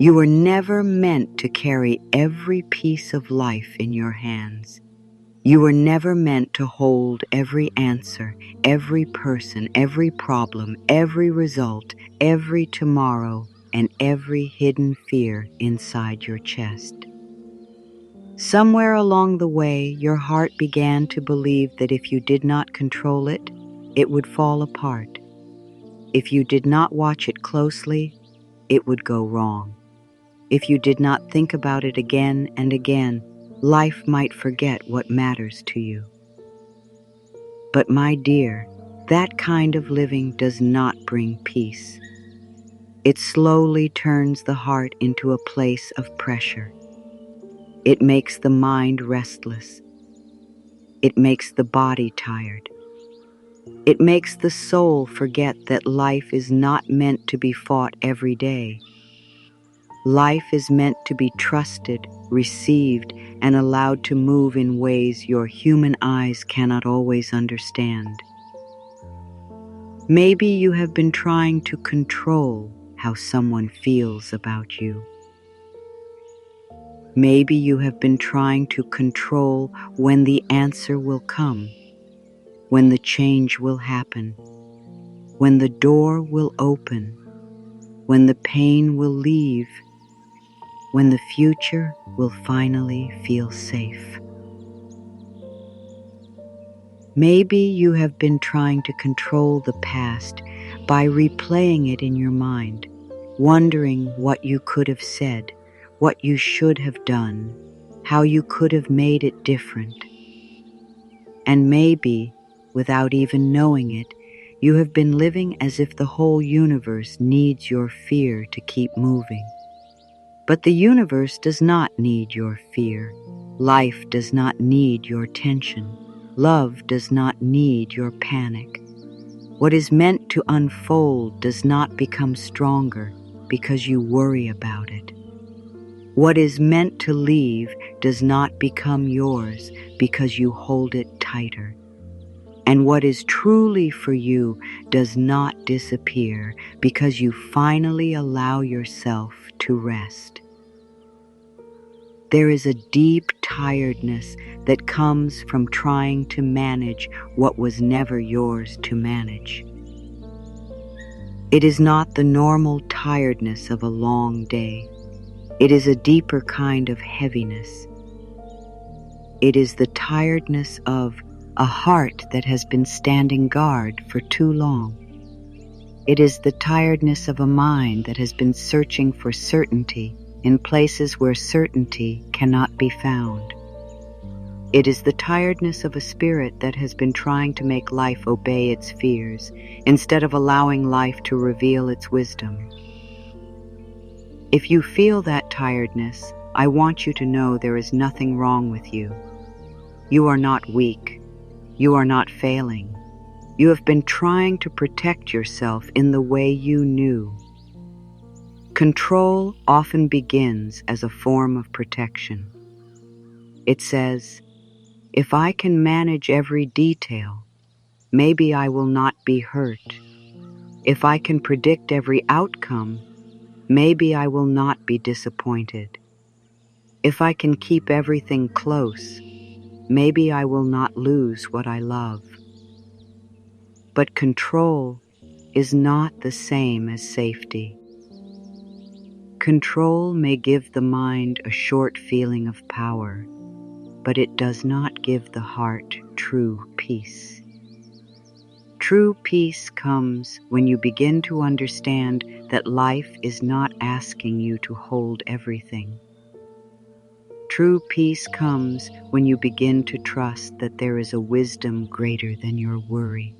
You were never meant to carry every piece of life in your hands. You were never meant to hold every answer, every person, every problem, every result, every tomorrow, and every hidden fear inside your chest. Somewhere along the way, your heart began to believe that if you did not control it, it would fall apart. If you did not watch it closely, it would go wrong. If you did not think about it again and again, life might forget what matters to you. But my dear, that kind of living does not bring peace. It slowly turns the heart into a place of pressure. It makes the mind restless. It makes the body tired. It makes the soul forget that life is not meant to be fought every day. Life is meant to be trusted, received, and allowed to move in ways your human eyes cannot always understand. Maybe you have been trying to control how someone feels about you. Maybe you have been trying to control when the answer will come, when the change will happen, when the door will open, when the pain will leave, when the future will finally feel safe. Maybe you have been trying to control the past by replaying it in your mind, wondering what you could have said, what you should have done, how you could have made it different. And maybe, without even knowing it, you have been living as if the whole universe needs your fear to keep moving. But the universe does not need your fear. Life does not need your tension. Love does not need your panic. What is meant to unfold does not become stronger because you worry about it. What is meant to leave does not become yours because you hold it tighter. And what is truly for you does not disappear because you finally allow yourself to rest. There is a deep tiredness that comes from trying to manage what was never yours to manage. It is not the normal tiredness of a long day. It is a deeper kind of heaviness. It is the tiredness of a heart that has been standing guard for too long. It is the tiredness of a mind that has been searching for certainty in places where certainty cannot be found. It is the tiredness of a spirit that has been trying to make life obey its fears instead of allowing life to reveal its wisdom. If you feel that tiredness, I want you to know there is nothing wrong with you. You are not weak. You are not failing. You have been trying to protect yourself in the way you knew. Control often begins as a form of protection. It says, if I can manage every detail, maybe I will not be hurt. If I can predict every outcome, maybe I will not be disappointed. If I can keep everything close, maybe I will not lose what I love. But control is not the same as safety. Control may give the mind a short feeling of power, but it does not give the heart true peace. True peace comes when you begin to understand that life is not asking you to hold everything. True peace comes when you begin to trust that there is a wisdom greater than your worry.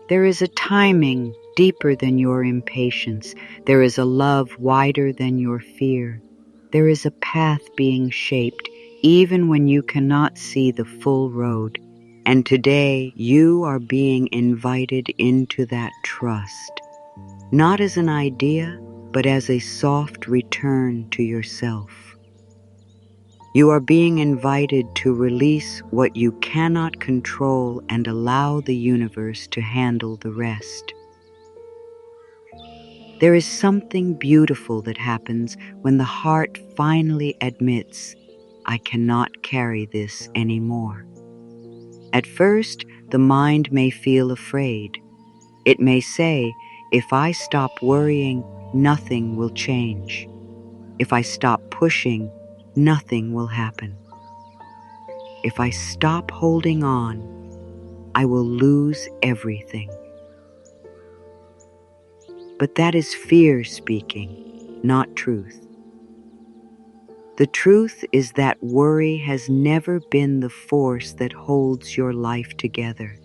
There is a timing deeper than your impatience. There is a love wider than your fear. There is a path being shaped even when you cannot see the full road. And today you are being invited into that trust, not as an idea, but as a soft return to yourself. You are being invited to release what you cannot control and allow the universe to handle the rest. There is something beautiful that happens when the heart finally admits, I cannot carry this anymore. At first, the mind may feel afraid. It may say, if I stop worrying, nothing will change. If I stop pushing, nothing will happen. If I stop holding on, I will lose everything. But that is fear speaking, not truth. The truth is that worry has never been the force that holds your life together.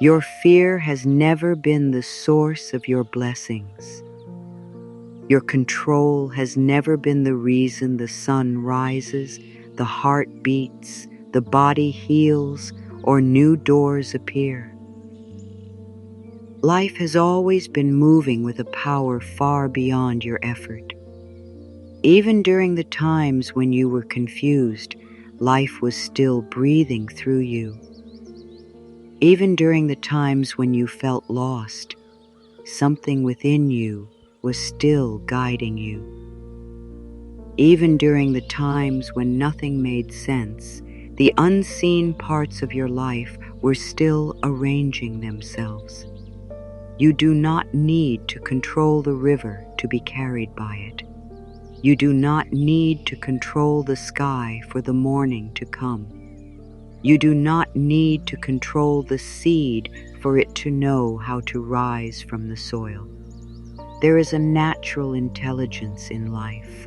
Your fear has never been the source of your blessings. Your control has never been the reason the sun rises, the heart beats, the body heals, or new doors appear. Life has always been moving with a power far beyond your effort. Even during the times when you were confused, life was still breathing through you. Even during the times when you felt lost, something within you was still guiding you. Even during the times when nothing made sense, the unseen parts of your life were still arranging themselves. You do not need to control the river to be carried by it. You do not need to control the sky for the morning to come. You do not need to control the seed for it to know how to rise from the soil. There is a natural intelligence in life.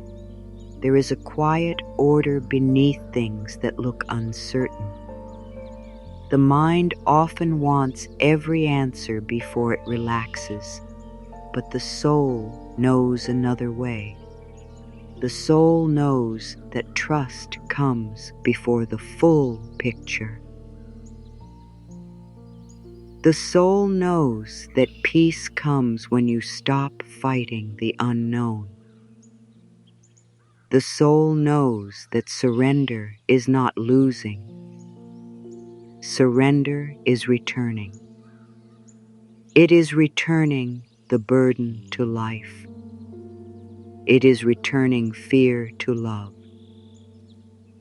There is a quiet order beneath things that look uncertain. The mind often wants every answer before it relaxes, but the soul knows another way. The soul knows that trust comes before the full picture. The soul knows that peace comes when you stop fighting the unknown. The soul knows that surrender is not losing. Surrender is returning. It is returning the burden to life. It is returning fear to love.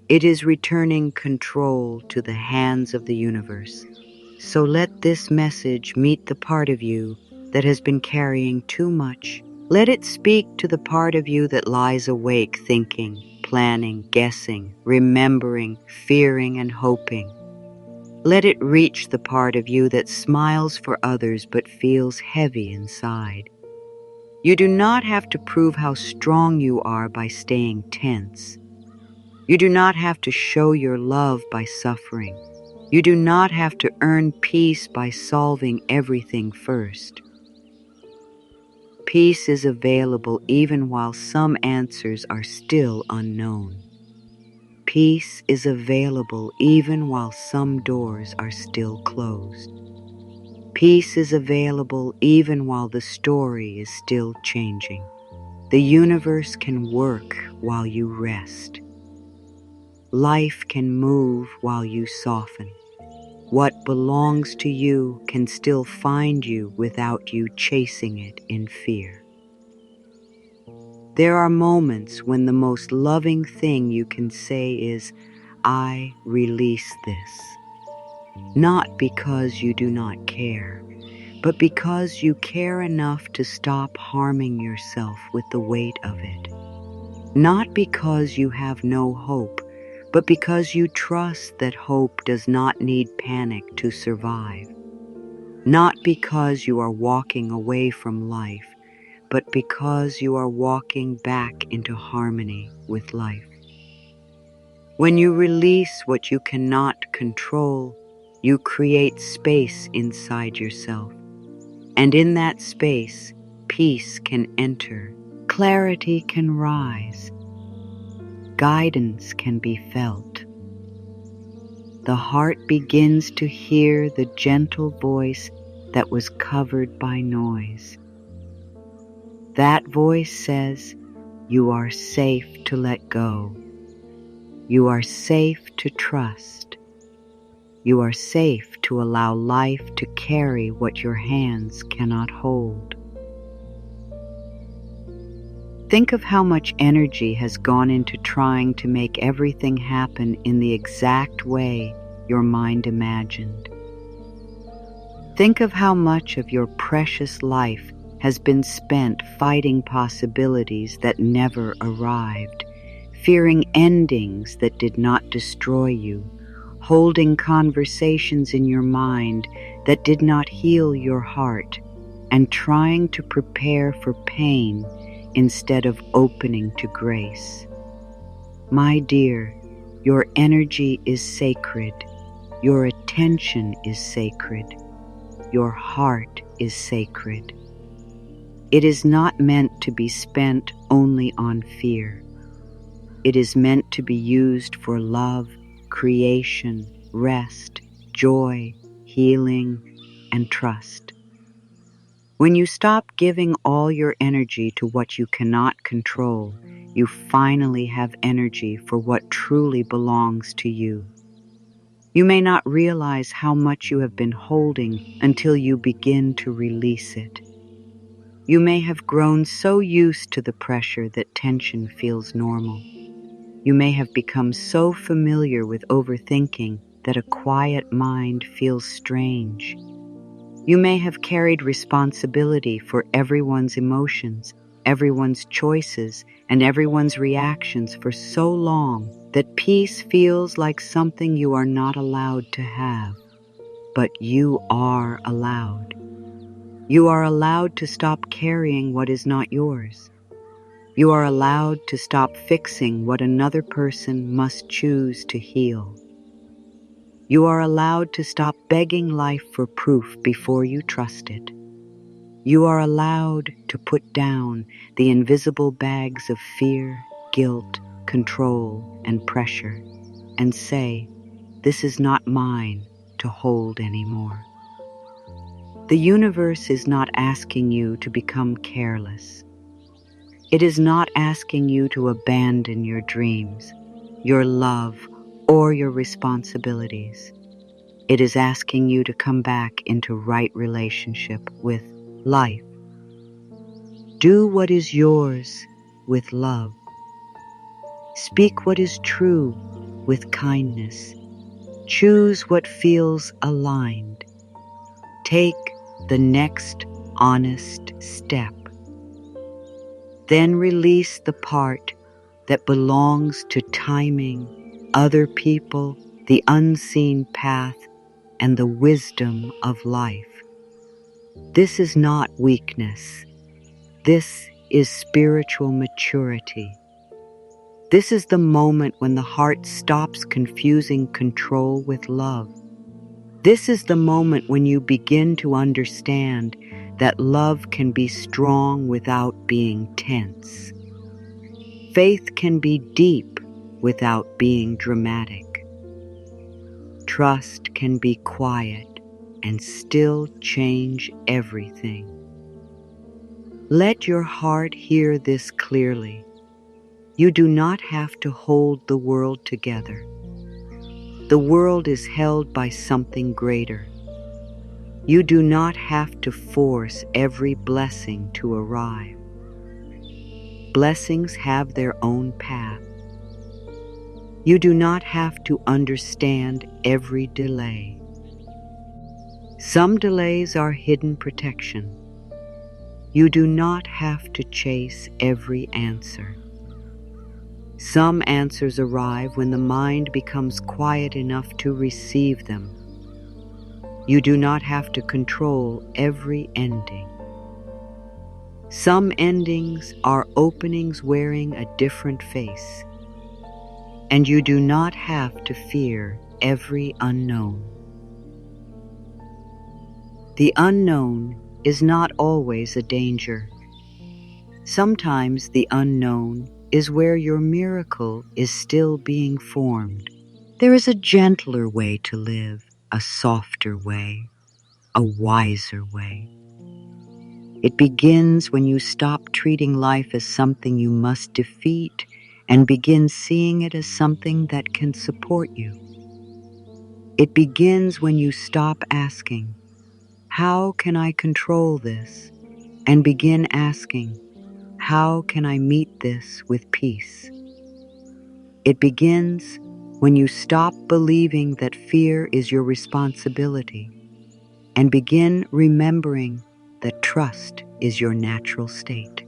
It is returning control to the hands of the universe. So let this message meet the part of you that has been carrying too much. Let it speak to the part of you that lies awake thinking, planning, guessing, remembering, fearing, and hoping. Let it reach the part of you that smiles for others but feels heavy inside. You do not have to prove how strong you are by staying tense. You do not have to show your love by suffering. You do not have to earn peace by solving everything first. Peace is available even while some answers are still unknown. Peace is available even while some doors are still closed. Peace is available even while the story is still changing. The universe can work while you rest. Life can move while you soften. What belongs to you can still find you without you chasing it in fear. There are moments when the most loving thing you can say is, I release this. Not because you do not care, but because you care enough to stop harming yourself with the weight of it. Not because you have no hope, but because you trust that hope does not need panic to survive. Not because you are walking away from life, but because you are walking back into harmony with life. When you release what you cannot control, you create space inside yourself. And in that space, peace can enter, clarity can rise, guidance can be felt. The heart begins to hear the gentle voice that was covered by noise. That voice says, you are safe to let go. You are safe to trust. You are safe to allow life to carry what your hands cannot hold. Think of how much energy has gone into trying to make everything happen in the exact way your mind imagined. Think of how much of your precious life has been spent fighting possibilities that never arrived, fearing endings that did not destroy you, holding conversations in your mind that did not heal your heart, and trying to prepare for pain instead of opening to grace. My dear, your energy is sacred, your attention is sacred, your heart is sacred. It is not meant to be spent only on fear. It is meant to be used for love, creation, rest, joy, healing, and trust. When you stop giving all your energy to what you cannot control, you finally have energy for what truly belongs to you. You may not realize how much you have been holding until you begin to release it. You may have grown so used to the pressure that tension feels normal. You may have become so familiar with overthinking that a quiet mind feels strange. You may have carried responsibility for everyone's emotions, everyone's choices, and everyone's reactions for so long that peace feels like something you are not allowed to have. But you are allowed. You are allowed to stop carrying what is not yours. You are allowed to stop fixing what another person must choose to heal. You are allowed to stop begging life for proof before you trust it. You are allowed to put down the invisible bags of fear, guilt, control, and pressure, and say, "This is not mine to hold anymore." The universe is not asking you to become careless. It is not asking you to abandon your dreams, your love, or your responsibilities. It is asking you to come back into right relationship with life. Do what is yours with love. Speak what is true with kindness. Choose what feels aligned. Take the next honest step. Then release the part that belongs to timing, other people, the unseen path, and the wisdom of life. This is not weakness. This is spiritual maturity. This is the moment when the heart stops confusing control with love. This is the moment when you begin to understand that love can be strong without being tense. Faith can be deep without being dramatic. Trust can be quiet and still change everything. Let your heart hear this clearly. You do not have to hold the world together. The world is held by something greater. You do not have to force every blessing to arrive. Blessings have their own path. You do not have to understand every delay. Some delays are hidden protection. You do not have to chase every answer. Some answers arrive when the mind becomes quiet enough to receive them. You do not have to control every ending. Some endings are openings wearing a different face, and you do not have to fear every unknown. The unknown is not always a danger. Sometimes the unknown is where your miracle is still being formed. There is a gentler way to live, a softer way, a wiser way. It begins when you stop treating life as something you must defeat and begin seeing it as something that can support you. It begins when you stop asking, "How can I control this?" and begin asking, how can I meet this with peace? It begins when you stop believing that fear is your responsibility and begin remembering that trust is your natural state.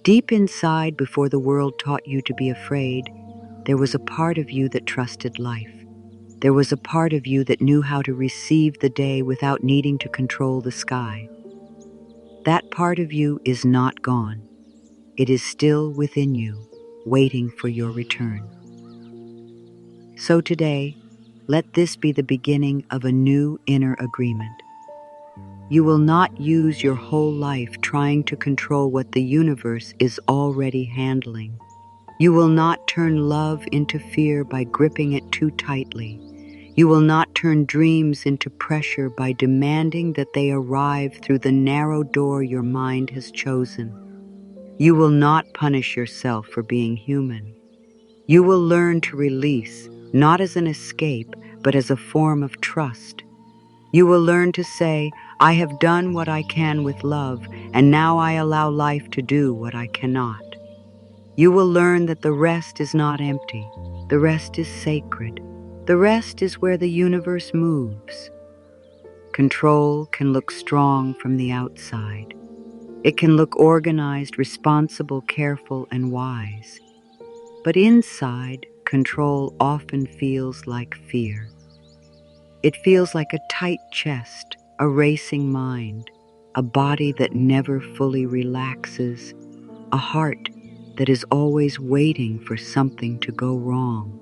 Deep inside, before the world taught you to be afraid, there was a part of you that trusted life. There was a part of you that knew how to receive the day without needing to control the sky. That part of you is not gone. It is still within you, waiting for your return. So today, let this be the beginning of a new inner agreement. You will not use your whole life trying to control what the universe is already handling. You will not turn love into fear by gripping it too tightly. You will not turn dreams into pressure by demanding that they arrive through the narrow door your mind has chosen. You will not punish yourself for being human. You will learn to release, not as an escape, but as a form of trust. You will learn to say, I have done what I can with love, and now I allow life to do what I cannot. You will learn that the rest is not empty. The rest is sacred. The rest is where the universe moves. Control can look strong from the outside. It can look organized, responsible, careful, and wise. But inside, control often feels like fear. It feels like a tight chest, a racing mind, a body that never fully relaxes, a heart that is always waiting for something to go wrong.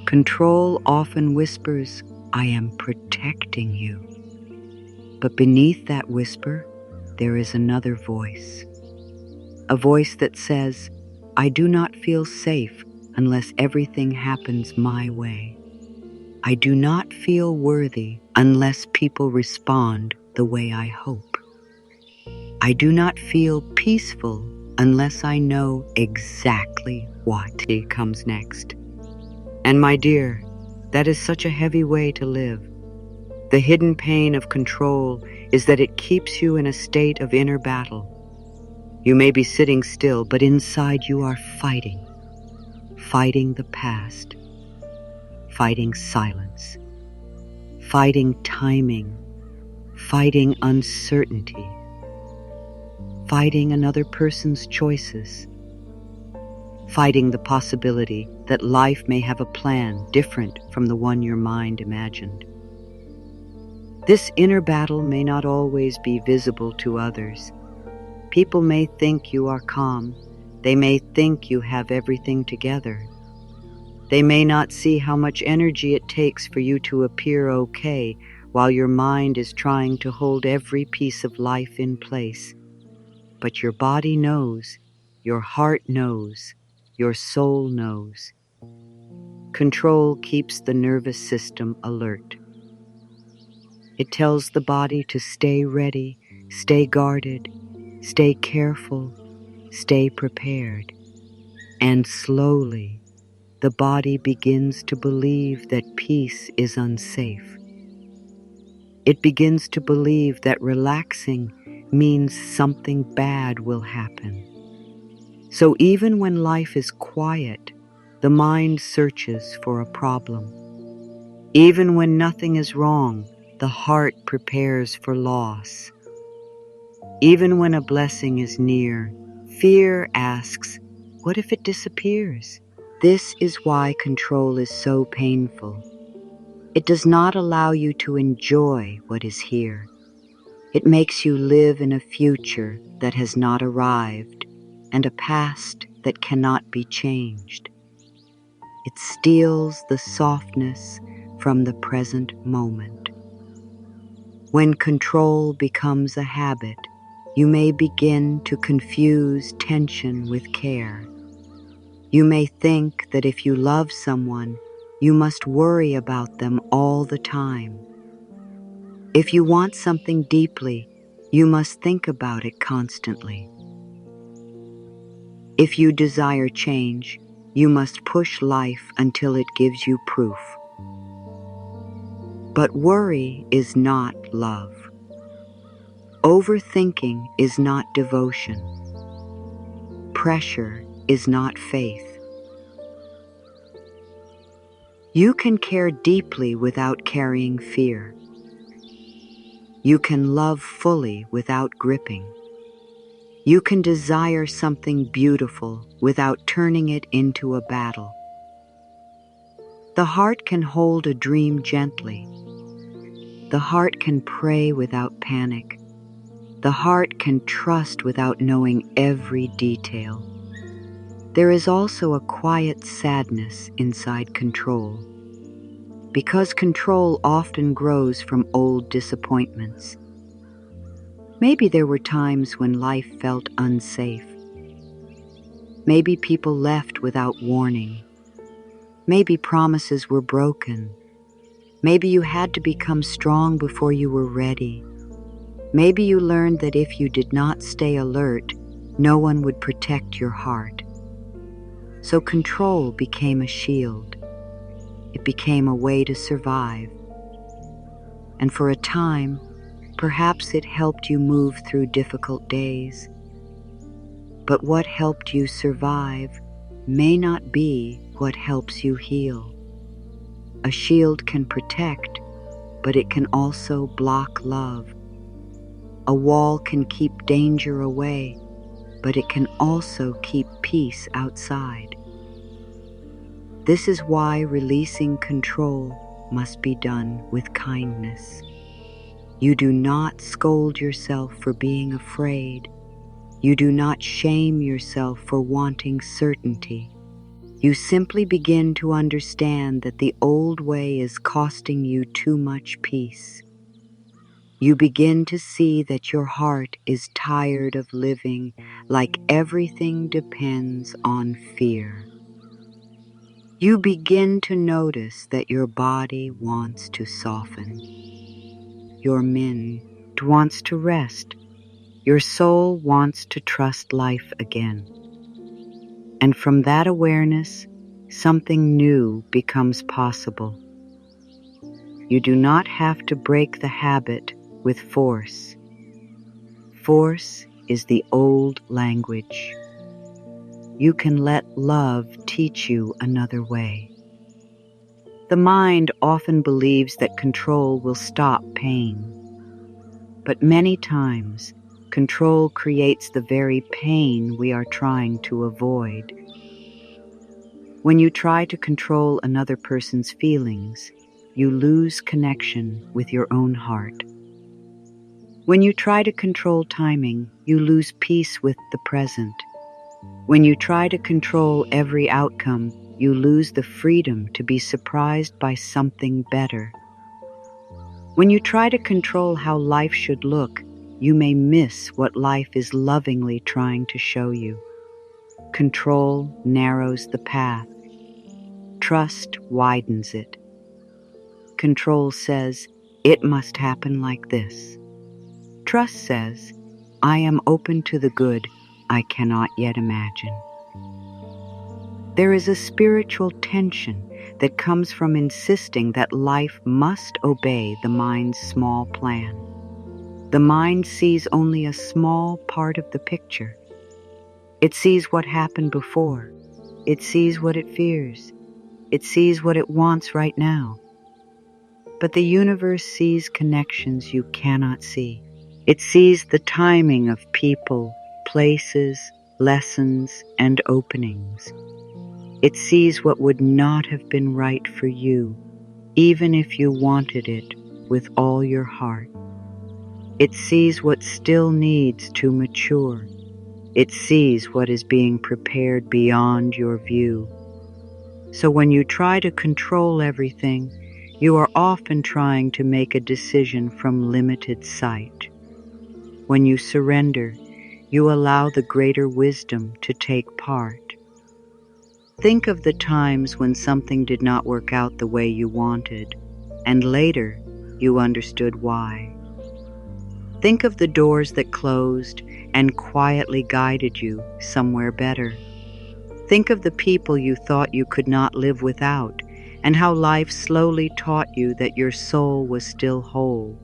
Control often whispers, I am protecting you. But beneath that whisper, there is another voice. A voice that says, I do not feel safe unless everything happens my way. I do not feel worthy unless people respond the way I hope. I do not feel peaceful unless I know exactly what comes next. And my dear, that is such a heavy way to live. The hidden pain of control is that it keeps you in a state of inner battle. You may be sitting still, but inside you are fighting. Fighting the past. Fighting silence. Fighting timing. Fighting uncertainty. Fighting another person's choices. Fighting the possibility that life may have a plan different from the one your mind imagined. This inner battle may not always be visible to others. People may think you are calm. They may think you have everything together. They may not see how much energy it takes for you to appear okay while your mind is trying to hold every piece of life in place. But your body knows, your heart knows, your soul knows. Control keeps the nervous system alert. It tells the body to stay ready, stay guarded, stay careful, stay prepared. And slowly, the body begins to believe that peace is unsafe. It begins to believe that relaxing means something bad will happen. So even when life is quiet, the mind searches for a problem. Even when nothing is wrong, the heart prepares for loss. Even when a blessing is near, fear asks, what if it disappears? This is why control is so painful. It does not allow you to enjoy what is here. It makes you live in a future that has not arrived and a past that cannot be changed. It steals the softness from the present moment. When control becomes a habit, you may begin to confuse tension with care. You may think that if you love someone, you must worry about them all the time. If you want something deeply, you must think about it constantly. If you desire change, you must push life until it gives you proof. But worry is not love. Overthinking is not devotion. Pressure is not faith. You can care deeply without carrying fear. You can love fully without gripping. You can desire something beautiful without turning it into a battle. The heart can hold a dream gently. The heart can pray without panic. The heart can trust without knowing every detail. There is also a quiet sadness inside control, because control often grows from old disappointments. Maybe there were times when life felt unsafe. Maybe people left without warning. Maybe promises were broken. Maybe you had to become strong before you were ready. Maybe you learned that if you did not stay alert, no one would protect your heart. So control became a shield. It became a way to survive. And for a time, perhaps it helped you move through difficult days. But what helped you survive may not be what helps you heal. A shield can protect, but it can also block love. A wall can keep danger away, but it can also keep peace outside. This is why releasing control must be done with kindness. You do not scold yourself for being afraid. You do not shame yourself for wanting certainty. You simply begin to understand that the old way is costing you too much peace. You begin to see that your heart is tired of living like everything depends on fear. You begin to notice that your body wants to soften. Your mind wants to rest. Your soul wants to trust life again. And from that awareness, something new becomes possible. You do not have to break the habit with force. Force is the old language. You can let love teach you another way. The mind often believes that control will stop pain. But many times, control creates the very pain we are trying to avoid. When you try to control another person's feelings, you lose connection with your own heart. When you try to control timing, you lose peace with the present. When you try to control every outcome, you lose the freedom to be surprised by something better. When you try to control how life should look, you may miss what life is lovingly trying to show you. Control narrows the path. Trust widens it. Control says, it must happen like this. Trust says, I am open to the good I cannot yet imagine. There is a spiritual tension that comes from insisting that life must obey the mind's small plan. The mind sees only a small part of the picture. It sees what happened before. It sees what it fears. It sees what it wants right now. But the universe sees connections you cannot see. It sees the timing of people, places, lessons, and openings. It sees what would not have been right for you, even if you wanted it with all your heart. It sees what still needs to mature. It sees what is being prepared beyond your view. So when you try to control everything, you are often trying to make a decision from limited sight. When you surrender, you allow the greater wisdom to take part. Think of the times when something did not work out the way you wanted, and later you understood why. Think of the doors that closed and quietly guided you somewhere better. Think of the people you thought you could not live without, and how life slowly taught you that your soul was still whole.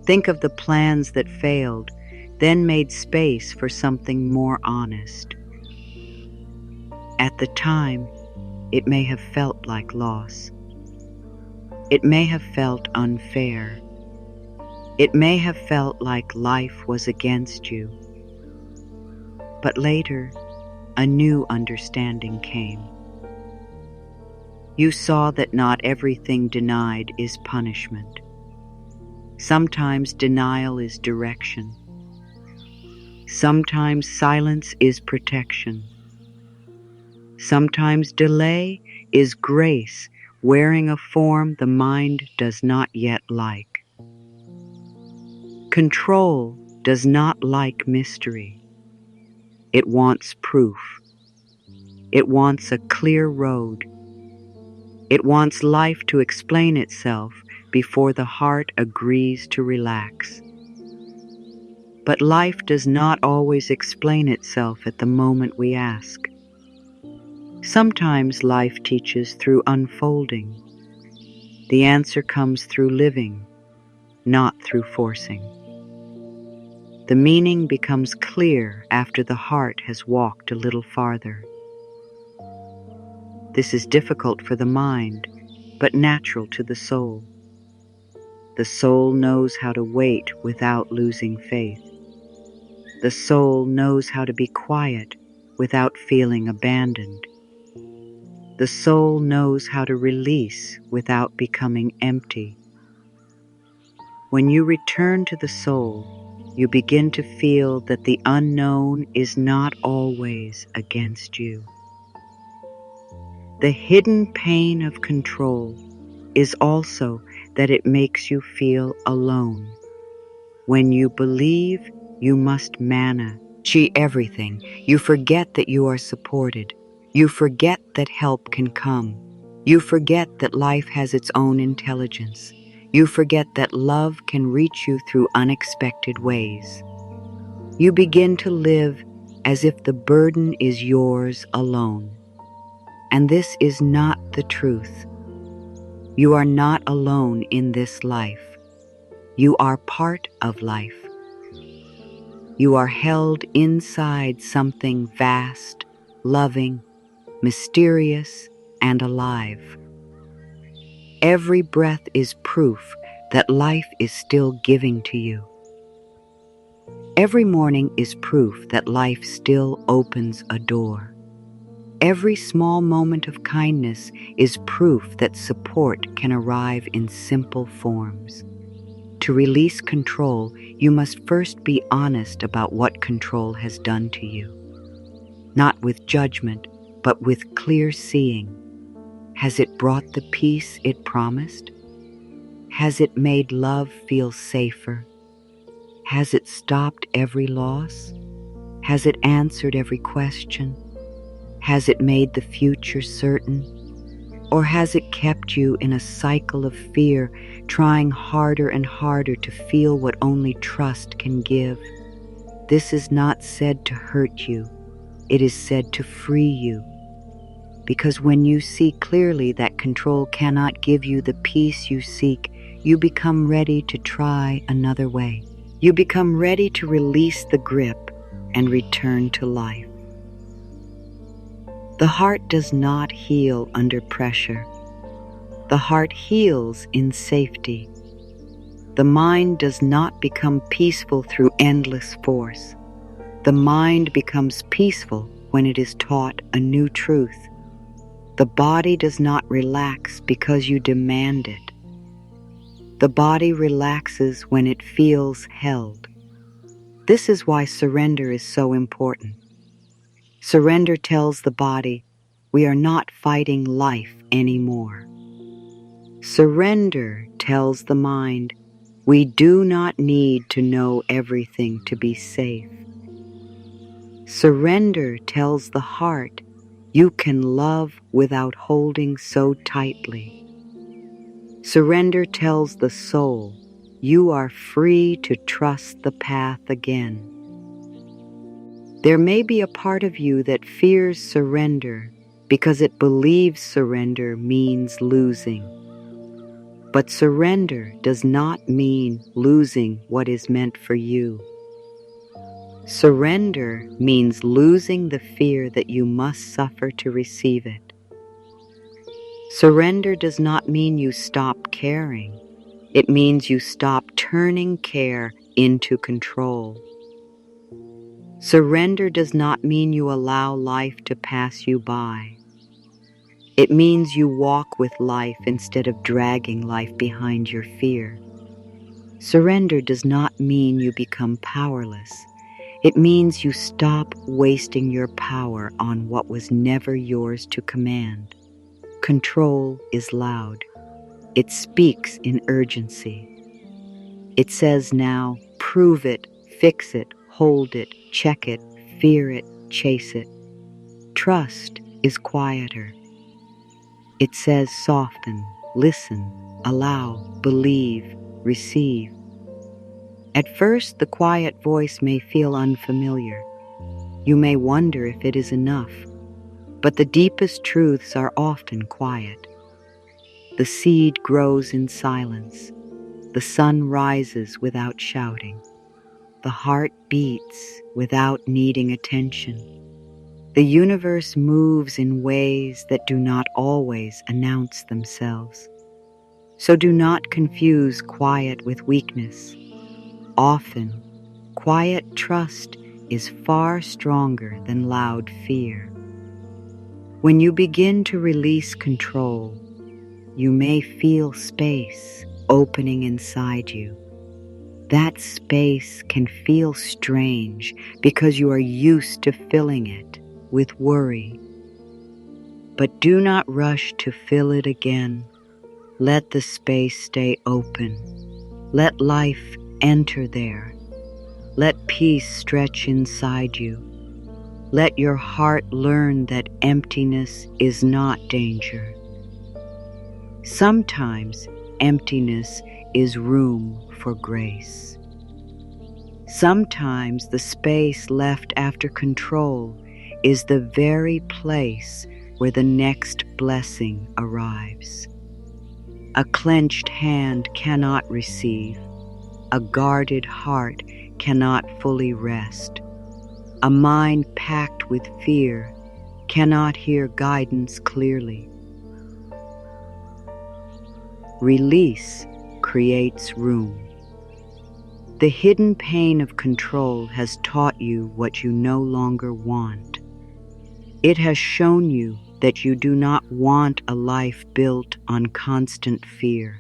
Think of the plans that failed, then made space for something more honest. At the time, it may have felt like loss. It may have felt unfair. It may have felt like life was against you. But later, a new understanding came. You saw that not everything denied is punishment. Sometimes denial is direction. Sometimes silence is protection. Sometimes delay is grace wearing a form the mind does not yet like. Control does not like mystery. It wants proof. It wants a clear road. It wants life to explain itself before the heart agrees to relax. But life does not always explain itself at the moment we ask. Sometimes life teaches through unfolding. The answer comes through living, not through forcing. The meaning becomes clear after the heart has walked a little farther. This is difficult for the mind, but natural to the soul. The soul knows how to wait without losing faith. The soul knows how to be quiet without feeling abandoned. The soul knows how to release without becoming empty. When you return to the soul, you begin to feel that the unknown is not always against you. The hidden pain of control is also that it makes you feel alone. When you believe you must manage everything, you forget that you are supported. You forget that help can come. You forget that life has its own intelligence. You forget that love can reach you through unexpected ways. You begin to live as if the burden is yours alone. And this is not the truth. You are not alone in this life. You are part of life. You are held inside something vast, loving, mysterious, and alive. Every breath is proof that life is still giving to you. Every morning is proof that life still opens a door. Every small moment of kindness is proof that support can arrive in simple forms. To release control, you must first be honest about what control has done to you. Not with judgment, but with clear seeing. Has it brought the peace it promised? Has it made love feel safer? Has it stopped every loss? Has it answered every question? Has it made the future certain? Or has it kept you in a cycle of fear, trying harder and harder to feel what only trust can give? This is not said to hurt you. It is said to free you. Because when you see clearly that control cannot give you the peace you seek, you become ready to try another way. You become ready to release the grip and return to life. The heart does not heal under pressure. The heart heals in safety. The mind does not become peaceful through endless force. The mind becomes peaceful when it is taught a new truth. The body does not relax because you demand it. The body relaxes when it feels held. This is why surrender is so important. Surrender tells the body, we are not fighting life anymore. Surrender tells the mind, we do not need to know everything to be safe. Surrender tells the heart, you can love without holding so tightly. Surrender tells the soul, you are free to trust the path again. There may be a part of you that fears surrender because it believes surrender means losing. But surrender does not mean losing what is meant for you. Surrender means losing the fear that you must suffer to receive it. Surrender does not mean you stop caring. It means you stop turning care into control. Surrender does not mean you allow life to pass you by. It means you walk with life instead of dragging life behind your fear. Surrender does not mean you become powerless. It means you stop wasting your power on what was never yours to command. Control is loud. It speaks in urgency. It says now, prove it, fix it, hold it, check it, fear it, chase it. Trust is quieter. It says soften, listen, allow, believe, receive. At first, the quiet voice may feel unfamiliar. You may wonder if it is enough, but the deepest truths are often quiet. The seed grows in silence. The sun rises without shouting. The heart beats without needing attention. The universe moves in ways that do not always announce themselves. So do not confuse quiet with weakness. Often, quiet trust is far stronger than loud fear. When you begin to release control, you may feel space opening inside you. That space can feel strange because you are used to filling it with worry. But do not rush to fill it again. Let the space stay open. Let life enter there. Let peace stretch inside you. Let your heart learn that emptiness is not danger. Sometimes emptiness is room for grace. Sometimes the space left after control is the very place where the next blessing arrives. A clenched hand cannot receive. A guarded heart cannot fully rest. A mind packed with fear cannot hear guidance clearly. Release creates room. The hidden pain of control has taught you what you no longer want. It has shown you that you do not want a life built on constant fear.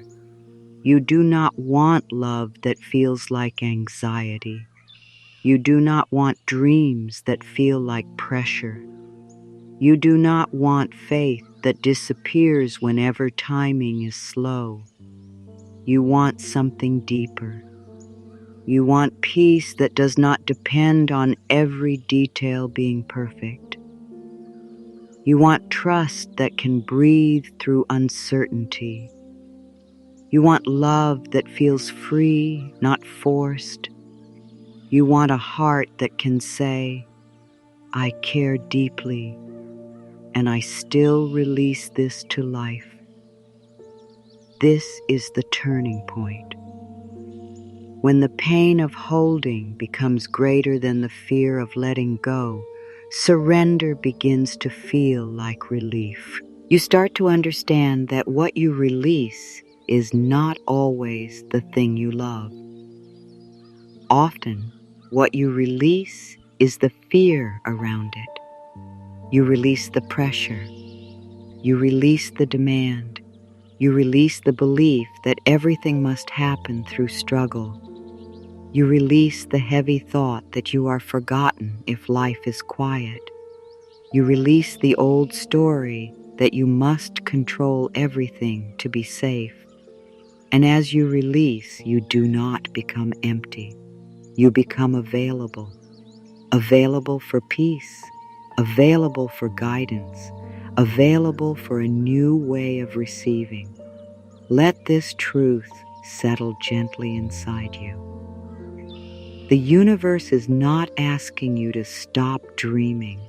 You do not want love that feels like anxiety. You do not want dreams that feel like pressure. You do not want faith that disappears whenever timing is slow. You want something deeper. You want peace that does not depend on every detail being perfect. You want trust that can breathe through uncertainty. You want love that feels free, not forced. You want a heart that can say, I care deeply, and I still release this to life. This is the turning point. When the pain of holding becomes greater than the fear of letting go, surrender begins to feel like relief. You start to understand that what you release is not always the thing you love. Often, what you release is the fear around it. You release the pressure. You release the demand. You release the belief that everything must happen through struggle. You release the heavy thought that you are forgotten if life is quiet. You release the old story that you must control everything to be safe. And as you release, you do not become empty. You become available. Available for peace. Available for guidance. Available for a new way of receiving. Let this truth settle gently inside you. The universe is not asking you to stop dreaming.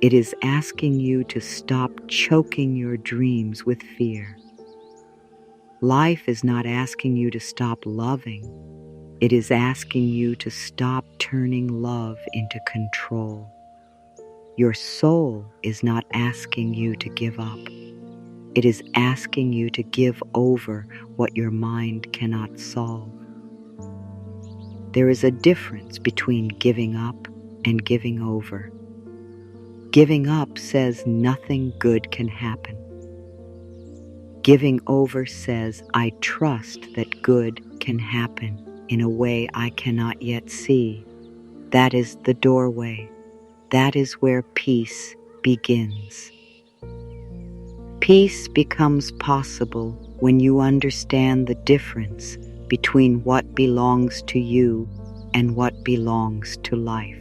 It is asking you to stop choking your dreams with fear. Life is not asking you to stop loving. It is asking you to stop turning love into control. Your soul is not asking you to give up. It is asking you to give over what your mind cannot solve. There is a difference between giving up and giving over. Giving up says nothing good can happen. Giving over says, I trust that good can happen in a way I cannot yet see. That is the doorway. That is where peace begins. Peace becomes possible when you understand the difference between what belongs to you and what belongs to life.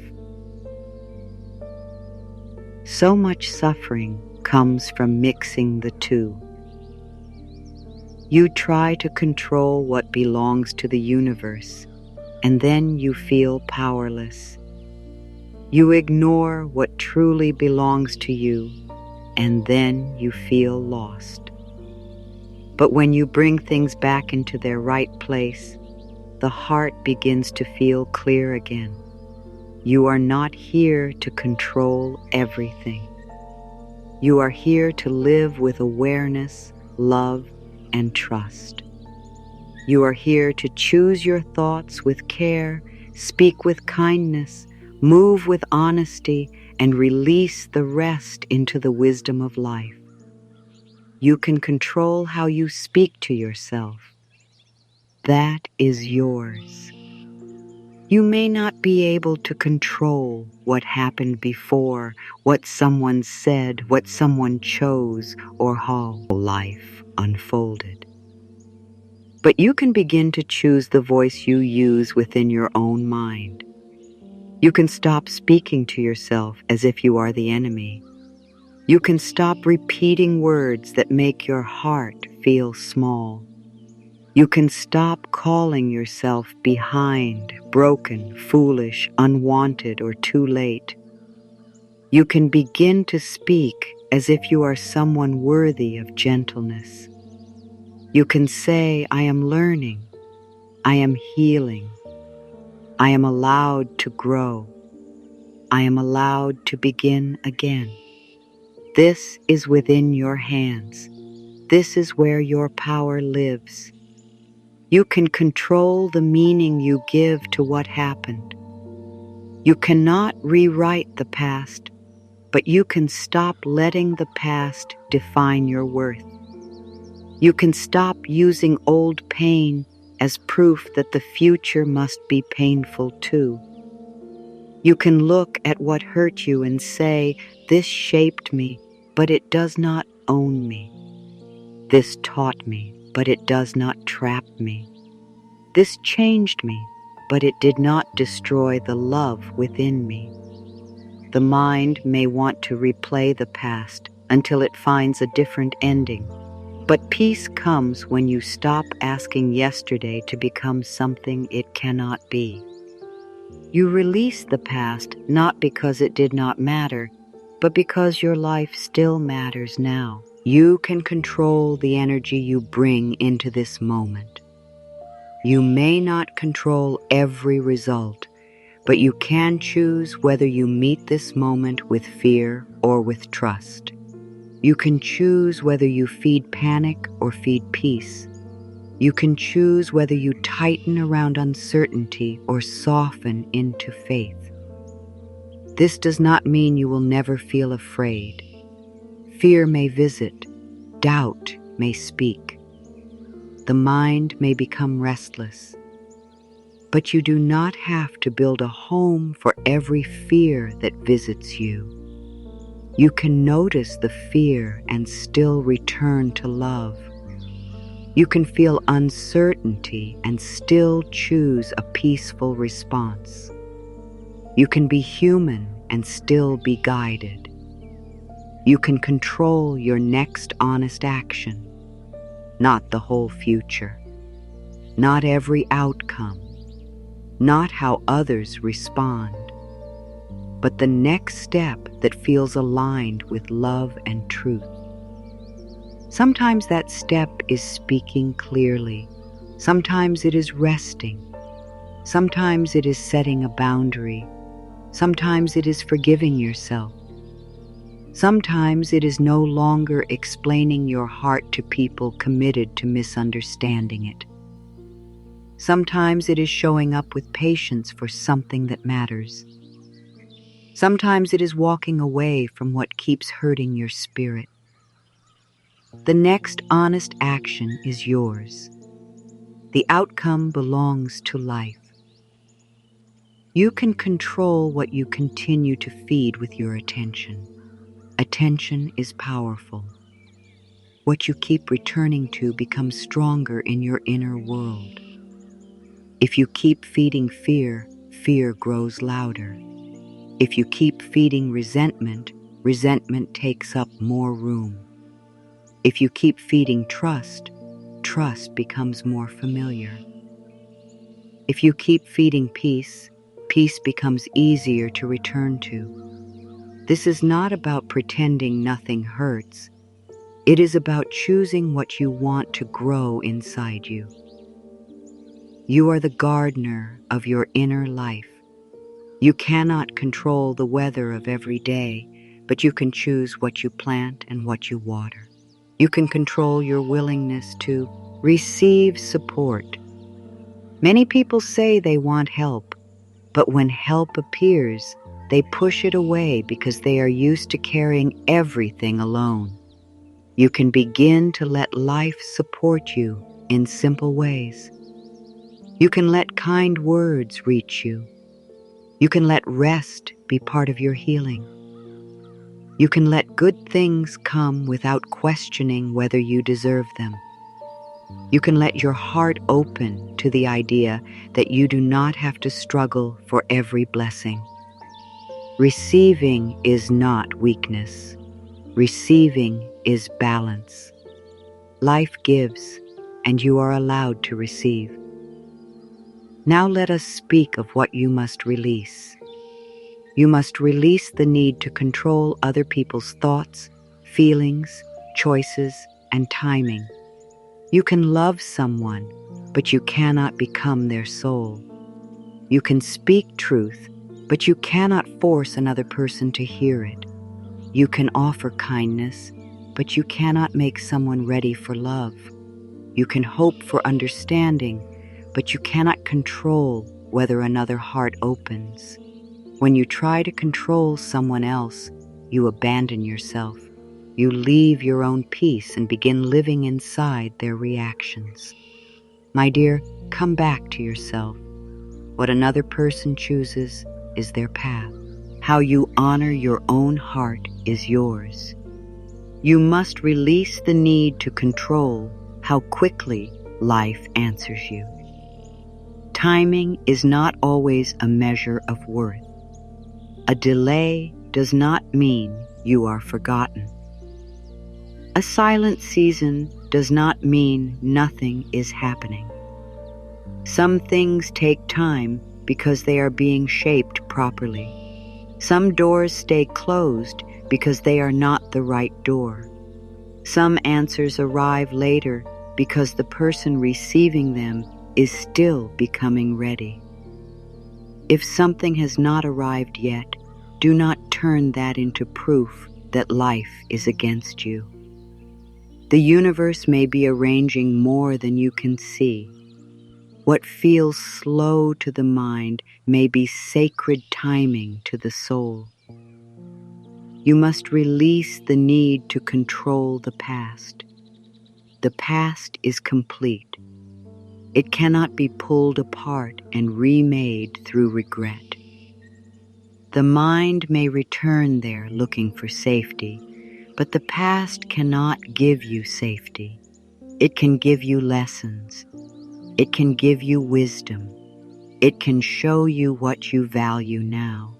So much suffering comes from mixing the two. You try to control what belongs to the universe, and then you feel powerless. You ignore what truly belongs to you, and then you feel lost. But when you bring things back into their right place, the heart begins to feel clear again. You are not here to control everything. You are here to live with awareness, love, and trust. You are here to choose your thoughts with care, speak with kindness, move with honesty, and release the rest into the wisdom of life. You can control how you speak to yourself. That is yours. You may not be able to control what happened before, what someone said, what someone chose, or how life unfolded. But you can begin to choose the voice you use within your own mind. You can stop speaking to yourself as if you are the enemy. You can stop repeating words that make your heart feel small. You can stop calling yourself behind, broken, foolish, unwanted, or too late. You can begin to speak as if you are someone worthy of gentleness. You can say, I am learning, I am healing, I am allowed to grow, I am allowed to begin again. This is within your hands. This is where your power lives. You can control the meaning you give to what happened. You cannot rewrite the past, but you can stop letting the past define your worth. You can stop using old pain as proof that the future must be painful too. You can look at what hurt you and say, this shaped me, but it does not own me. This taught me, but it does not trap me. This changed me, but it did not destroy the love within me. The mind may want to replay the past until it finds a different ending. But peace comes when you stop asking yesterday to become something it cannot be. You release the past not because it did not matter, but because your life still matters now. You can control the energy you bring into this moment. You may not control every result, but you can choose whether you meet this moment with fear or with trust. You can choose whether you feed panic or feed peace. You can choose whether you tighten around uncertainty or soften into faith. This does not mean you will never feel afraid. Fear may visit, doubt may speak. The mind may become restless. But you do not have to build a home for every fear that visits you. You can notice the fear and still return to love. You can feel uncertainty and still choose a peaceful response. You can be human and still be guided. You can control your next honest action, not the whole future, not every outcome, not how others respond, but the next step that feels aligned with love and truth. Sometimes that step is speaking clearly. Sometimes it is resting. Sometimes it is setting a boundary. Sometimes it is forgiving yourself. Sometimes it is no longer explaining your heart to people committed to misunderstanding it. Sometimes it is showing up with patience for something that matters. Sometimes it is walking away from what keeps hurting your spirit. The next honest action is yours. The outcome belongs to life. You can control what you continue to feed with your attention. Attention is powerful. What you keep returning to becomes stronger in your inner world. If you keep feeding fear, fear grows louder. If you keep feeding resentment, resentment takes up more room. If you keep feeding trust, trust becomes more familiar. If you keep feeding peace, peace becomes easier to return to. This is not about pretending nothing hurts. It is about choosing what you want to grow inside you. You are the gardener of your inner life. You cannot control the weather of every day, but you can choose what you plant and what you water. You can control your willingness to receive support. Many people say they want help, but when help appears, they push it away because they are used to carrying everything alone. You can begin to let life support you in simple ways. You can let kind words reach you. You can let rest be part of your healing. You can let good things come without questioning whether you deserve them. You can let your heart open to the idea that you do not have to struggle for every blessing. Receiving is not weakness. Receiving is balance. Life gives, and you are allowed to receive. Now let us speak of what you must release. You must release the need to control other people's thoughts, feelings, choices, and timing. You can love someone, but you cannot become their soul. You can speak truth, but you cannot force another person to hear it. You can offer kindness, but you cannot make someone ready for love. You can hope for understanding, but you cannot control whether another heart opens. When you try to control someone else, you abandon yourself. You leave your own peace and begin living inside their reactions. My dear, come back to yourself. What another person chooses is their path. How you honor your own heart is yours. You must release the need to control how quickly life answers you. Timing is not always a measure of worth. A delay does not mean you are forgotten. A silent season does not mean nothing is happening. Some things take time because they are being shaped properly. Some doors stay closed because they are not the right door. Some answers arrive later because the person receiving them is still becoming ready. If something has not arrived yet, do not turn that into proof that life is against you. The universe may be arranging more than you can see. What feels slow to the mind may be sacred timing to the soul. You must release the need to control the past. The past is complete. It cannot be pulled apart and remade through regret. The mind may return there looking for safety, but the past cannot give you safety. It can give you lessons. It can give you wisdom. It can show you what you value now.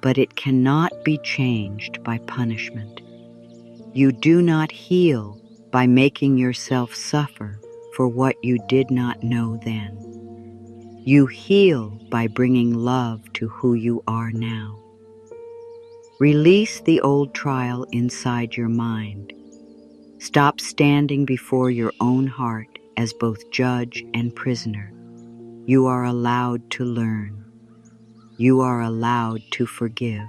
But it cannot be changed by punishment. You do not heal by making yourself suffer for what you did not know then. You heal by bringing love to who you are now. Release the old trial inside your mind. Stop standing before your own heart as both judge and prisoner. You are allowed to learn. You are allowed to forgive.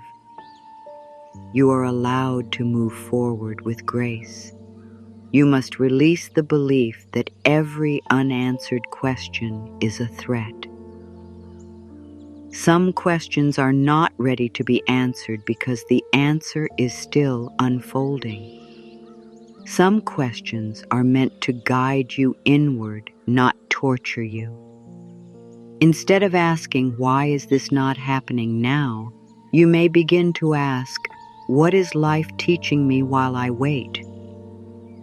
You are allowed to move forward with grace. You must release the belief that every unanswered question is a threat. Some questions are not ready to be answered because the answer is still unfolding. Some questions are meant to guide you inward, not torture you. Instead of asking, "Why is this not happening now?" you may begin to ask, "What is life teaching me while I wait?"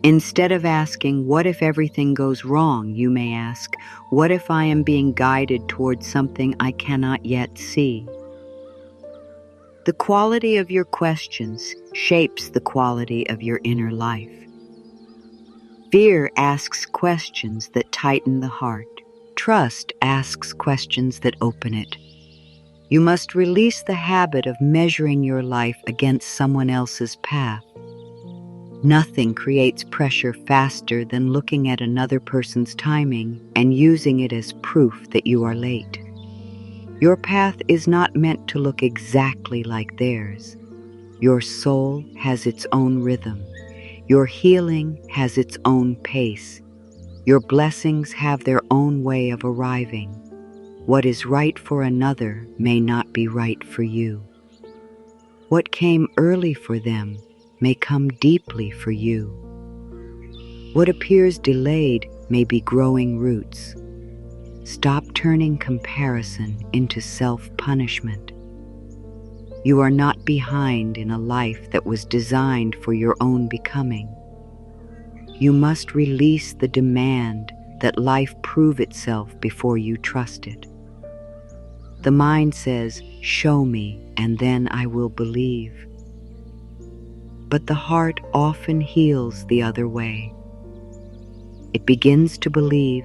Instead of asking, "What if everything goes wrong?" you may ask, "What if I am being guided towards something I cannot yet see?" The quality of your questions shapes the quality of your inner life. Fear asks questions that tighten the heart. Trust asks questions that open it. You must release the habit of measuring your life against someone else's path. Nothing creates pressure faster than looking at another person's timing and using it as proof that you are late. Your path is not meant to look exactly like theirs. Your soul has its own rhythm. Your healing has its own pace. Your blessings have their own way of arriving. What is right for another may not be right for you. What came early for them may come deeply for you. What appears delayed may be growing roots. Stop turning comparison into self-punishment. You are not behind in a life that was designed for your own becoming. You must release the demand that life prove itself before you trust it. The mind says, "Show me, and then I will believe." But the heart often heals the other way. It begins to believe,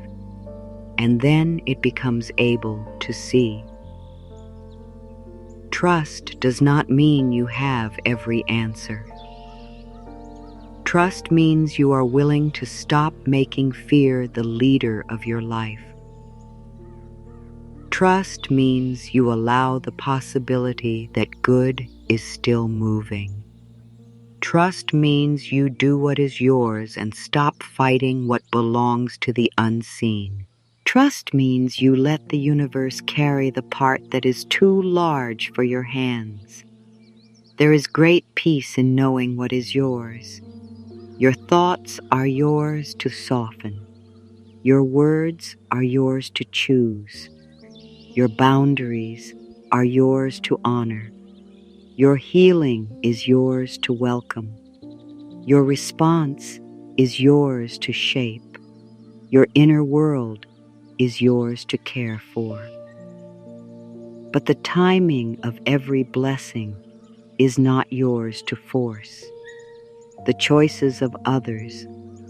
and then it becomes able to see. Trust does not mean you have every answer. Trust means you are willing to stop making fear the leader of your life. Trust means you allow the possibility that good is still moving. Trust means you do what is yours and stop fighting what belongs to the unseen. Trust means you let the universe carry the part that is too large for your hands. There is great peace in knowing what is yours. Your thoughts are yours to soften. Your words are yours to choose. Your boundaries are yours to honor. Your healing is yours to welcome. Your response is yours to shape. Your inner world is yours to care for. But the timing of every blessing is not yours to force. The choices of others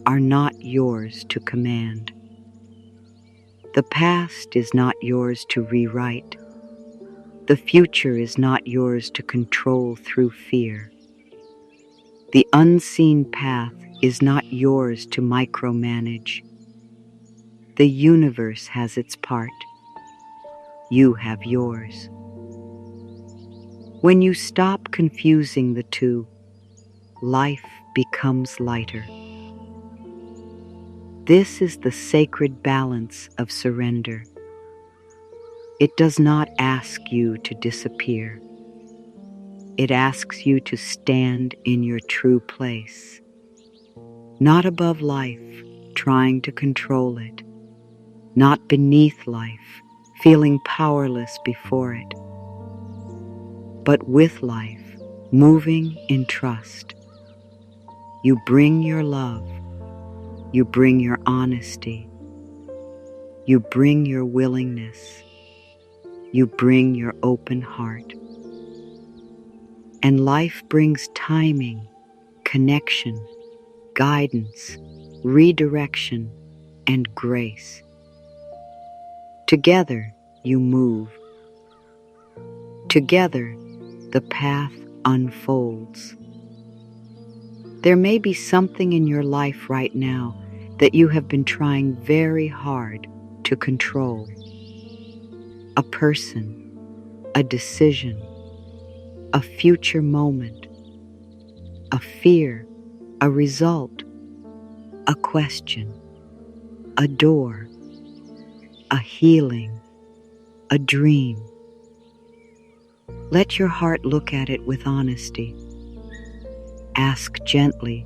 are not yours to command. The past is not yours to rewrite. The future is not yours to control through fear. The unseen path is not yours to micromanage. The universe has its part. You have yours. When you stop confusing the two, life becomes lighter. This is the sacred balance of surrender. It does not ask you to disappear. It asks you to stand in your true place, not above life, trying to control it, not beneath life, feeling powerless before it, but with life, moving in trust. You bring your love, you bring your honesty, you bring your willingness, you bring your open heart. And life brings timing, connection, guidance, redirection, and grace. Together you move. Together the path unfolds. There may be something in your life right now that you have been trying very hard to control. A person, a decision, a future moment, a fear, a result, a question, a door, a healing, a dream. Let your heart look at it with honesty. Ask gently,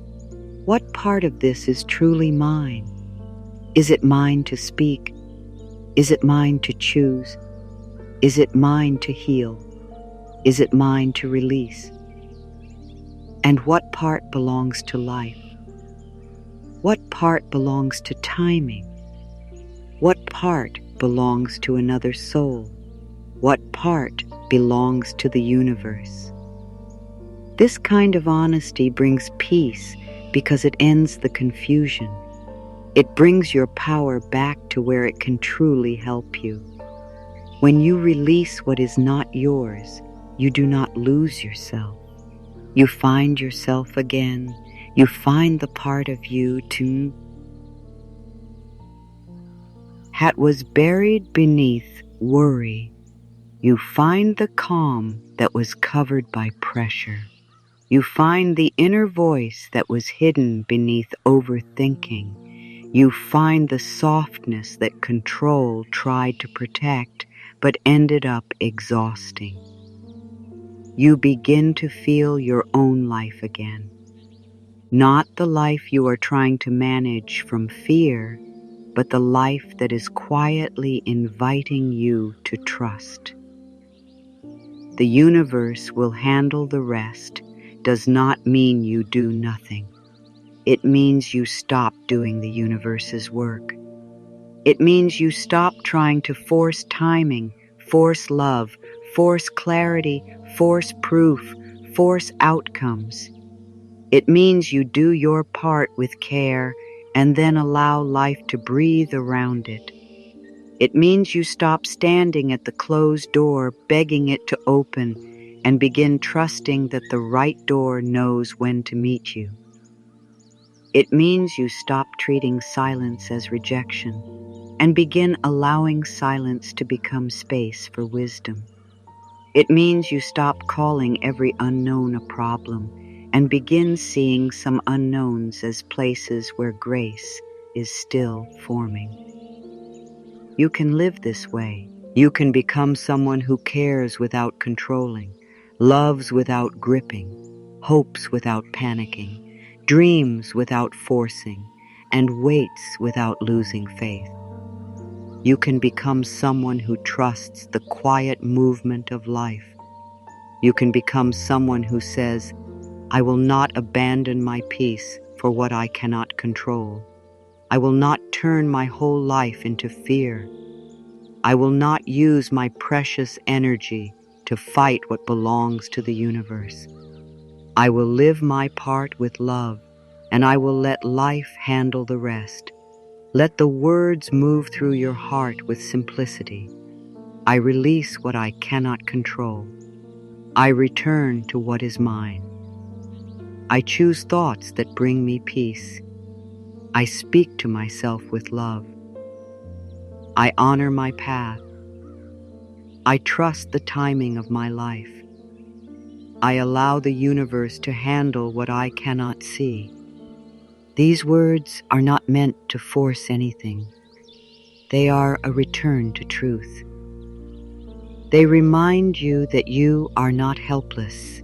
what part of this is truly mine? Is it mine to speak? Is it mine to choose? Is it mine to heal? Is it mine to release? And what part belongs to life? What part belongs to timing? What part belongs to another soul? What part belongs to the universe? This kind of honesty brings peace because it ends the confusion. It brings your power back to where it can truly help you. When you release what is not yours, you do not lose yourself. You find yourself again. You find the part of you that was buried beneath worry. You find the calm that was covered by pressure. You find the inner voice that was hidden beneath overthinking. You find the softness that control tried to protect but ended up exhausting. You begin to feel your own life again. Not the life you are trying to manage from fear, but the life that is quietly inviting you to trust. The universe will handle the rest does not mean you do nothing. It means you stop doing the universe's work. It means you stop trying to force timing, force love, force clarity, force proof, force outcomes. It means you do your part with care and then allow life to breathe around it. It means you stop standing at the closed door, begging it to open, and begin trusting that the right door knows when to meet you. It means you stop treating silence as rejection and begin allowing silence to become space for wisdom. It means you stop calling every unknown a problem and begin seeing some unknowns as places where grace is still forming. You can live this way. You can become someone who cares without controlling, loves without gripping, hopes without panicking, dreams without forcing, and waits without losing faith. You can become someone who trusts the quiet movement of life. You can become someone who says, I will not abandon my peace for what I cannot control. I will not turn my whole life into fear. I will not use my precious energy to fight what belongs to the universe. I will live my part with love, and I will let life handle the rest. Let the words move through your heart with simplicity. I release what I cannot control. I return to what is mine. I choose thoughts that bring me peace. I speak to myself with love. I honor my path. I trust the timing of my life. I allow the universe to handle what I cannot see. These words are not meant to force anything. They are a return to truth. They remind you that you are not helpless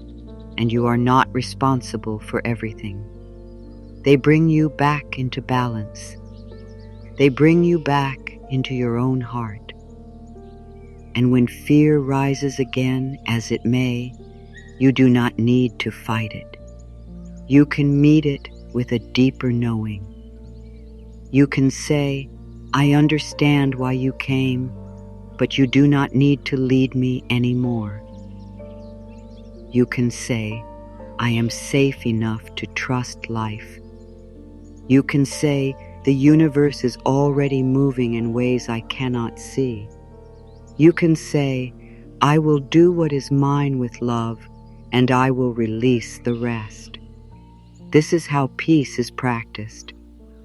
and you are not responsible for everything. They bring you back into balance. They bring you back into your own heart. And when fear rises again, as it may, you do not need to fight it. You can meet it with a deeper knowing. You can say, I understand why you came, but you do not need to lead me anymore. You can say, I am safe enough to trust life. You can say, the universe is already moving in ways I cannot see. You can say, I will do what is mine with love, and I will release the rest. This is how peace is practiced,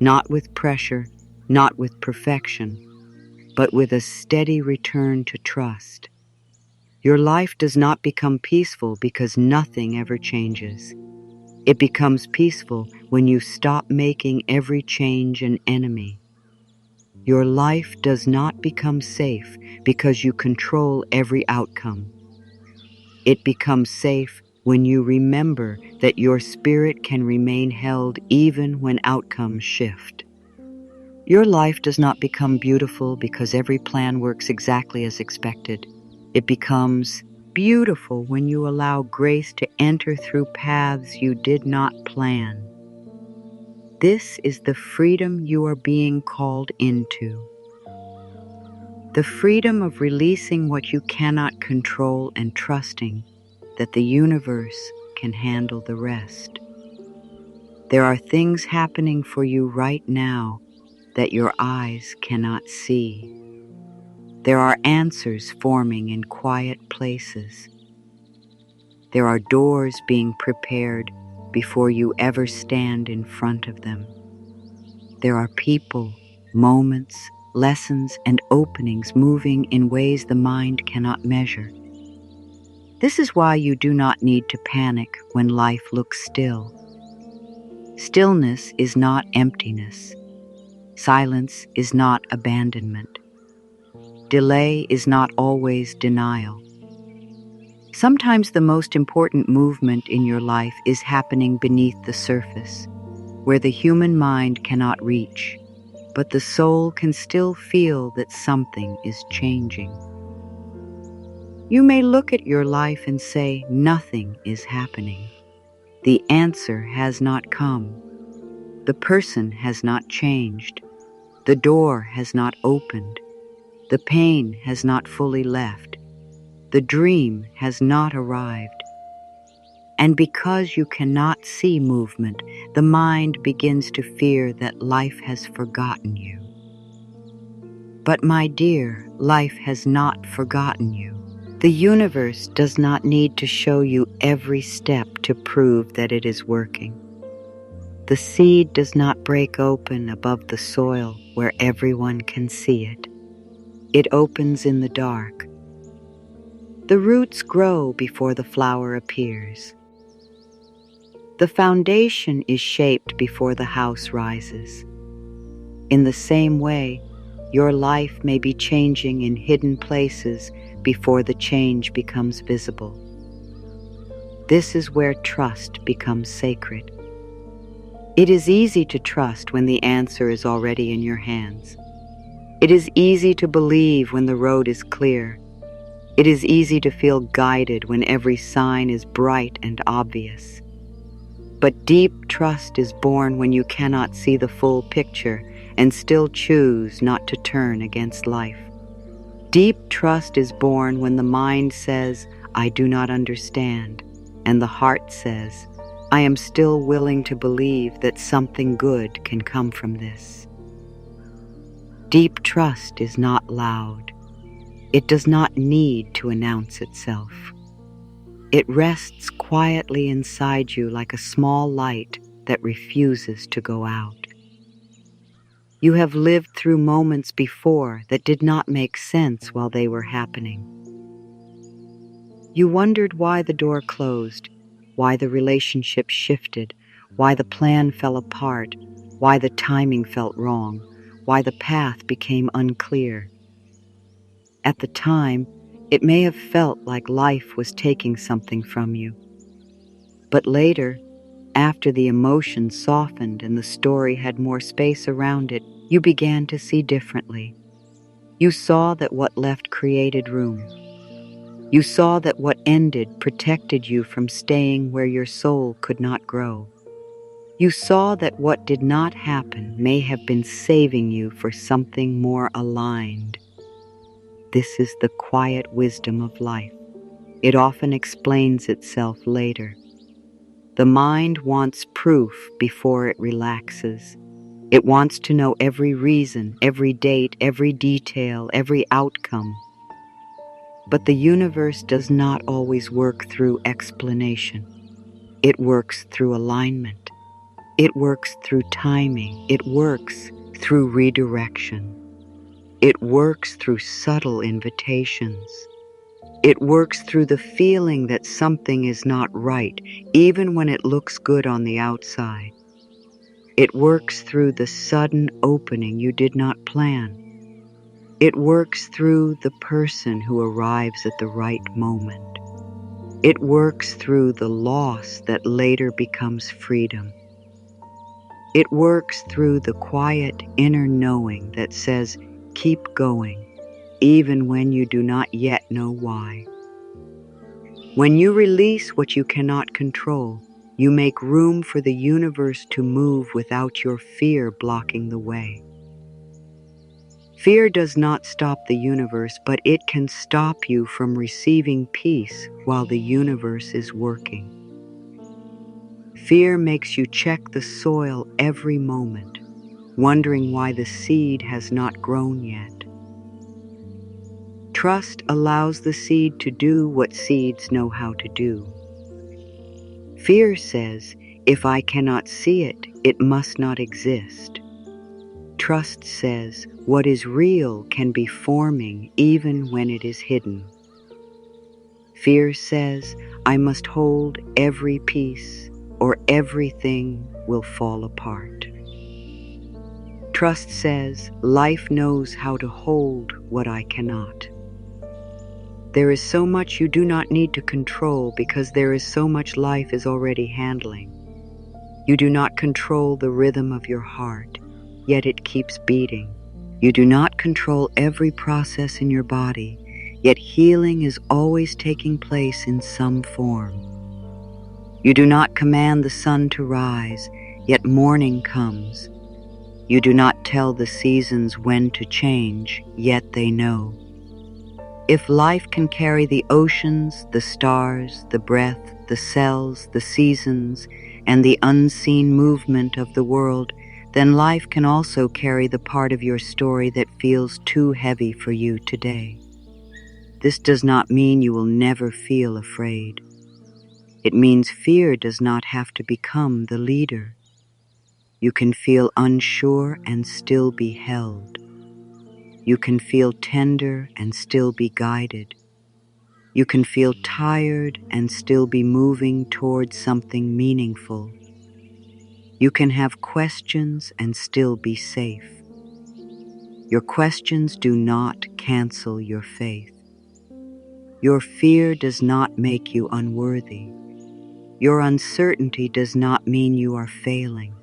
not with pressure, not with perfection, but with a steady return to trust. Your life does not become peaceful because nothing ever changes. It becomes peaceful when you stop making every change an enemy. Your life does not become safe because you control every outcome. It becomes safe when you remember that your spirit can remain held even when outcomes shift. Your life does not become beautiful because every plan works exactly as expected. It becomes beautiful when you allow grace to enter through paths you did not plan. This is the freedom you are being called into. The freedom of releasing what you cannot control and trusting that the universe can handle the rest. There are things happening for you right now that your eyes cannot see. There are answers forming in quiet places. There are doors being prepared before you ever stand in front of them. There are people, moments, lessons, and openings moving in ways the mind cannot measure. This is why you do not need to panic when life looks still. Stillness is not emptiness. Silence is not abandonment. Delay is not always denial. Sometimes the most important movement in your life is happening beneath the surface, where the human mind cannot reach, but the soul can still feel that something is changing. You may look at your life and say, nothing is happening. The answer has not come. The person has not changed. The door has not opened. The pain has not fully left. The dream has not arrived. And because you cannot see movement, the mind begins to fear that life has forgotten you. But my dear, life has not forgotten you. The universe does not need to show you every step to prove that it is working. The seed does not break open above the soil where everyone can see it. It opens in the dark. The roots grow before the flower appears. The foundation is shaped before the house rises. In the same way, your life may be changing in hidden places before the change becomes visible. This is where trust becomes sacred. It is easy to trust when the answer is already in your hands. It is easy to believe when the road is clear. It is easy to feel guided when every sign is bright and obvious. But deep trust is born when you cannot see the full picture and still choose not to turn against life. Deep trust is born when the mind says, I do not understand, and the heart says, I am still willing to believe that something good can come from this. Deep trust is not loud. It does not need to announce itself. It rests quietly inside you like a small light that refuses to go out. You have lived through moments before that did not make sense while they were happening. You wondered why the door closed, why the relationship shifted, why the plan fell apart, why the timing felt wrong, why the path became unclear. At the time, it may have felt like life was taking something from you. But later, after the emotion softened and the story had more space around it, you began to see differently. You saw that what left created room. You saw that what ended protected you from staying where your soul could not grow. You saw that what did not happen may have been saving you for something more aligned. This is the quiet wisdom of life. It often explains itself later. The mind wants proof before it relaxes. It wants to know every reason, every date, every detail, every outcome. But the universe does not always work through explanation. It works through alignment. It works through timing. It works through redirection. It works through subtle invitations. It works through the feeling that something is not right, even when it looks good on the outside. It works through the sudden opening you did not plan. It works through the person who arrives at the right moment. It works through the loss that later becomes freedom. It works through the quiet inner knowing that says, keep going, even when you do not yet know why. When you release what you cannot control, you make room for the universe to move without your fear blocking the way. Fear does not stop the universe, but it can stop you from receiving peace while the universe is working. Fear makes you check the soil every moment, wondering why the seed has not grown yet. Trust allows the seed to do what seeds know how to do. Fear says, if I cannot see it, it must not exist. Trust says, what is real can be forming even when it is hidden. Fear says, I must hold every piece or everything will fall apart. Trust says, life knows how to hold what I cannot. There is so much you do not need to control because there is so much life is already handling. You do not control the rhythm of your heart, yet it keeps beating. You do not control every process in your body, yet healing is always taking place in some form. You do not command the sun to rise, yet morning comes. You do not tell the seasons when to change, yet they know. If life can carry the oceans, the stars, the breath, the cells, the seasons, and the unseen movement of the world, then life can also carry the part of your story that feels too heavy for you today. This does not mean you will never feel afraid. It means fear does not have to become the leader. You can feel unsure and still be held. You can feel tender and still be guided. You can feel tired and still be moving towards something meaningful. You can have questions and still be safe. Your questions do not cancel your faith. Your fear does not make you unworthy. Your uncertainty does not mean you are failing.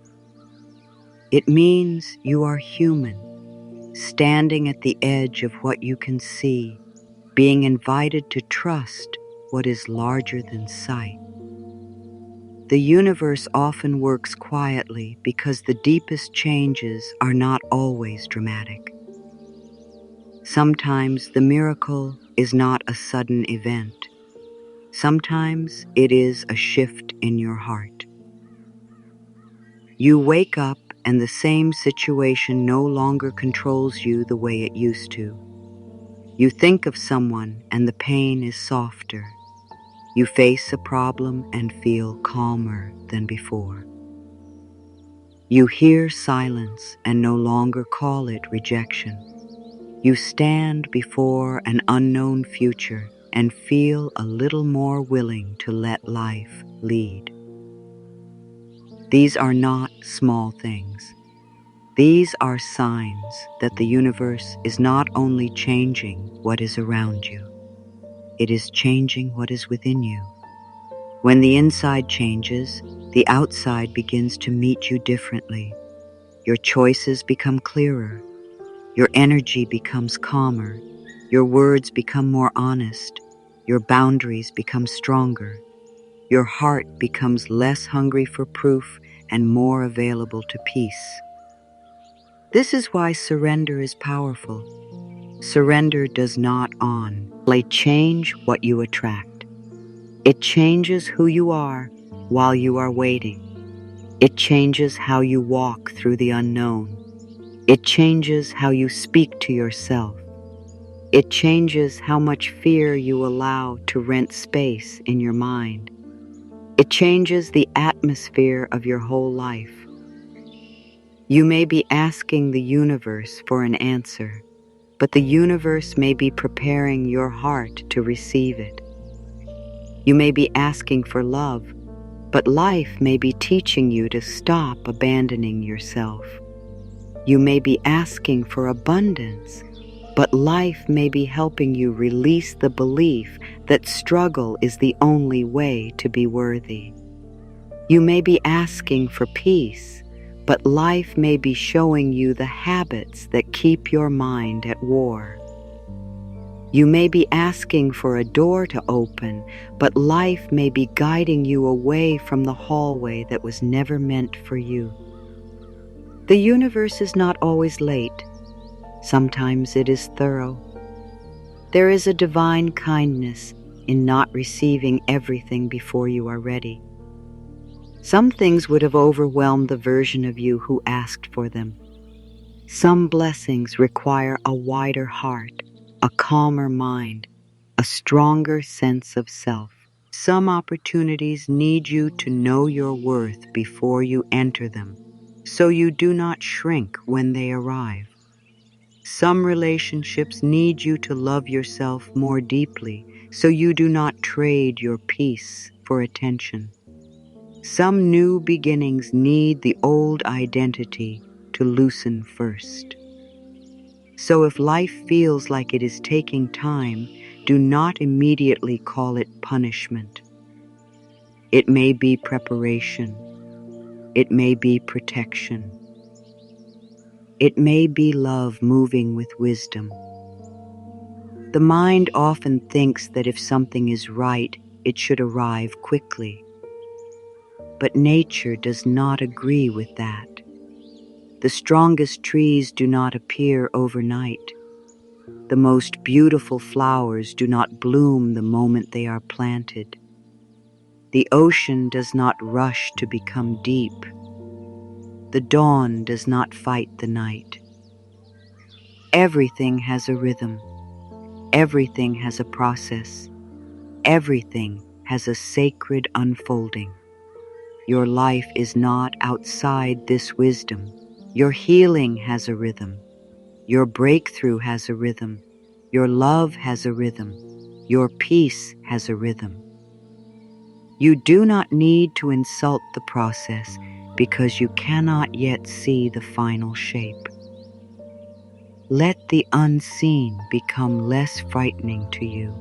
It means you are human, standing at the edge of what you can see, being invited to trust what is larger than sight. The universe often works quietly because the deepest changes are not always dramatic. Sometimes the miracle is not a sudden event. Sometimes it is a shift in your heart. You wake up and the same situation no longer controls you the way it used to. You think of someone and the pain is softer. You face a problem and feel calmer than before. You hear silence and no longer call it rejection. You stand before an unknown future and feel a little more willing to let life lead. These are not small things. These are signs that the universe is not only changing what is around you, it is changing what is within you. When the inside changes, the outside begins to meet you differently. Your choices become clearer. Your energy becomes calmer. Your words become more honest. Your boundaries become stronger. Your heart becomes less hungry for proof and more available to peace. This is why surrender is powerful. Surrender does not only change what you attract. It changes who you are while you are waiting. It changes how you walk through the unknown. It changes how you speak to yourself. It changes how much fear you allow to rent space in your mind. It changes the atmosphere of your whole life. You may be asking the universe for an answer, but the universe may be preparing your heart to receive it. You may be asking for love, but life may be teaching you to stop abandoning yourself. You may be asking for abundance, but life may be helping you release the belief that struggle is the only way to be worthy. You may be asking for peace, but life may be showing you the habits that keep your mind at war. You may be asking for a door to open, but life may be guiding you away from the hallway that was never meant for you. The universe is not always late. Sometimes it is thorough. There is a divine kindness in not receiving everything before you are ready. Some things would have overwhelmed the version of you who asked for them. Some blessings require a wider heart, a calmer mind, a stronger sense of self. Some opportunities need you to know your worth before you enter them, so you do not shrink when they arrive. Some relationships need you to love yourself more deeply, so you do not trade your peace for attention. Some new beginnings need the old identity to loosen first. So if life feels like it is taking time, do not immediately call it punishment. It may be preparation. It may be protection. It may be love moving with wisdom. The mind often thinks that if something is right, it should arrive quickly. But nature does not agree with that. The strongest trees do not appear overnight. The most beautiful flowers do not bloom the moment they are planted. The ocean does not rush to become deep. The dawn does not fight the night. Everything has a rhythm. Everything has a process. Everything has a sacred unfolding. Your life is not outside this wisdom. Your healing has a rhythm. Your breakthrough has a rhythm. Your love has a rhythm. Your peace has a rhythm. You do not need to insult the process because you cannot yet see the final shape. Let the unseen become less frightening to you.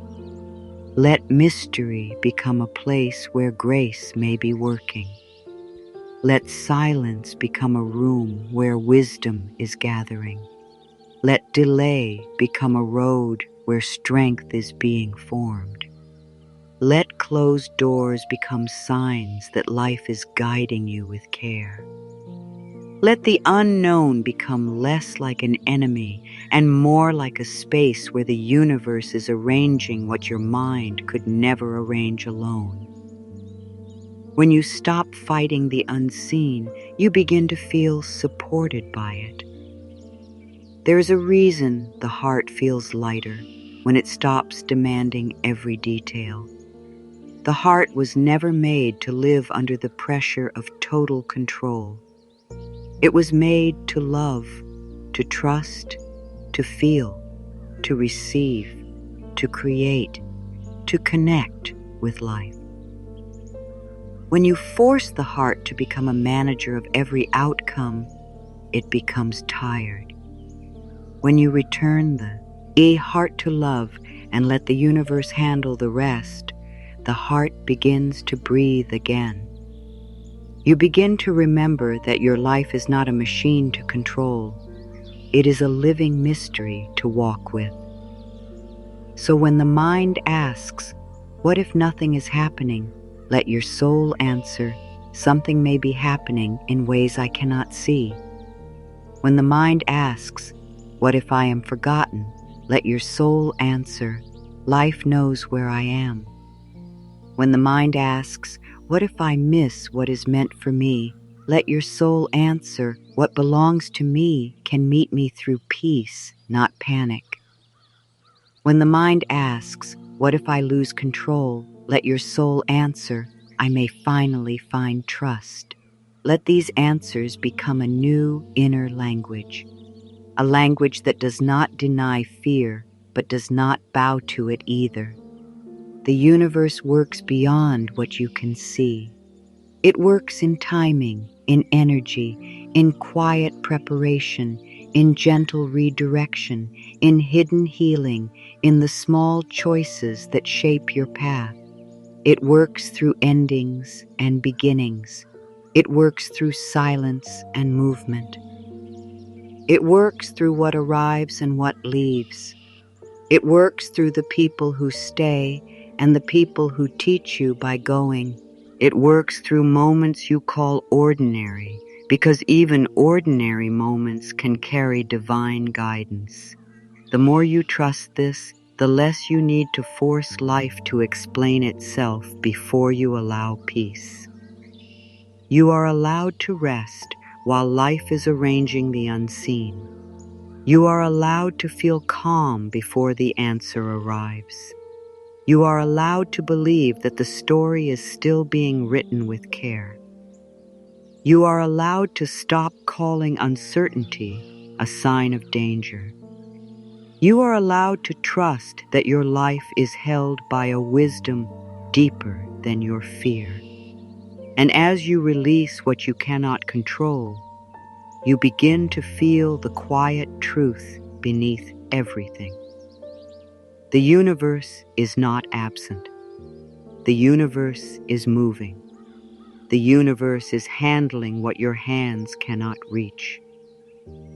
Let mystery become a place where grace may be working. Let silence become a room where wisdom is gathering. Let delay become a road where strength is being formed. Let closed doors become signs that life is guiding you with care. Let the unknown become less like an enemy and more like a space where the universe is arranging what your mind could never arrange alone. When you stop fighting the unseen, you begin to feel supported by it. There is a reason the heart feels lighter when it stops demanding every detail. The heart was never made to live under the pressure of total control. It was made to love, to trust, to feel, to receive, to create, to connect with life. When you force the heart to become a manager of every outcome, it becomes tired. When you return the heart to love and let the universe handle the rest, the heart begins to breathe again. You begin to remember that your life is not a machine to control. It is a living mystery to walk with. So when the mind asks, "What if nothing is happening?" let your soul answer, "Something may be happening in ways I cannot see." When the mind asks, "What if I am forgotten?" let your soul answer, "Life knows where I am." When the mind asks, "What if I miss what is meant for me?" let your soul answer, "What belongs to me can meet me through peace, not panic." When the mind asks, "What if I lose control?" let your soul answer, "I may finally find trust." Let these answers become a new inner language, a language that does not deny fear, but does not bow to it either. The universe works beyond what you can see. It works in timing, in energy, in quiet preparation, in gentle redirection, in hidden healing, in the small choices that shape your path. It works through endings and beginnings. It works through silence and movement. It works through what arrives and what leaves. It works through the people who stay and the people who teach you by going. It works through moments you call ordinary, because even ordinary moments can carry divine guidance. The more you trust this, the less you need to force life to explain itself before you allow peace. You are allowed to rest while life is arranging the unseen. You are allowed to feel calm before the answer arrives. You are allowed to believe that the story is still being written with care. You are allowed to stop calling uncertainty a sign of danger. You are allowed to trust that your life is held by a wisdom deeper than your fear. And as you release what you cannot control, you begin to feel the quiet truth beneath everything. The universe is not absent. The universe is moving. The universe is handling what your hands cannot reach.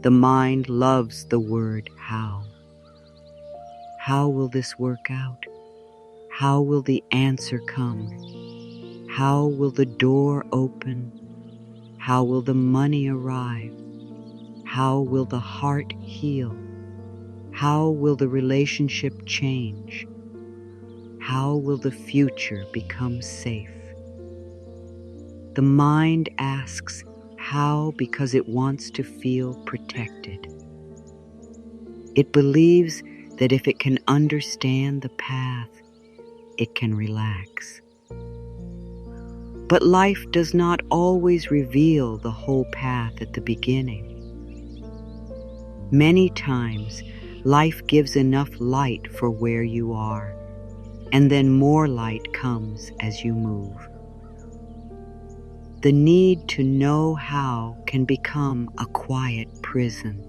The mind loves the word how. How will this work out? How will the answer come? How will the door open? How will the money arrive? How will the heart heal? How will the relationship change? How will the future become safe? The mind asks how because it wants to feel protected. It believes that if it can understand the path, it can relax. But life does not always reveal the whole path at the beginning. Many times, life gives enough light for where you are, and then more light comes as you move. The need to know how can become a quiet prison.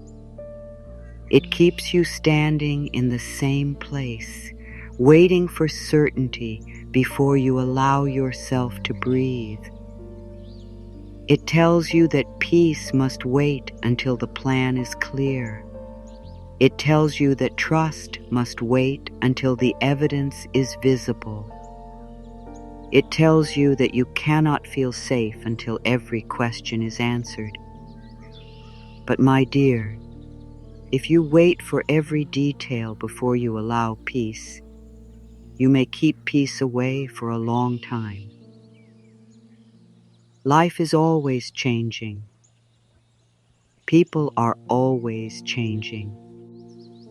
It keeps you standing in the same place, waiting for certainty before you allow yourself to breathe. It tells you that peace must wait until the plan is clear. It tells you that trust must wait until the evidence is visible. It tells you that you cannot feel safe until every question is answered. But my dear, if you wait for every detail before you allow peace, you may keep peace away for a long time. Life is always changing. People are always changing.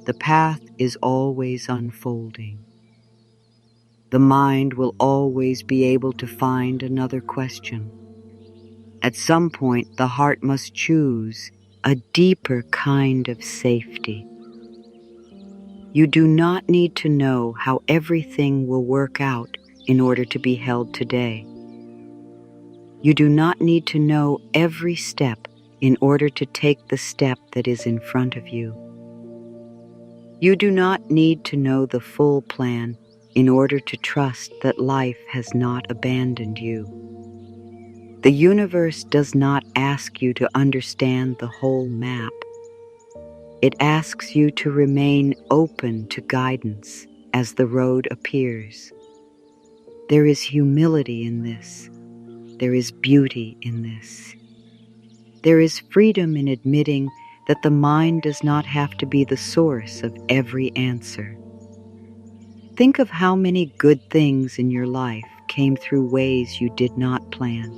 The path is always unfolding. The mind will always be able to find another question. At some point, the heart must choose a deeper kind of safety. You do not need to know how everything will work out in order to be held today. You do not need to know every step in order to take the step that is in front of you. You do not need to know the full plan in order to trust that life has not abandoned you. The universe does not ask you to understand the whole map. It asks you to remain open to guidance as the road appears. There is humility in this. There is beauty in this. There is freedom in admitting that the mind does not have to be the source of every answer. Think of how many good things in your life came through ways you did not plan.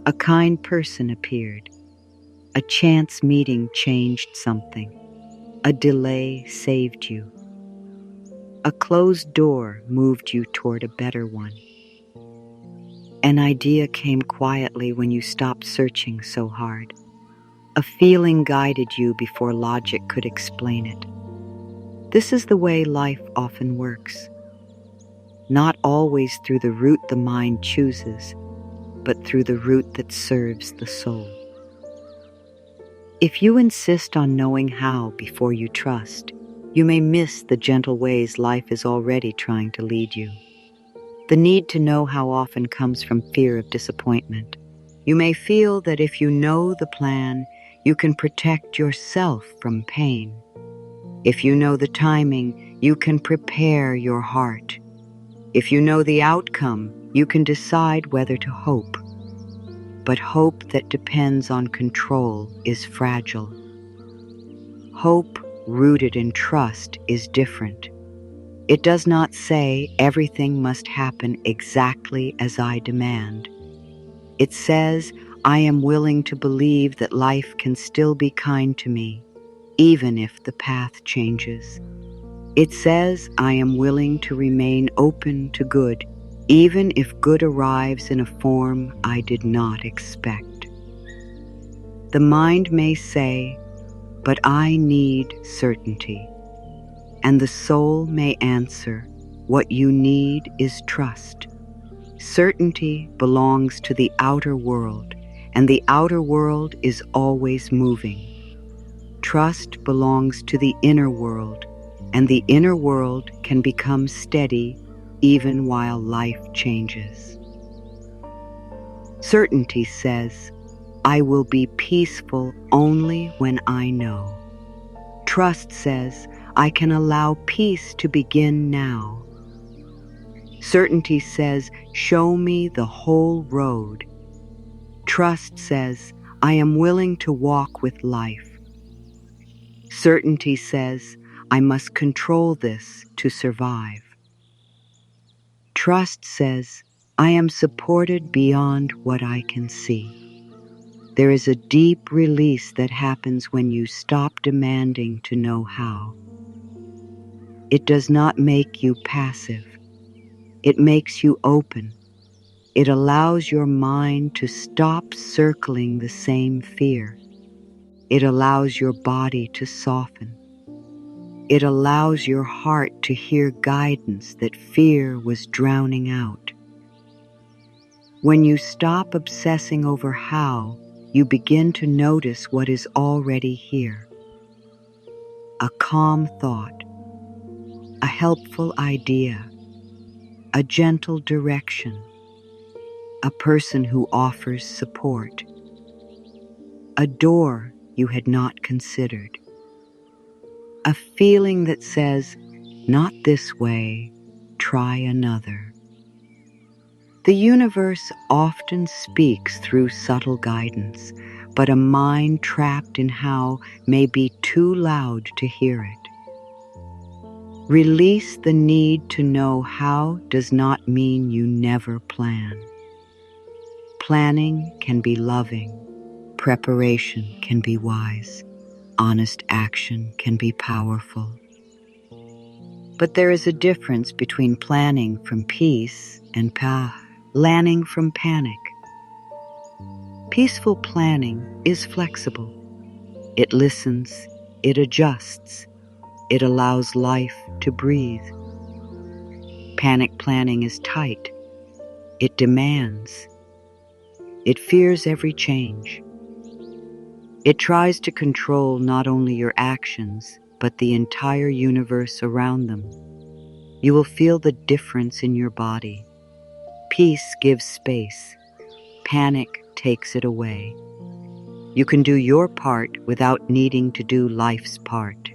A kind person appeared. A chance meeting changed something. A delay saved you. A closed door moved you toward a better one. An idea came quietly when you stopped searching so hard. A feeling guided you before logic could explain it. This is the way life often works. Not always through the route the mind chooses, but through the route that serves the soul. If you insist on knowing how before you trust, you may miss the gentle ways life is already trying to lead you. The need to know how often comes from fear of disappointment. You may feel that if you know the plan, you can protect yourself from pain. If you know the timing, you can prepare your heart. If you know the outcome, you can decide whether to hope. But hope that depends on control is fragile. Hope rooted in trust is different. It does not say everything must happen exactly as I demand. It says I am willing to believe that life can still be kind to me, even if the path changes. It says I am willing to remain open to good, even if good arrives in a form I did not expect. The mind may say, but I need certainty. And the soul may answer, what you need is trust. Certainty belongs to the outer world, and the outer world is always moving. Trust belongs to the inner world, and the inner world can become steady even while life changes. Certainty says, I will be peaceful only when I know. Trust says, I can allow peace to begin now. Certainty says, show me the whole road. Trust says, I am willing to walk with life. Certainty says, I must control this to survive. Trust says, I am supported beyond what I can see. There is a deep release that happens when you stop demanding to know how. It does not make you passive. It makes you open. It allows your mind to stop circling the same fear. It allows your body to soften. It allows your heart to hear guidance that fear was drowning out. When you stop obsessing over how, you begin to notice what is already here. A calm thought, a helpful idea, a gentle direction, a person who offers support, a door you had not considered, a feeling that says, not this way, try another. The universe often speaks through subtle guidance, but a mind trapped in how may be too loud to hear it. Release the need to know how does not mean you never plan. Planning can be loving. Preparation can be wise. Honest action can be powerful. But there is a difference between planning from peace and planning from panic. Peaceful planning is flexible. It listens, it adjusts, it allows life to breathe. Panic planning is tight. It demands. It fears every change. It tries to control not only your actions, but the entire universe around them. You will feel the difference in your body. Peace gives space. Panic takes it away. You can do your part without needing to do life's part.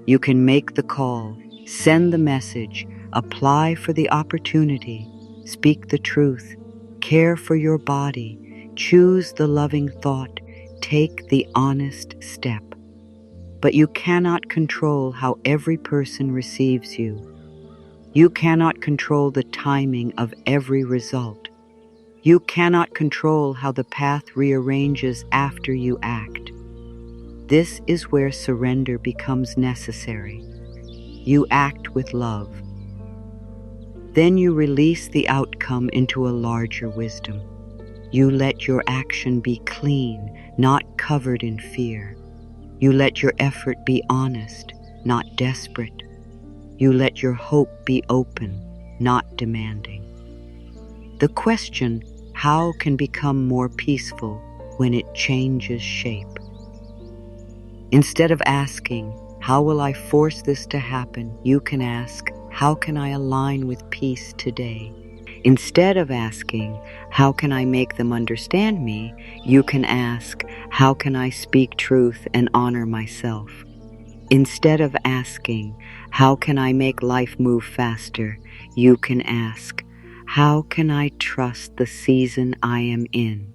You can make the call, send the message, apply for the opportunity, speak the truth, care for your body, choose the loving thought, take the honest step. But you cannot control how every person receives you. You cannot control the timing of every result. You cannot control how the path rearranges after you act. This is where surrender becomes necessary. You act with love. Then you release the outcome into a larger wisdom. You let your action be clean, not covered in fear. You let your effort be honest, not desperate. You let your hope be open, not demanding. The question, how, can become more peaceful when it changes shape. Instead of asking, how will I force this to happen, you can ask, how can I align with peace today? Instead of asking, how can I make them understand me, you can ask, how can I speak truth and honor myself? Instead of asking, how can I make life move faster, you can ask, how can I trust the season I am in?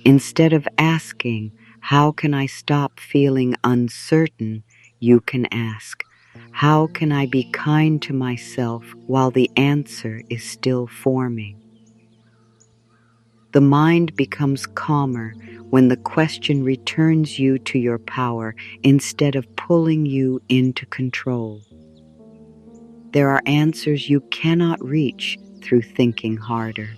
Instead of asking, how can I stop feeling uncertain, you can ask, how can I be kind to myself while the answer is still forming? The mind becomes calmer when the question returns you to your power instead of pulling you into control. There are answers you cannot reach through thinking harder.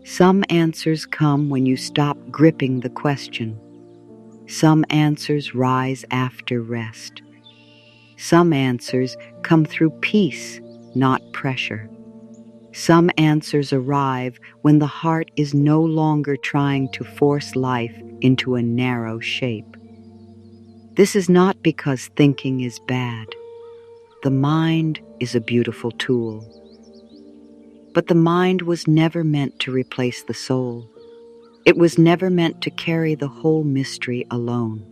Some answers come when you stop gripping the question. Some answers rise after rest. Some answers come through peace, not pressure. Some answers arrive when the heart is no longer trying to force life into a narrow shape. This is not because thinking is bad. The mind is a beautiful tool. But the mind was never meant to replace the soul. It was never meant to carry the whole mystery alone.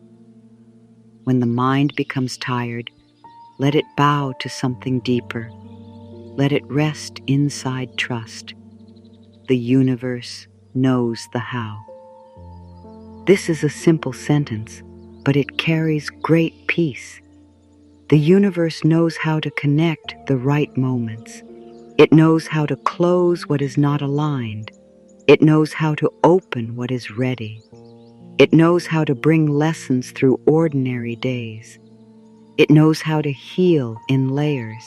When the mind becomes tired, let it bow to something deeper. Let it rest inside trust. The universe knows the how. This is a simple sentence, but it carries great peace. The universe knows how to connect the right moments. It knows how to close what is not aligned. It knows how to open what is ready. It knows how to bring lessons through ordinary days. It knows how to heal in layers.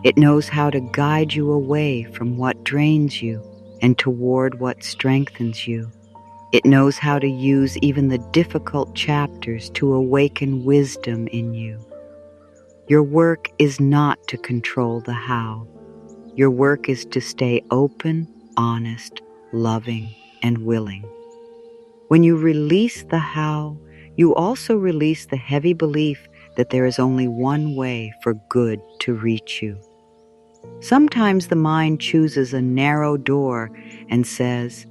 It knows how to guide you away from what drains you and toward what strengthens you. It knows how to use even the difficult chapters to awaken wisdom in you. Your work is not to control the how. Your work is to stay open, honest, loving, and willing. When you release the how, you also release the heavy belief that there is only one way for good to reach you. Sometimes the mind chooses a narrow door and says,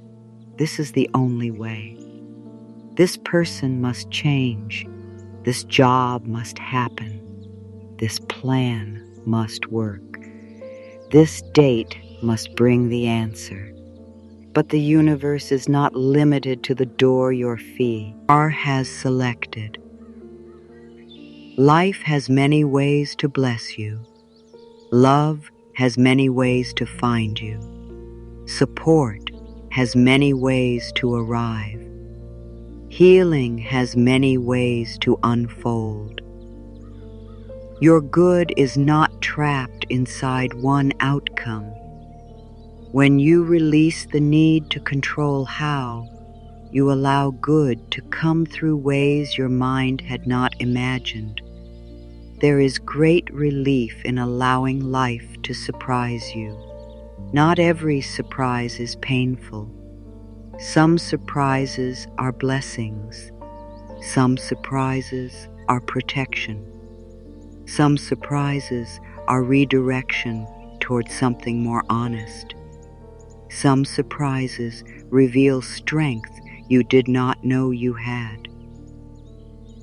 this is the only way. This person must change. This job must happen. This plan must work. This date must bring the answer. But the universe is not limited to the door your feet has selected. Life has many ways to bless you. Love has many ways to find you. Support has many ways to arrive. Healing has many ways to unfold. Your good is not trapped inside one outcome. When you release the need to control how, you allow good to come through ways your mind had not imagined. There is great relief in allowing life to surprise you. Not every surprise is painful. Some surprises are blessings. Some surprises are protection. Some surprises are redirection towards something more honest. Some surprises reveal strength you did not know you had.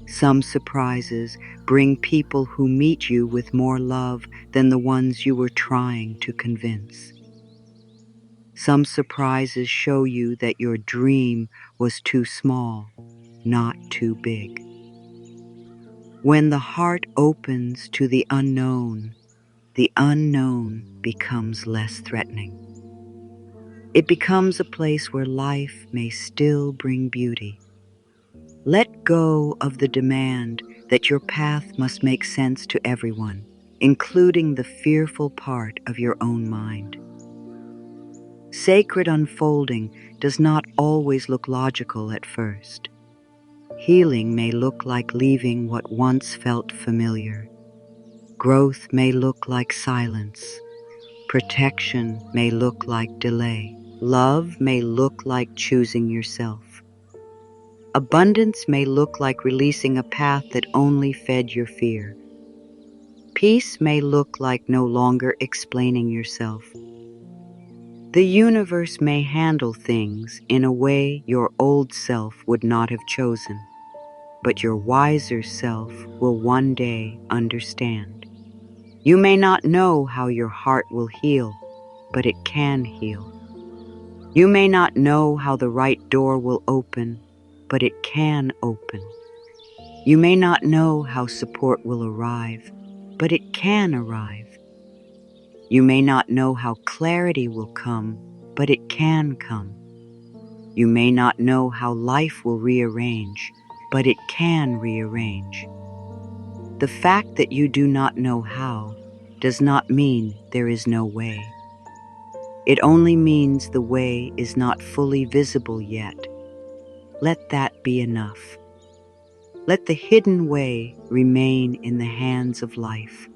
Some surprises bring people who meet you with more love than the ones you were trying to convince. Some surprises show you that your dream was too small, not too big. When the heart opens to the unknown becomes less threatening. It becomes a place where life may still bring beauty. Let go of the demand that your path must make sense to everyone. including the fearful part of your own mind. Sacred unfolding does not always look logical at first. Healing may look like leaving what once felt familiar. Growth may look like silence. Protection may look like delay. Love may look like choosing yourself. Abundance may look like releasing a path that only fed your fear. Peace may look like no longer explaining yourself. The universe may handle things in a way your old self would not have chosen, but your wiser self will one day understand. You may not know how your heart will heal, but it can heal. You may not know how the right door will open, but it can open. You may not know how support will arrive, but it can arrive. You may not know how clarity will come, but it can come. You may not know how life will rearrange, but it can rearrange. The fact that you do not know how does not mean there is no way. It only means the way is not fully visible yet. Let that be enough. Let the hidden way remain in the hands of life.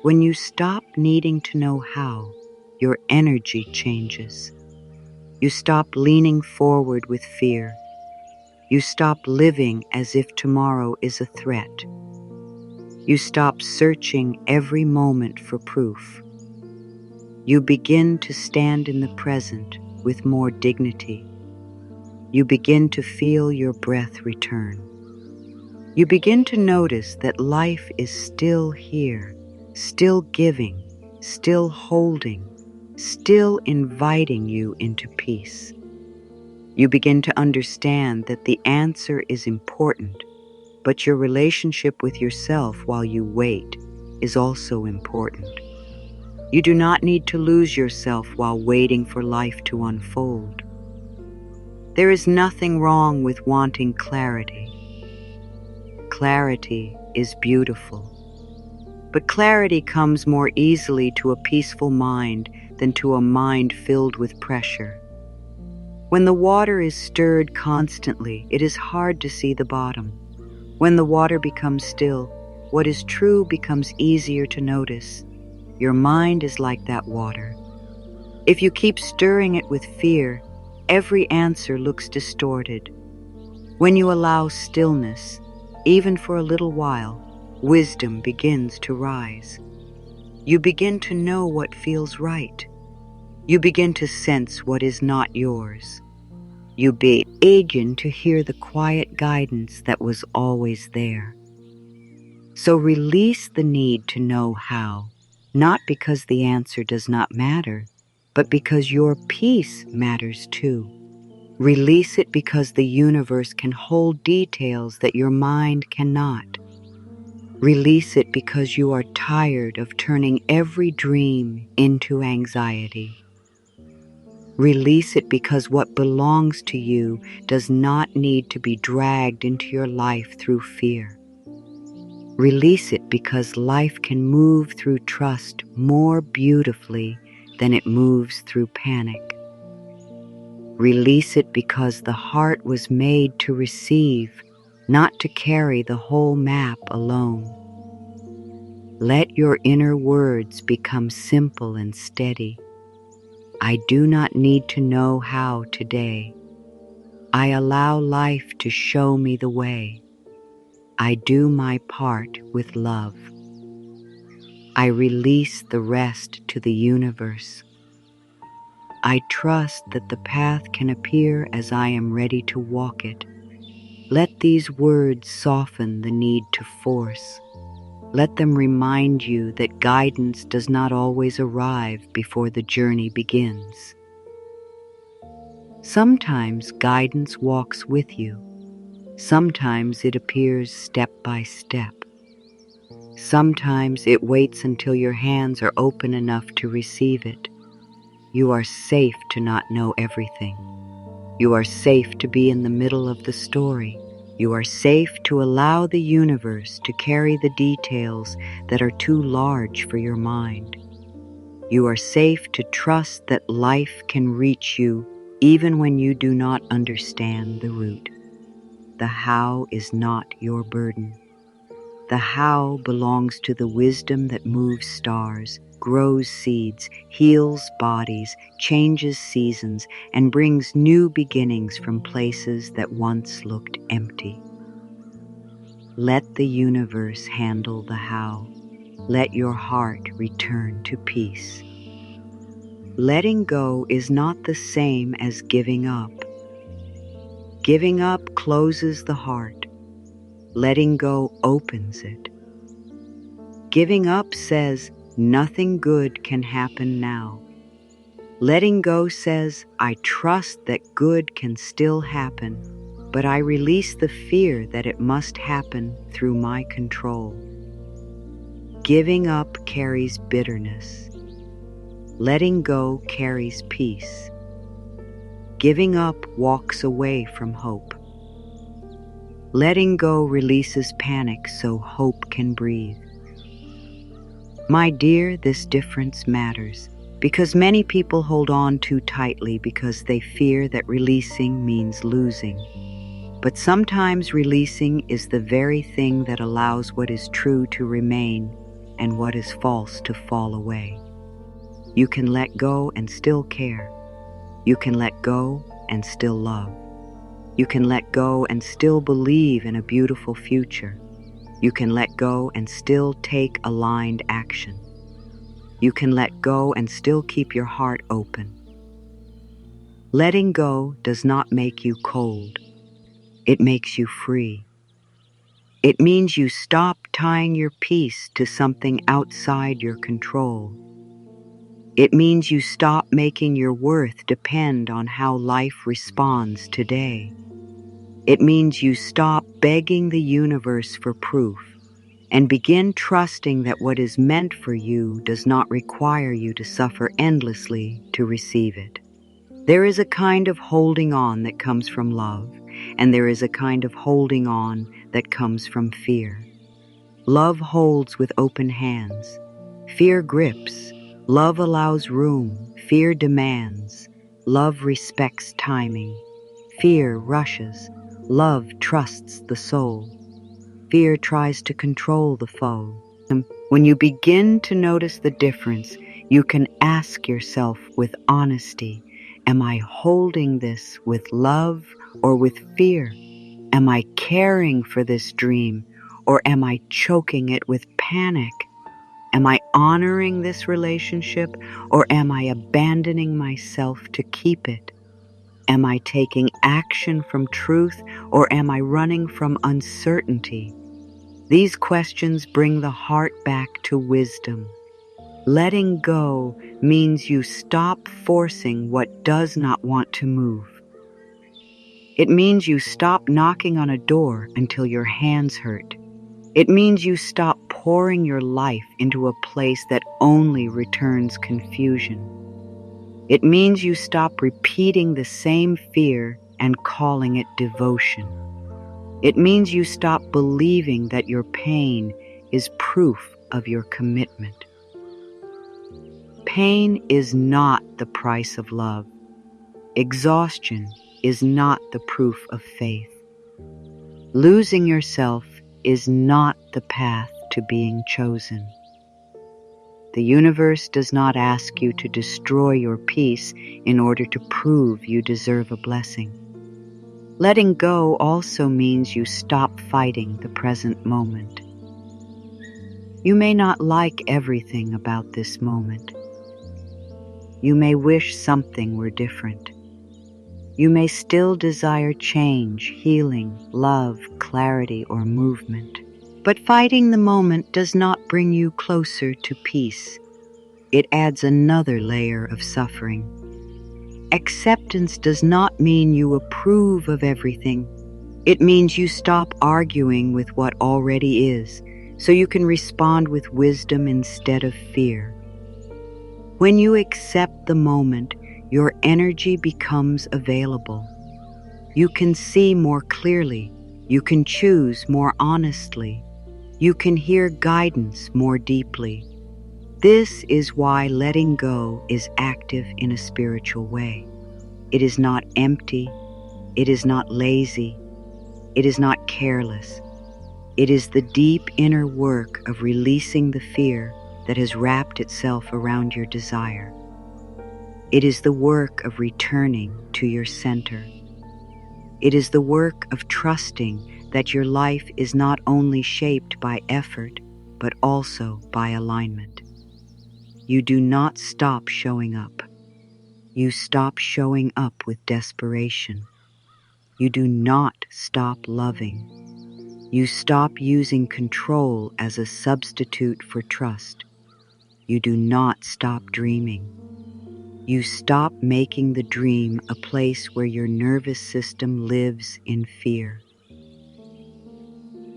When you stop needing to know how, your energy changes. You stop leaning forward with fear. You stop living as if tomorrow is a threat. You stop searching every moment for proof. You begin to stand in the present with more dignity. You begin to feel your breath return. You begin to notice that life is still here, still giving, still holding, still inviting you into peace. You begin to understand that the answer is important, but your relationship with yourself while you wait is also important. You do not need to lose yourself while waiting for life to unfold. There is nothing wrong with wanting clarity. Clarity is beautiful. But clarity comes more easily to a peaceful mind than to a mind filled with pressure. When the water is stirred constantly, it is hard to see the bottom. When the water becomes still, what is true becomes easier to notice. Your mind is like that water. If you keep stirring it with fear, every answer looks distorted. When you allow stillness, even for a little while, wisdom begins to rise. You begin to know what feels right. You begin to sense what is not yours. You begin to hear the quiet guidance that was always there. So release the need to know how, not because the answer does not matter, but because your peace matters too. Release it because the universe can hold details that your mind cannot. Release it because you are tired of turning every dream into anxiety. Release it because what belongs to you does not need to be dragged into your life through fear. Release it because life can move through trust more beautifully than it moves through panic. Release it because the heart was made to receive, not to carry the whole map alone. Let your inner words become simple and steady. I do not need to know how today. I allow life to show me the way. I do my part with love. I release the rest to the universe. I trust that the path can appear as I am ready to walk it. Let these words soften the need to force. Let them remind you that guidance does not always arrive before the journey begins. Sometimes guidance walks with you. Sometimes it appears step by step. Sometimes it waits until your hands are open enough to receive it. You are safe to not know everything. You are safe to be in the middle of the story. You are safe to allow the universe to carry the details that are too large for your mind. You are safe to trust that life can reach you even when you do not understand the route. The how is not your burden. The how belongs to the wisdom that moves stars, grows seeds, heals bodies, changes seasons, and brings new beginnings from places that once looked empty. Let the universe handle the how. Let your heart return to peace. Letting go is not the same as giving up. Giving up closes the heart. Letting go opens it. Giving up says, nothing good can happen now. Letting go says, I trust that good can still happen, but I release the fear that it must happen through my control. Giving up carries bitterness. Letting go carries peace. Giving up walks away from hope. Letting go releases panic so hope can breathe. My dear, this difference matters because many people hold on too tightly because they fear that releasing means losing. But sometimes releasing is the very thing that allows what is true to remain and what is false to fall away. You can let go and still care. You can let go and still love. You can let go and still believe in a beautiful future. You can let go and still take aligned action. You can let go and still keep your heart open. Letting go does not make you cold. It makes you free. It means you stop tying your peace to something outside your control. It means you stop making your worth depend on how life responds today. It means you stop begging the universe for proof and begin trusting that what is meant for you does not require you to suffer endlessly to receive it. There is a kind of holding on that comes from love, and there is a kind of holding on that comes from fear. Love holds with open hands. Fear grips. Love allows room. Fear demands. Love respects timing. Fear rushes. Love trusts the soul. Fear tries to control the foe. When you begin to notice the difference, you can ask yourself with honesty, am I holding this with love or with fear? Am I caring for this dream or am I choking it with panic? Am I honoring this relationship or am I abandoning myself to keep it? Am I taking action from truth or am I running from uncertainty? These questions bring the heart back to wisdom. Letting go means you stop forcing what does not want to move. It means you stop knocking on a door until your hands hurt. It means you stop pouring your life into a place that only returns confusion. It means you stop repeating the same fear and calling it devotion. It means you stop believing that your pain is proof of your commitment. Pain is not the price of love. Exhaustion is not the proof of faith. Losing yourself is not the path to being chosen. The universe does not ask you to destroy your peace in order to prove you deserve a blessing. Letting go also means you stop fighting the present moment. You may not like everything about this moment. You may wish something were different. You may still desire change, healing, love, clarity, or movement. But fighting the moment does not bring you closer to peace. It adds another layer of suffering. Acceptance does not mean you approve of everything. It means you stop arguing with what already is, so you can respond with wisdom instead of fear. When you accept the moment, your energy becomes available. You can see more clearly. You can choose more honestly. You can hear guidance more deeply. This is why letting go is active in a spiritual way. It is not empty. It is not lazy. It is not careless. It is the deep inner work of releasing the fear that has wrapped itself around your desire. It is the work of returning to your center. It is the work of trusting that your life is not only shaped by effort, but also by alignment. You do not stop showing up. You stop showing up with desperation. You do not stop loving. You stop using control as a substitute for trust. You do not stop dreaming. You stop making the dream a place where your nervous system lives in fear.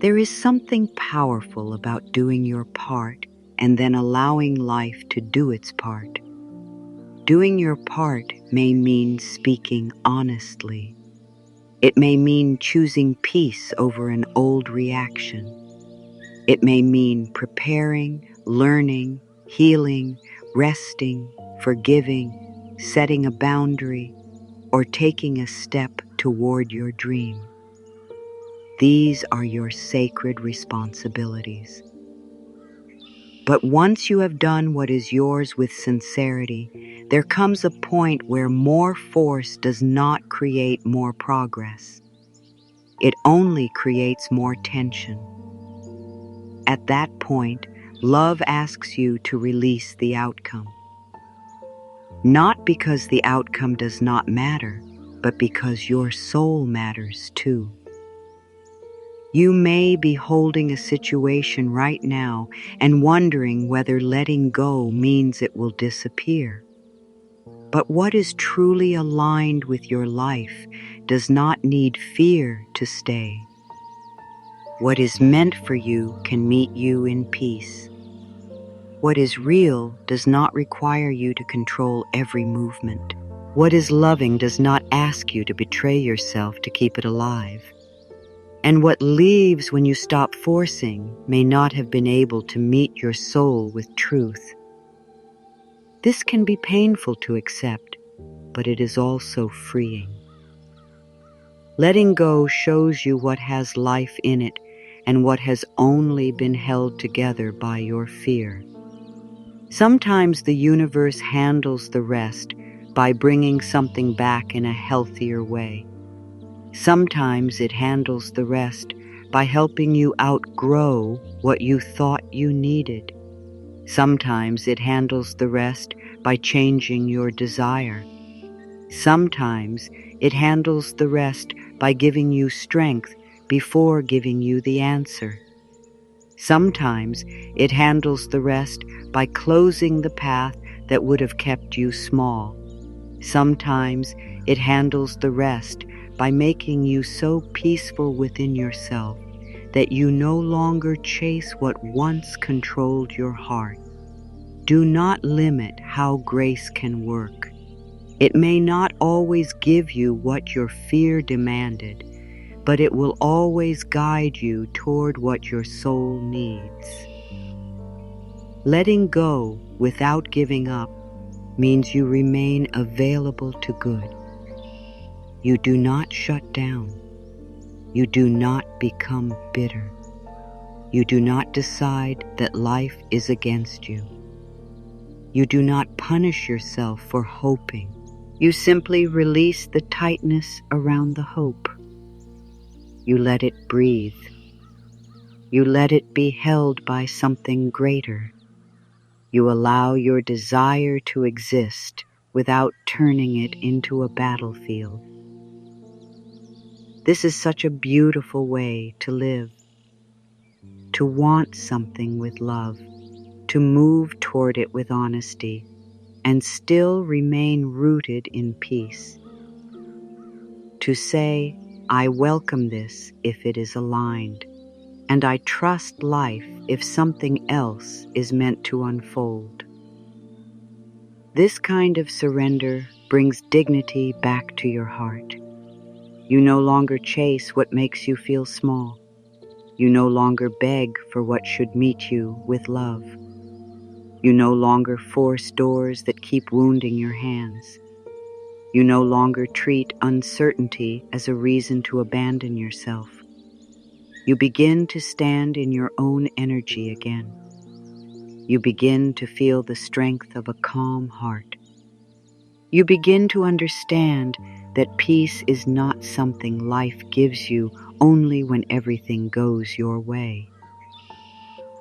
There is something powerful about doing your part and then allowing life to do its part. Doing your part may mean speaking honestly. It may mean choosing peace over an old reaction. It may mean preparing, learning, healing, resting, forgiving, setting a boundary, or taking a step toward your dream. These are your sacred responsibilities. But once you have done what is yours with sincerity, there comes a point where more force does not create more progress. It only creates more tension. At that point, love asks you to release the outcome. Not because the outcome does not matter, but because your soul matters too. You may be holding a situation right now and wondering whether letting go means it will disappear. But what is truly aligned with your life does not need fear to stay. What is meant for you can meet you in peace. What is real does not require you to control every movement. What is loving does not ask you to betray yourself to keep it alive. And what leaves when you stop forcing may not have been able to meet your soul with truth. This can be painful to accept, but it is also freeing. Letting go shows you what has life in it and what has only been held together by your fear. Sometimes the universe handles the rest by bringing something back in a healthier way. Sometimes it handles the rest by helping you outgrow what you thought you needed. Sometimes it handles the rest by changing your desire. Sometimes it handles the rest by giving you strength before giving you the answer. Sometimes it handles the rest by closing the path that would have kept you small. Sometimes it handles the rest by making you so peaceful within yourself that you no longer chase what once controlled your heart. Do not limit how grace can work. It may not always give you what your fear demanded, but it will always guide you toward what your soul needs. Letting go without giving up means you remain available to good. You do not shut down. You do not become bitter. You do not decide that life is against you. You do not punish yourself for hoping. You simply release the tightness around the hope. You let it breathe. You let it be held by something greater. You allow your desire to exist without turning it into a battlefield. This is such a beautiful way to live. To want something with love, to move toward it with honesty, and still remain rooted in peace. To say, I welcome this if it is aligned, and I trust life if something else is meant to unfold. This kind of surrender brings dignity back to your heart. You no longer chase what makes you feel small. You no longer beg for what should meet you with love. You no longer force doors that keep wounding your hands. You no longer treat uncertainty as a reason to abandon yourself. You begin to stand in your own energy again. You begin to feel the strength of a calm heart. You begin to understand that peace is not something life gives you only when everything goes your way.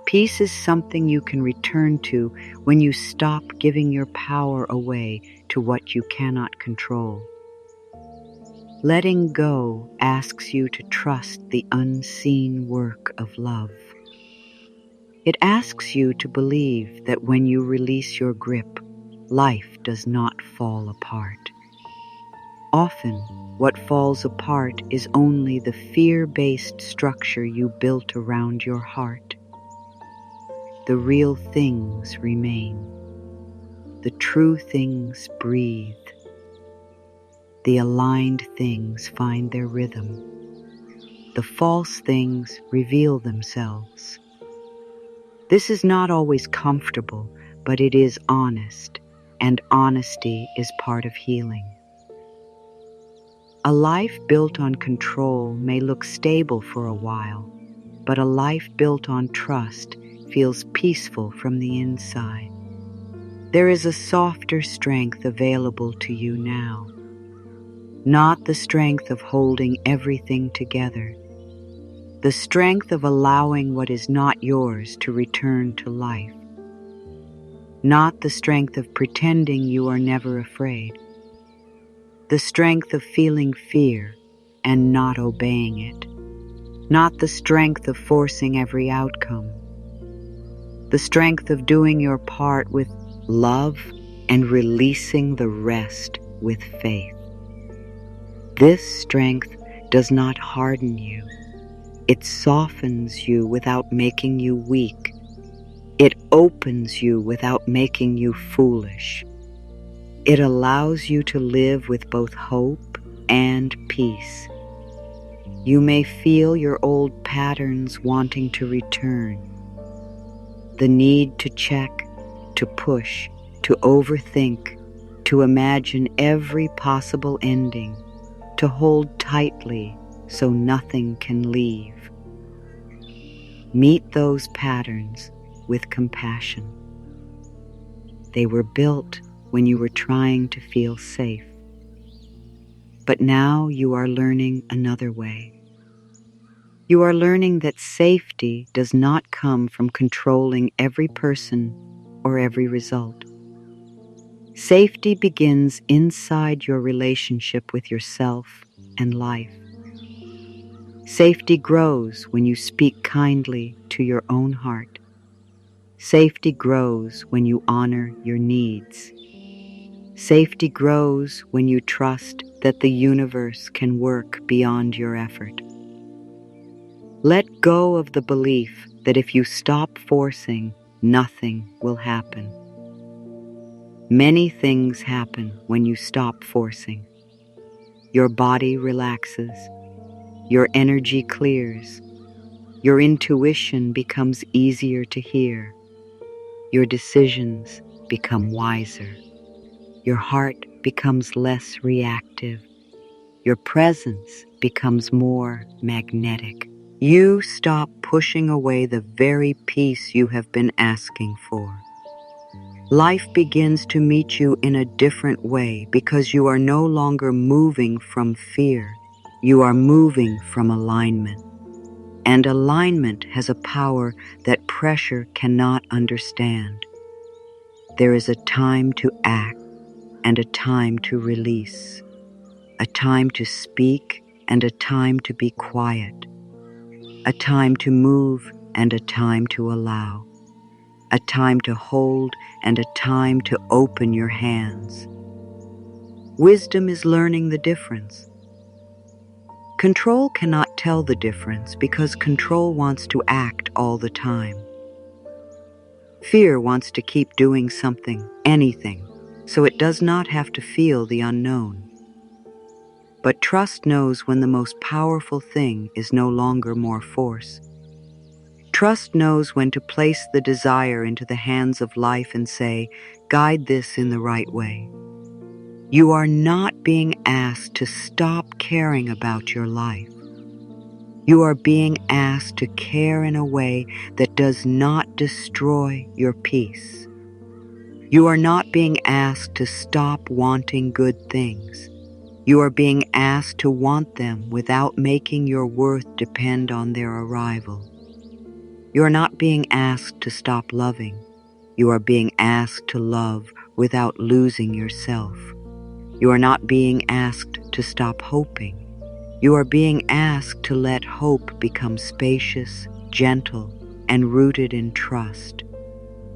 Peace is something you can return to when you stop giving your power away to what you cannot control. Letting go asks you to trust the unseen work of love. It asks you to believe that when you release your grip, life does not fall apart. Often, what falls apart is only the fear-based structure you built around your heart. The real things remain. The true things breathe. The aligned things find their rhythm. The false things reveal themselves. This is not always comfortable, but it is honest, and honesty is part of healing. A life built on control may look stable for a while, but a life built on trust feels peaceful from the inside. There is a softer strength available to you now, not the strength of holding everything together, the strength of allowing what is not yours to return to life, not the strength of pretending you are never afraid, the strength of feeling fear and not obeying it, not the strength of forcing every outcome, the strength of doing your part with love and releasing the rest with faith. This strength does not harden you. It softens you without making you weak. It opens you without making you foolish. It allows you to live with both hope and peace. You may feel your old patterns wanting to return. The need to check, to push, to overthink, to imagine every possible ending, to hold tightly so nothing can leave. Meet those patterns with compassion. They were built when you were trying to feel safe. But now you are learning another way. You are learning that safety does not come from controlling every person or every result. Safety begins inside your relationship with yourself and life. Safety grows when you speak kindly to your own heart. Safety grows when you honor your needs. Safety grows when you trust that the universe can work beyond your effort. Let go of the belief that if you stop forcing, nothing will happen. Many things happen when you stop forcing. Your body relaxes. Your energy clears. Your intuition becomes easier to hear. Your decisions become wiser. Your heart becomes less reactive. Your presence becomes more magnetic. You stop pushing away the very peace you have been asking for. Life begins to meet you in a different way because you are no longer moving from fear. You are moving from alignment. And alignment has a power that pressure cannot understand. There is a time to act and a time to release, a time to speak and a time to be quiet, a time to move and a time to allow, a time to hold and a time to open your hands. Wisdom is learning the difference. Control cannot tell the difference because control wants to act all the time. Fear wants to keep doing something, anything, so it does not have to feel the unknown. But trust knows when the most powerful thing is no longer more force. Trust knows when to place the desire into the hands of life and say, guide this in the right way. You are not being asked to stop caring about your life. You are being asked to care in a way that does not destroy your peace. You are not being asked to stop wanting good things. You are being asked to want them without making your worth depend on their arrival. You are not being asked to stop loving. You are being asked to love without losing yourself. You are not being asked to stop hoping. You are being asked to let hope become spacious, gentle, and rooted in trust.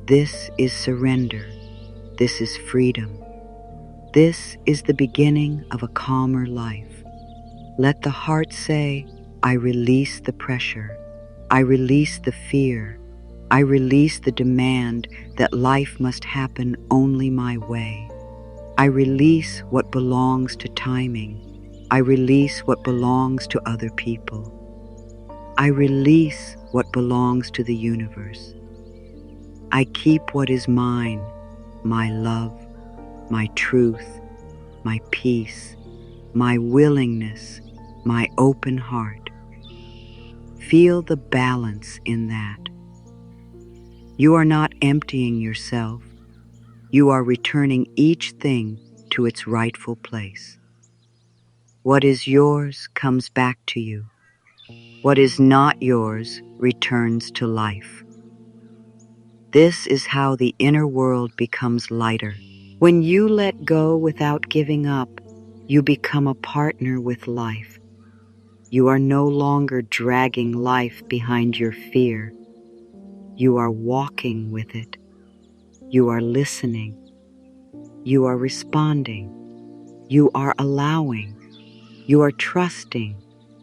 This is surrender. This is freedom. This is the beginning of a calmer life. Let the heart say, I release the pressure. I release the fear. I release the demand that life must happen only my way. I release what belongs to timing. I release what belongs to other people. I release what belongs to the universe. I keep what is mine, my love, my truth, my peace, my willingness, my open heart. Feel the balance in that. You are not emptying yourself. You are returning each thing to its rightful place. What is yours comes back to you. What is not yours returns to life. This is how the inner world becomes lighter. When you let go without giving up, you become a partner with life. You are no longer dragging life behind your fear. You are walking with it. You are listening. You are responding. You are allowing. You are trusting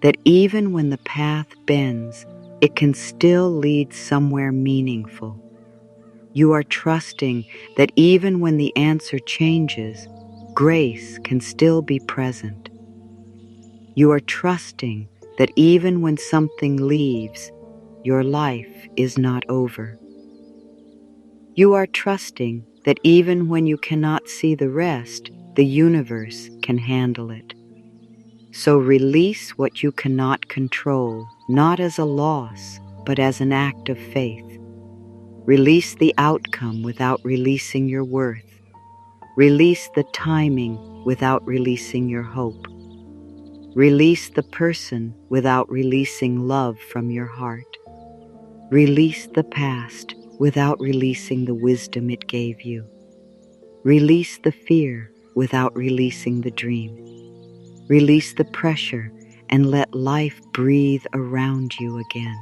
that even when the path bends, it can still lead somewhere meaningful. You are trusting that even when the answer changes, grace can still be present. You are trusting that even when something leaves, your life is not over. You are trusting that even when you cannot see the rest, the universe can handle it. So release what you cannot control, not as a loss, but as an act of faith. Release the outcome without releasing your worth. Release the timing without releasing your hope. Release the person without releasing love from your heart. Release the past without releasing the wisdom it gave you. Release the fear without releasing the dream. Release the pressure and let life breathe around you again.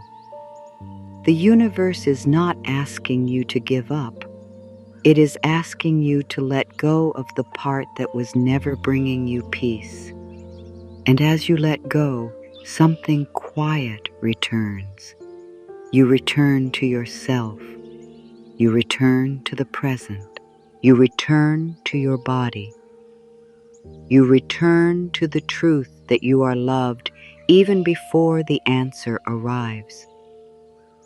The universe is not asking you to give up. It is asking you to let go of the part that was never bringing you peace. And as you let go, something quiet returns. You return to yourself. You return to the present. You return to your body. You return to the truth that you are loved even before the answer arrives.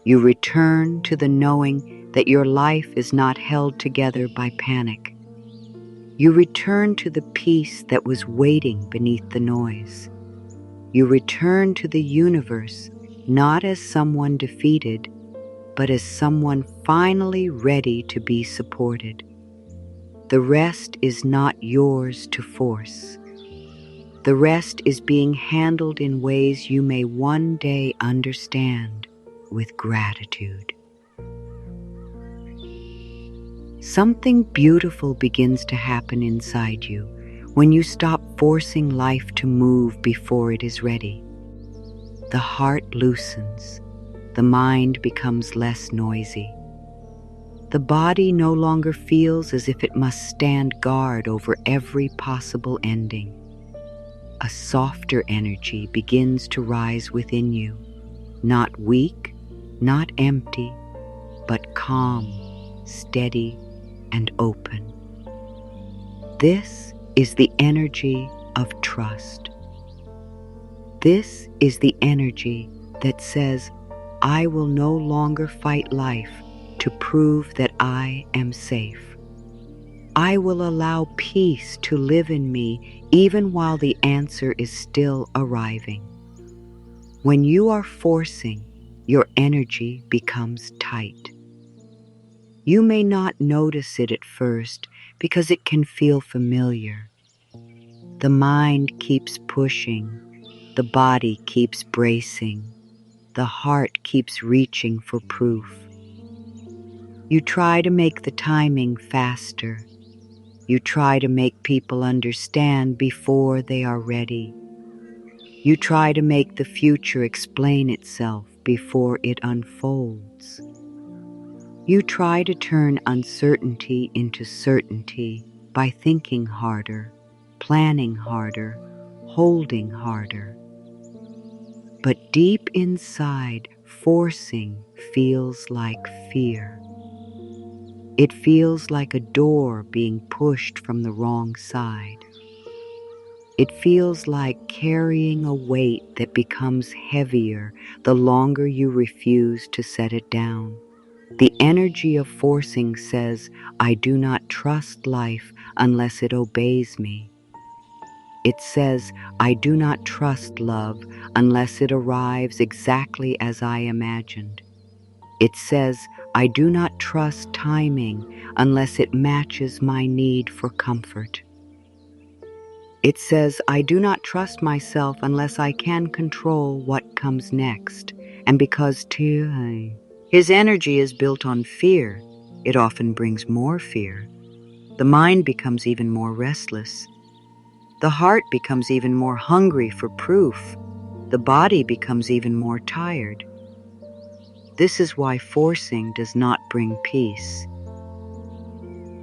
You return to the knowing that your life is not held together by panic. You return to the peace that was waiting beneath the noise. You return to the universe not as someone defeated, but as someone finally ready to be supported. The rest is not yours to force. The rest is being handled in ways you may one day understand with gratitude. Something beautiful begins to happen inside you when you stop forcing life to move before it is ready. The heart loosens. The mind becomes less noisy. The body no longer feels as if it must stand guard over every possible ending. A softer energy begins to rise within you, not weak, not empty, but calm, steady, and open. This is the energy of trust. This is the energy that says, I will no longer fight life to prove that I am safe. I will allow peace to live in me even while the answer is still arriving. When you are forcing, your energy becomes tight. You may not notice it at first because it can feel familiar. The mind keeps pushing, the body keeps bracing, the heart keeps reaching for proof. You try to make the timing faster. You try to make people understand before they are ready. You try to make the future explain itself before it unfolds. You try to turn uncertainty into certainty by thinking harder, planning harder, holding harder. But deep inside, forcing feels like fear. It feels like a door being pushed from the wrong side. It feels like carrying a weight that becomes heavier the longer you refuse to set it down. The energy of forcing says, I do not trust life unless it obeys me. It says, I do not trust love unless it arrives exactly as I imagined. It says, I do not trust timing unless it matches my need for comfort. It says, I do not trust myself unless I can control what comes next. And because his energy is built on fear, it often brings more fear. The mind becomes even more restless. The heart becomes even more hungry for proof. The body becomes even more tired. This is why forcing does not bring peace.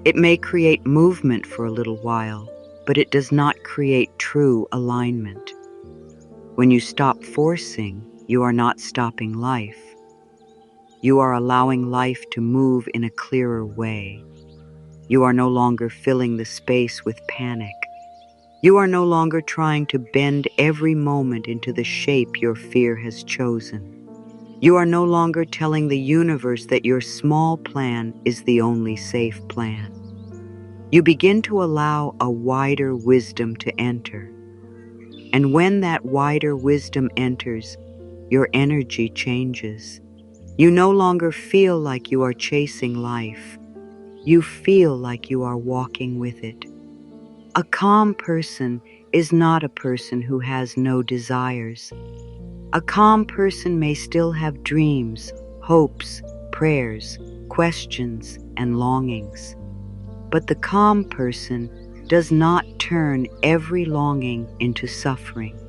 It may create movement for a little while, but it does not create true alignment. When you stop forcing, you are not stopping life. You are allowing life to move in a clearer way. You are no longer filling the space with panic. You are no longer trying to bend every moment into the shape your fear has chosen. You are no longer telling the universe that your small plan is the only safe plan. You begin to allow a wider wisdom to enter. And when that wider wisdom enters, your energy changes. You no longer feel like you are chasing life. You feel like you are walking with it. A calm person is not a person who has no desires. A calm person may still have dreams, hopes, prayers, questions, and longings. But the calm person does not turn every longing into suffering.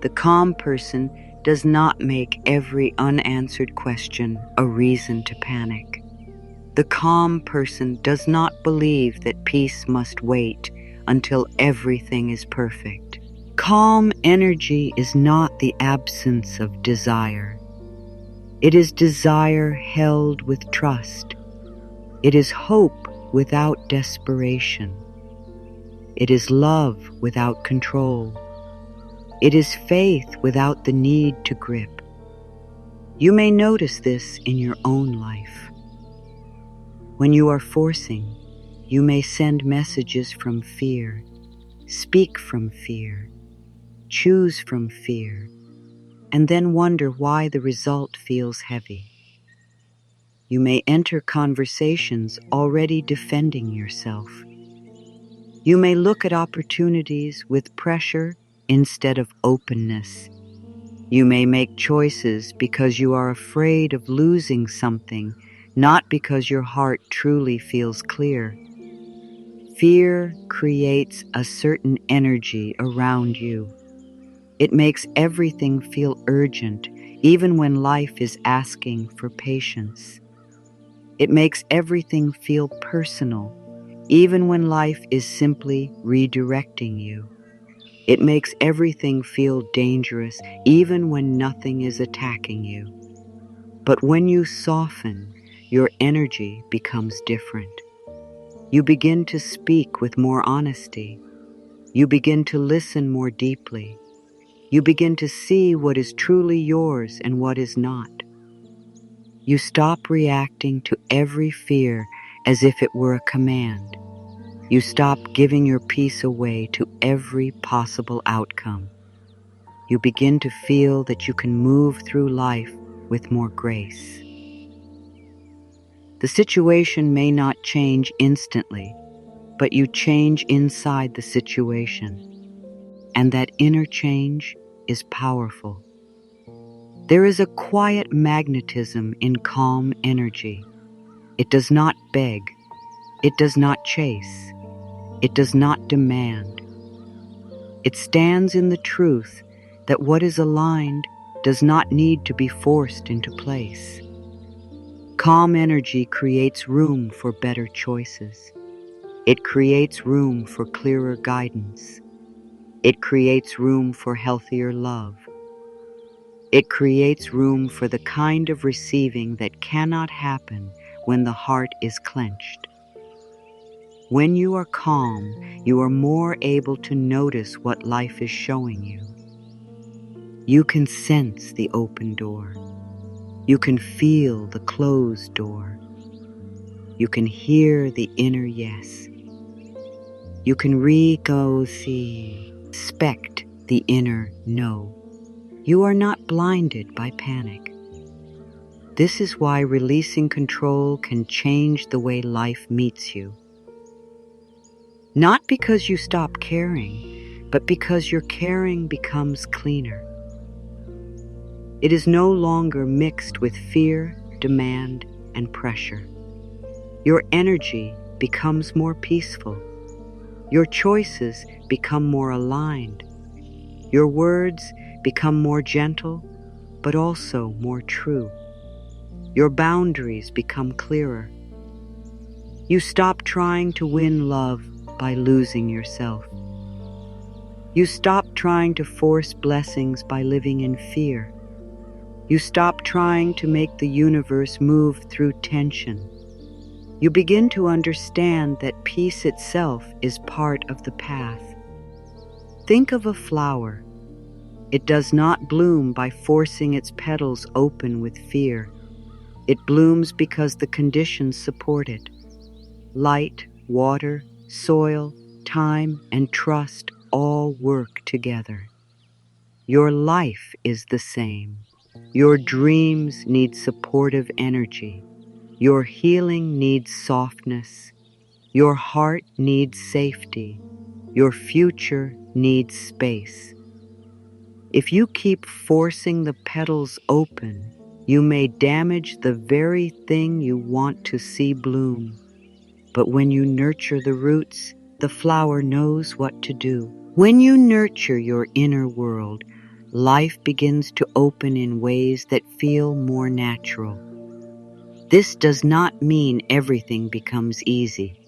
The calm person does not make every unanswered question a reason to panic. The calm person does not believe that peace must wait until everything is perfect. Calm energy is not the absence of desire. It is desire held with trust. It is hope without desperation. It is love without control. It is faith without the need to grip. You may notice this in your own life. When you are forcing, you may send messages from fear, speak from fear, choose from fear, and then wonder why the result feels heavy. You may enter conversations already defending yourself. You may look at opportunities with pressure instead of openness. You may make choices because you are afraid of losing something, not because your heart truly feels clear. Fear creates a certain energy around you. It makes everything feel urgent, even when life is asking for patience. It makes everything feel personal, even when life is simply redirecting you. It makes everything feel dangerous, even when nothing is attacking you. But when you soften, your energy becomes different. You begin to speak with more honesty. You begin to listen more deeply. You begin to see what is truly yours and what is not. You stop reacting to every fear as if it were a command. You stop giving your peace away to every possible outcome. You begin to feel that you can move through life with more grace. The situation may not change instantly, but you change inside the situation, and that inner change is powerful. There is a quiet magnetism in calm energy. It does not beg, it does not chase, it does not demand. It stands in the truth that what is aligned does not need to be forced into place. Calm energy creates room for better choices. It creates room for clearer guidance. It creates room for healthier love. It creates room for the kind of receiving that cannot happen when the heart is clenched. When you are calm, you are more able to notice what life is showing you. You can sense the open door. You can feel the closed door. You can hear the inner yes. You can respect the inner no. You are not blinded by panic. This is why releasing control can change the way life meets you. Not because you stop caring, but because your caring becomes cleaner. It is no longer mixed with fear, demand, and pressure. Your energy becomes more peaceful. Your choices become more aligned. Your words become more gentle, but also more true. Your boundaries become clearer. You stop trying to win love by losing yourself. You stop trying to force blessings by living in fear. You stop trying to make the universe move through tension. You begin to understand that peace itself is part of the path. Think of a flower. It does not bloom by forcing its petals open with fear. It blooms because the conditions support it. Light, water, soil, time, and trust all work together. Your life is the same. Your dreams need supportive energy. Your healing needs softness. Your heart needs safety. Your future needs space. If you keep forcing the petals open, you may damage the very thing you want to see bloom. But when you nurture the roots, the flower knows what to do. When you nurture your inner world, life begins to open in ways that feel more natural. This does not mean everything becomes easy.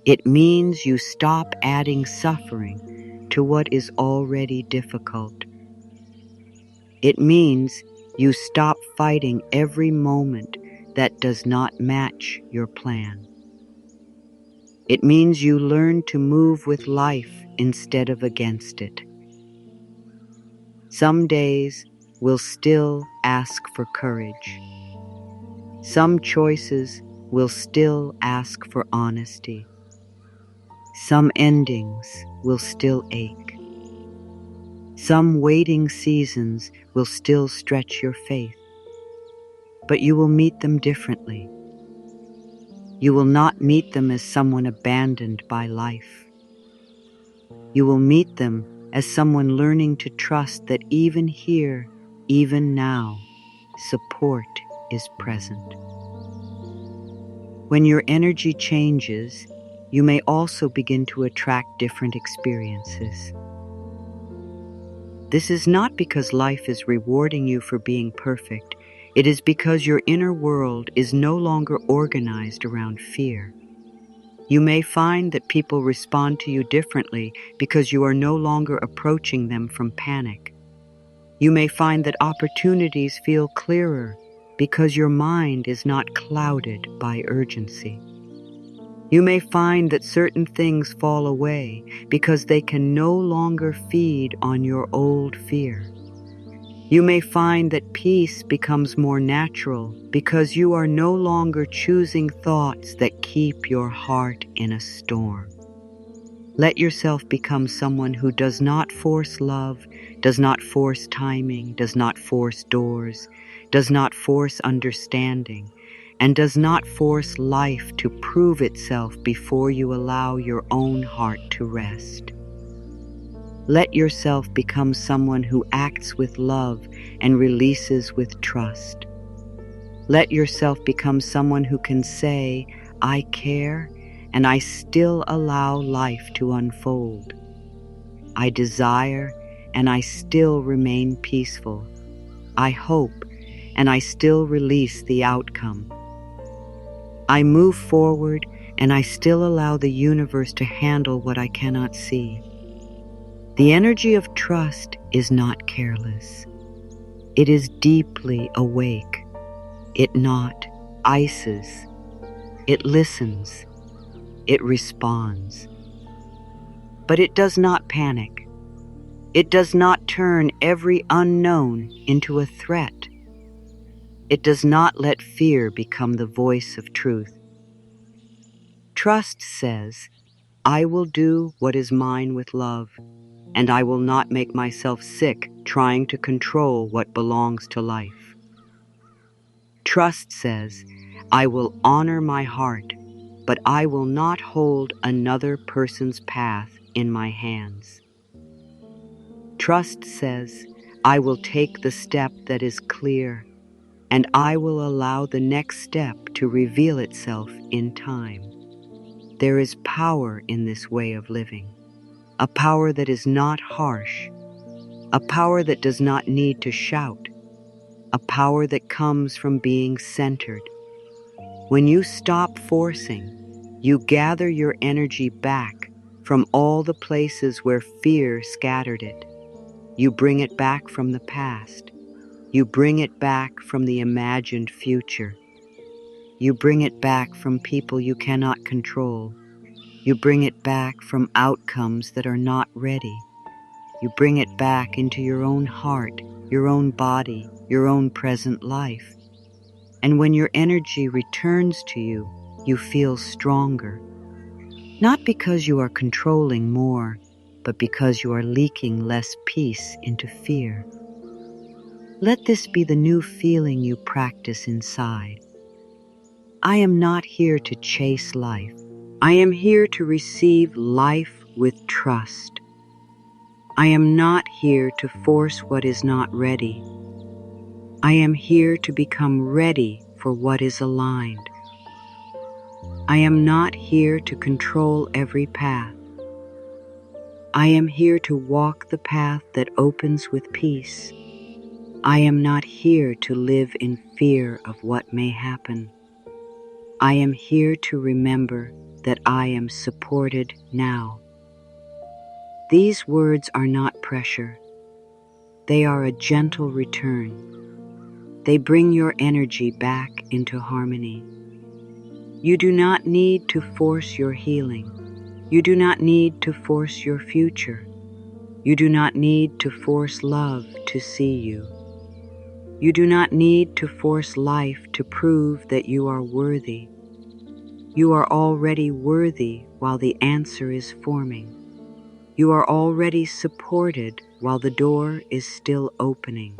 It means you stop adding suffering to what is already difficult. It means you stop fighting every moment that does not match your plan. It means you learn to move with life instead of against it. Some days will still ask for courage. Some choices will still ask for honesty. Some endings will still ache. Some waiting seasons will still stretch your faith. But you will meet them differently. You will not meet them as someone abandoned by life. You will meet them as someone learning to trust that even here, even now, support is present. When your energy changes, you may also begin to attract different experiences. This is not because life is rewarding you for being perfect. It is because your inner world is no longer organized around fear. You may find that people respond to you differently because you are no longer approaching them from panic. You may find that opportunities feel clearer because your mind is not clouded by urgency. You may find that certain things fall away because they can no longer feed on your old fear. You may find that peace becomes more natural because you are no longer choosing thoughts that keep your heart in a storm. Let yourself become someone who does not force love, does not force timing, does not force doors, does not force understanding, and does not force life to prove itself before you allow your own heart to rest. Let yourself become someone who acts with love and releases with trust. Let yourself become someone who can say, "I care," and I still allow life to unfold. I desire, and I still remain peaceful. I hope, and I still release the outcome. I move forward, and I still allow the universe to handle what I cannot see. The energy of trust is not careless. It is deeply awake. It not ices. It listens. It responds. But it does not panic. It does not turn every unknown into a threat. It does not let fear become the voice of truth. Trust says, "I will do what is mine with love, and I will not make myself sick trying to control what belongs to life." Trust says, "I will honor my heart, but I will not hold another person's path in my hands." Trust says, "I will take the step that is clear, and I will allow the next step to reveal itself in time." There is power in this way of living, a power that is not harsh, a power that does not need to shout, a power that comes from being centered. When you stop forcing, you gather your energy back from all the places where fear scattered it. You bring it back from the past. You bring it back from the imagined future. You bring it back from people you cannot control. You bring it back from outcomes that are not ready. You bring it back into your own heart, your own body, your own present life. And when your energy returns to you, you feel stronger. Not because you are controlling more, but because you are leaking less peace into fear. Let this be the new feeling you practice inside. I am not here to chase life. I am here to receive life with trust. I am not here to force what is not ready. I am here to become ready for what is aligned. I am not here to control every path. I am here to walk the path that opens with peace. I am not here to live in fear of what may happen. I am here to remember that I am supported now. These words are not pressure. They are a gentle return. They bring your energy back into harmony. You do not need to force your healing. You do not need to force your future. You do not need to force love to see you. You do not need to force life to prove that you are worthy. You are already worthy while the answer is forming. You are already supported while the door is still opening.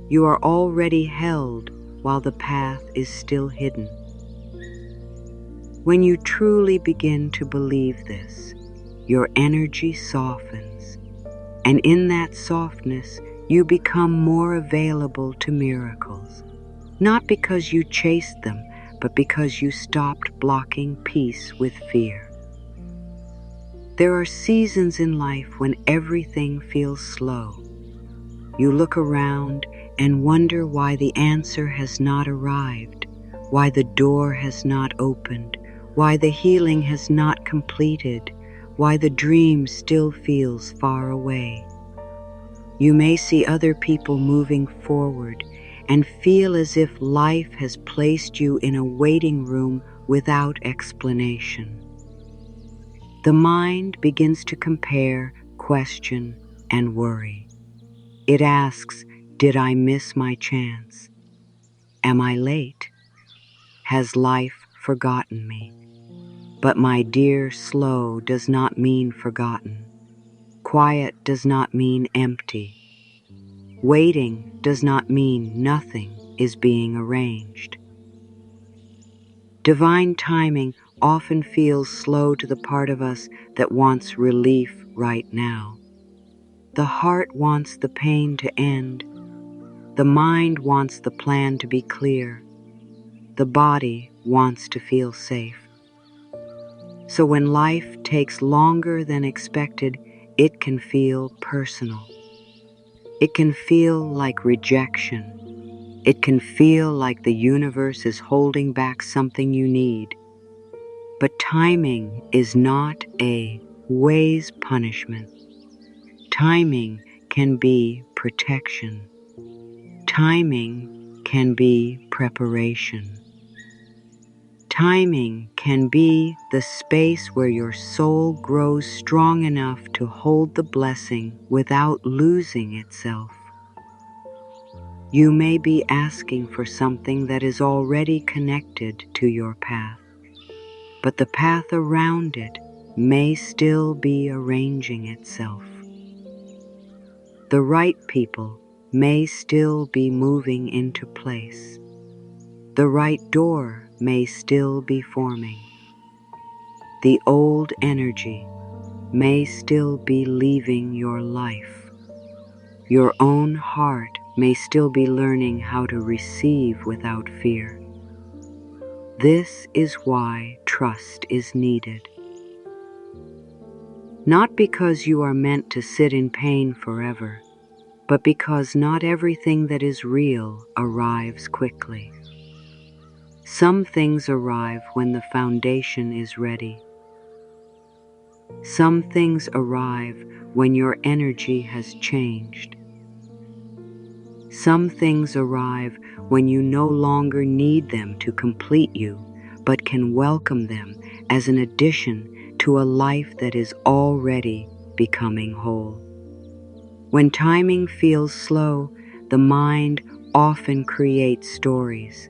You are already held while the path is still hidden. When you truly begin to believe this, your energy softens, and in that softness, you become more available to miracles. Not because you chased them, but because you stopped blocking peace with fear. There are seasons in life when everything feels slow. You look around and wonder why the answer has not arrived, why the door has not opened, why the healing has not completed, why the dream still feels far away. You may see other people moving forward and feel as if life has placed you in a waiting room without explanation. The mind begins to compare, question, and worry. It asks, did I miss my chance? Am I late? Has life forgotten me? But my dear, slow does not mean forgotten. Quiet does not mean empty. Waiting does not mean nothing is being arranged. Divine timing often feels slow to the part of us that wants relief right now. The heart wants the pain to end. The mind wants the plan to be clear. The body wants to feel safe. So when life takes longer than expected, it can feel personal. It can feel like rejection. It can feel like the universe is holding back something you need. But timing is not a ways punishment. Timing can be protection. Timing can be preparation. Timing can be the space where your soul grows strong enough to hold the blessing without losing itself. You may be asking for something that is already connected to your path, but the path around it may still be arranging itself. The right people may still be moving into place. The right door may still be forming. The old energy may still be leaving your life. Your own heart may still be learning how to receive without fear. This is why trust is needed. Not because you are meant to sit in pain forever, but because not everything that is real arrives quickly. Some things arrive when the foundation is ready. Some things arrive when your energy has changed. Some things arrive when you no longer need them to complete you, but can welcome them as an addition to a life that is already becoming whole. When timing feels slow, the mind often creates stories.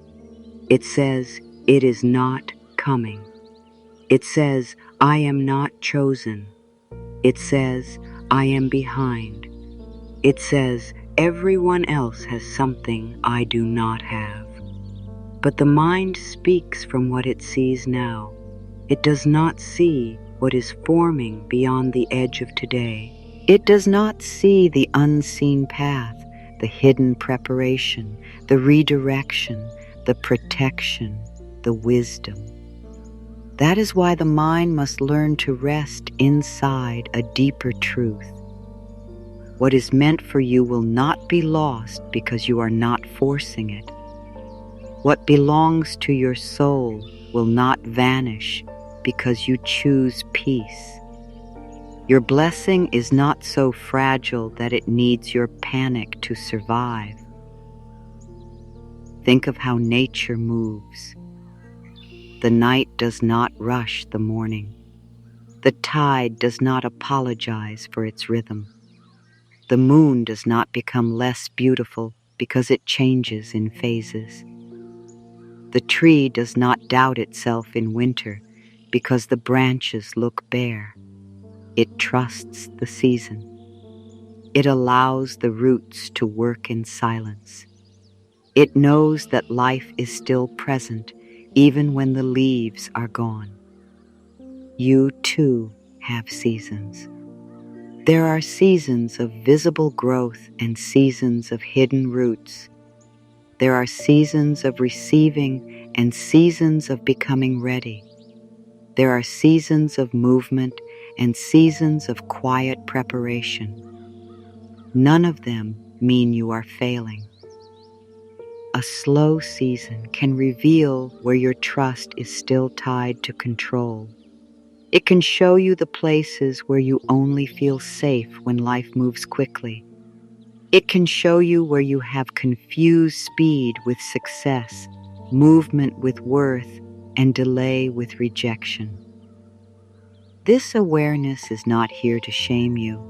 It says, it is not coming. It says, I am not chosen. It says, I am behind. It says, everyone else has something I do not have. But the mind speaks from what it sees now. It does not see what is forming beyond the edge of today. It does not see the unseen path, the hidden preparation, the redirection, the protection, the wisdom. That is why the mind must learn to rest inside a deeper truth. What is meant for you will not be lost because you are not forcing it. What belongs to your soul will not vanish because you choose peace. Your blessing is not so fragile that it needs your panic to survive. Think of how nature moves. The night does not rush the morning. The tide does not apologize for its rhythm. The moon does not become less beautiful because it changes in phases. The tree does not doubt itself in winter because the branches look bare. It trusts the season. It allows the roots to work in silence. It knows that life is still present even when the leaves are gone. You too have seasons. There are seasons of visible growth and seasons of hidden roots. There are seasons of receiving and seasons of becoming ready. There are seasons of movement and seasons of quiet preparation. None of them mean you are failing. A slow season can reveal where your trust is still tied to control. It can show you the places where you only feel safe when life moves quickly. It can show you where you have confused speed with success, movement with worth, and delay with rejection. This awareness is not here to shame you.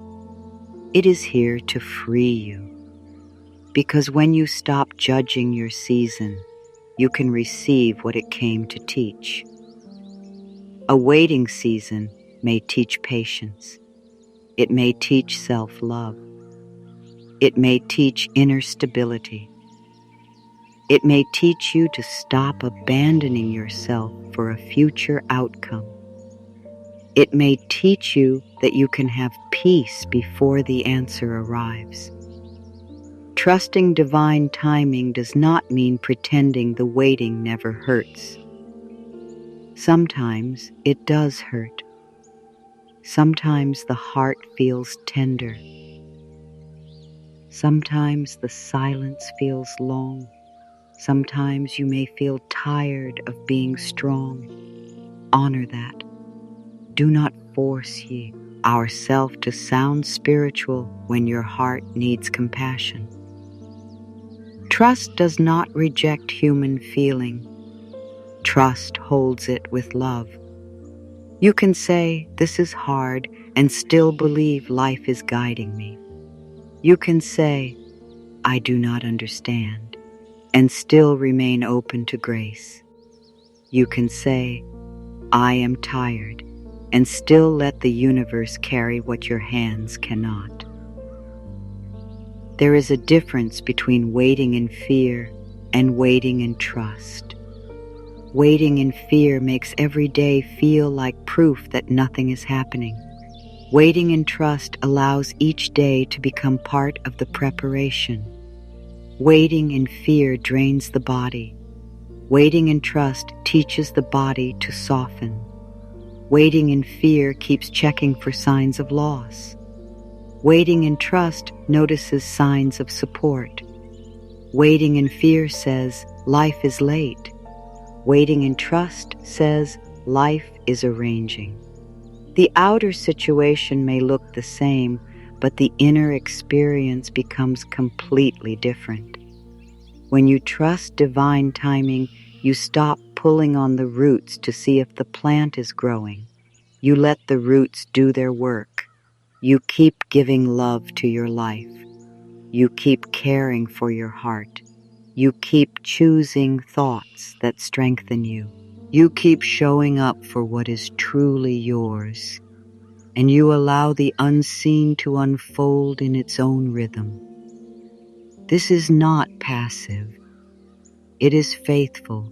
It is here to free you. Because when you stop judging your season, you can receive what it came to teach. A waiting season may teach patience. It may teach self-love. It may teach inner stability. It may teach you to stop abandoning yourself for a future outcome. It may teach you that you can have peace before the answer arrives. Trusting divine timing does not mean pretending the waiting never hurts. Sometimes it does hurt. Sometimes the heart feels tender. Sometimes the silence feels long. Sometimes you may feel tired of being strong. Honor that. Do not force ye ourself to sound spiritual when your heart needs compassion. Trust does not reject human feeling. Trust holds it with love. You can say, "This is hard," and still believe life is guiding me. You can say, "I do not understand," and still remain open to grace. You can say, "I am tired," and still let the universe carry what your hands cannot. There is a difference between waiting in fear and waiting in trust. Waiting in fear makes every day feel like proof that nothing is happening. Waiting in trust allows each day to become part of the preparation. Waiting in fear drains the body. Waiting in trust teaches the body to soften. Waiting in fear keeps checking for signs of loss. Waiting in trust notices signs of support. Waiting in fear says, "Life is late." Waiting in trust says, "Life is arranging." The outer situation may look the same, but the inner experience becomes completely different. When you trust divine timing, you stop pulling on the roots to see if the plant is growing. You let the roots do their work. You keep giving love to your life. You keep caring for your heart. You keep choosing thoughts that strengthen you. You keep showing up for what is truly yours, and you allow the unseen to unfold in its own rhythm. This is not passive. It is faithful.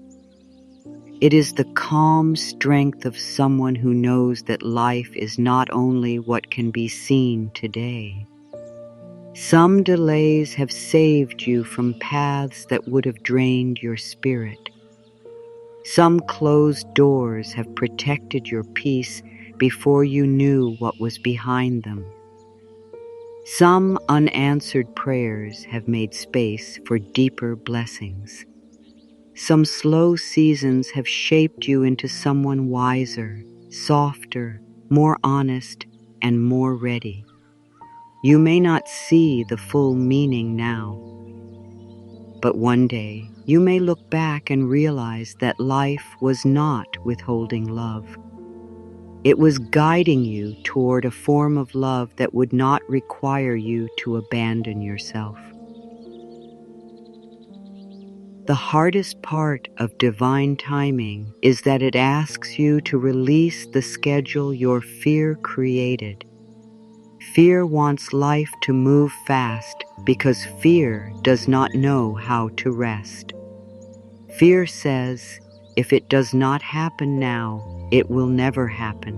It is the calm strength of someone who knows that life is not only what can be seen today. Some delays have saved you from paths that would have drained your spirit. Some closed doors have protected your peace before you knew what was behind them. Some unanswered prayers have made space for deeper blessings. Some slow seasons have shaped you into someone wiser, softer, more honest, and more ready. You may not see the full meaning now, but one day you may look back and realize that life was not withholding love. It was guiding you toward a form of love that would not require you to abandon yourself. The hardest part of divine timing is that it asks you to release the schedule your fear created. Fear wants life to move fast because fear does not know how to rest. Fear says, if it does not happen now, it will never happen.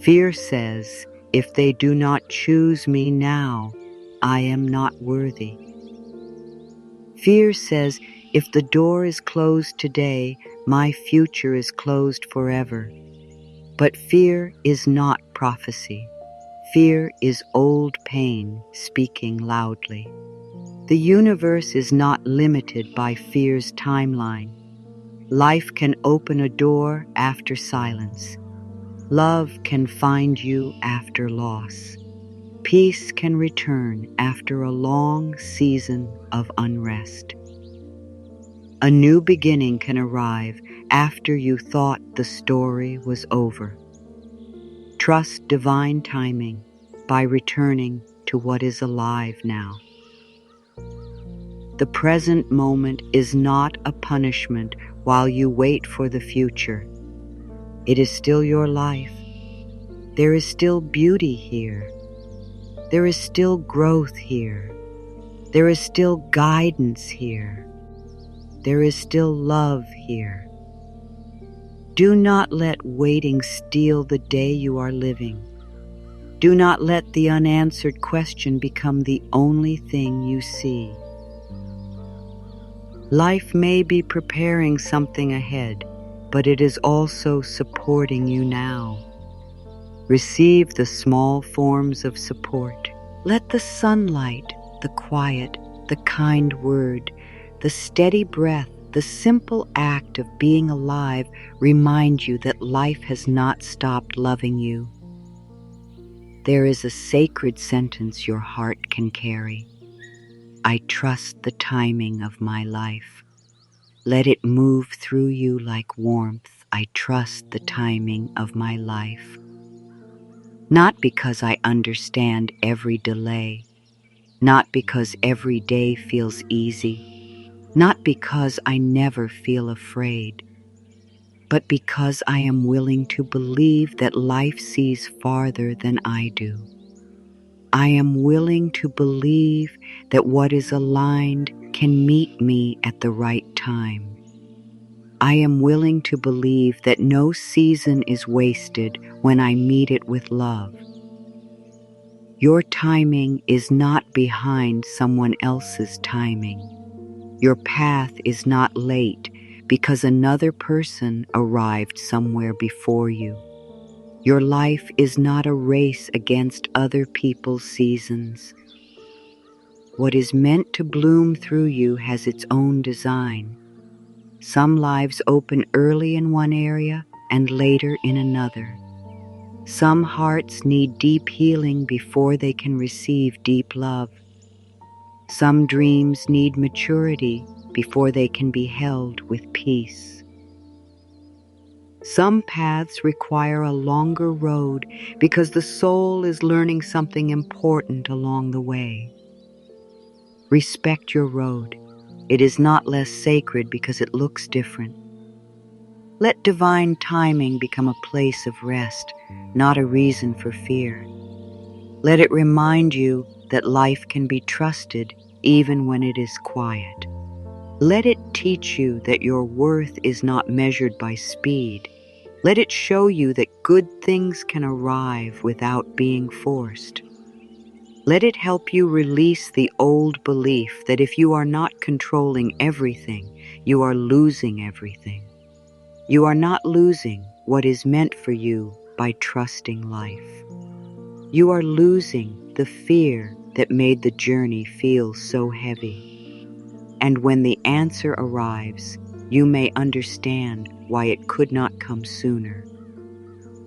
Fear says, if they do not choose me now, I am not worthy. Fear says, if the door is closed today, my future is closed forever. But fear is not prophecy. Fear is old pain speaking loudly. The universe is not limited by fear's timeline. Life can open a door after silence. Love can find you after loss. Peace can return after a long season of unrest. A new beginning can arrive after you thought the story was over. Trust divine timing by returning to what is alive now. The present moment is not a punishment while you wait for the future. It is still your life. There is still beauty here. There is still growth here. There is still guidance here. There is still love here. Do not let waiting steal the day you are living. Do not let the unanswered question become the only thing you see. Life may be preparing something ahead, but it is also supporting you now. Receive the small forms of support. Let the sunlight, the quiet, the kind word, the steady breath, the simple act of being alive remind you that life has not stopped loving you. There is a sacred sentence your heart can carry. I trust the timing of my life. Let it move through you like warmth. I trust the timing of my life. Not because I understand every delay, not because every day feels easy, not because I never feel afraid, but because I am willing to believe that life sees farther than I do. I am willing to believe that what is aligned can meet me at the right time. I am willing to believe that no season is wasted when I meet it with love. Your timing is not behind someone else's timing. Your path is not late because another person arrived somewhere before you. Your life is not a race against other people's seasons. What is meant to bloom through you has its own design. Some lives open early in one area and later in another. Some hearts need deep healing before they can receive deep love. Some dreams need maturity before they can be held with peace. Some paths require a longer road because the soul is learning something important along the way. Respect your road. It is not less sacred because it looks different. Let divine timing become a place of rest, not a reason for fear. Let it remind you that life can be trusted even when it is quiet. Let it teach you that your worth is not measured by speed. Let it show you that good things can arrive without being forced. Let it help you release the old belief that if you are not controlling everything, you are losing everything. You are not losing what is meant for you by trusting life. You are losing the fear that made the journey feel so heavy. And when the answer arrives, you may understand why it could not come sooner.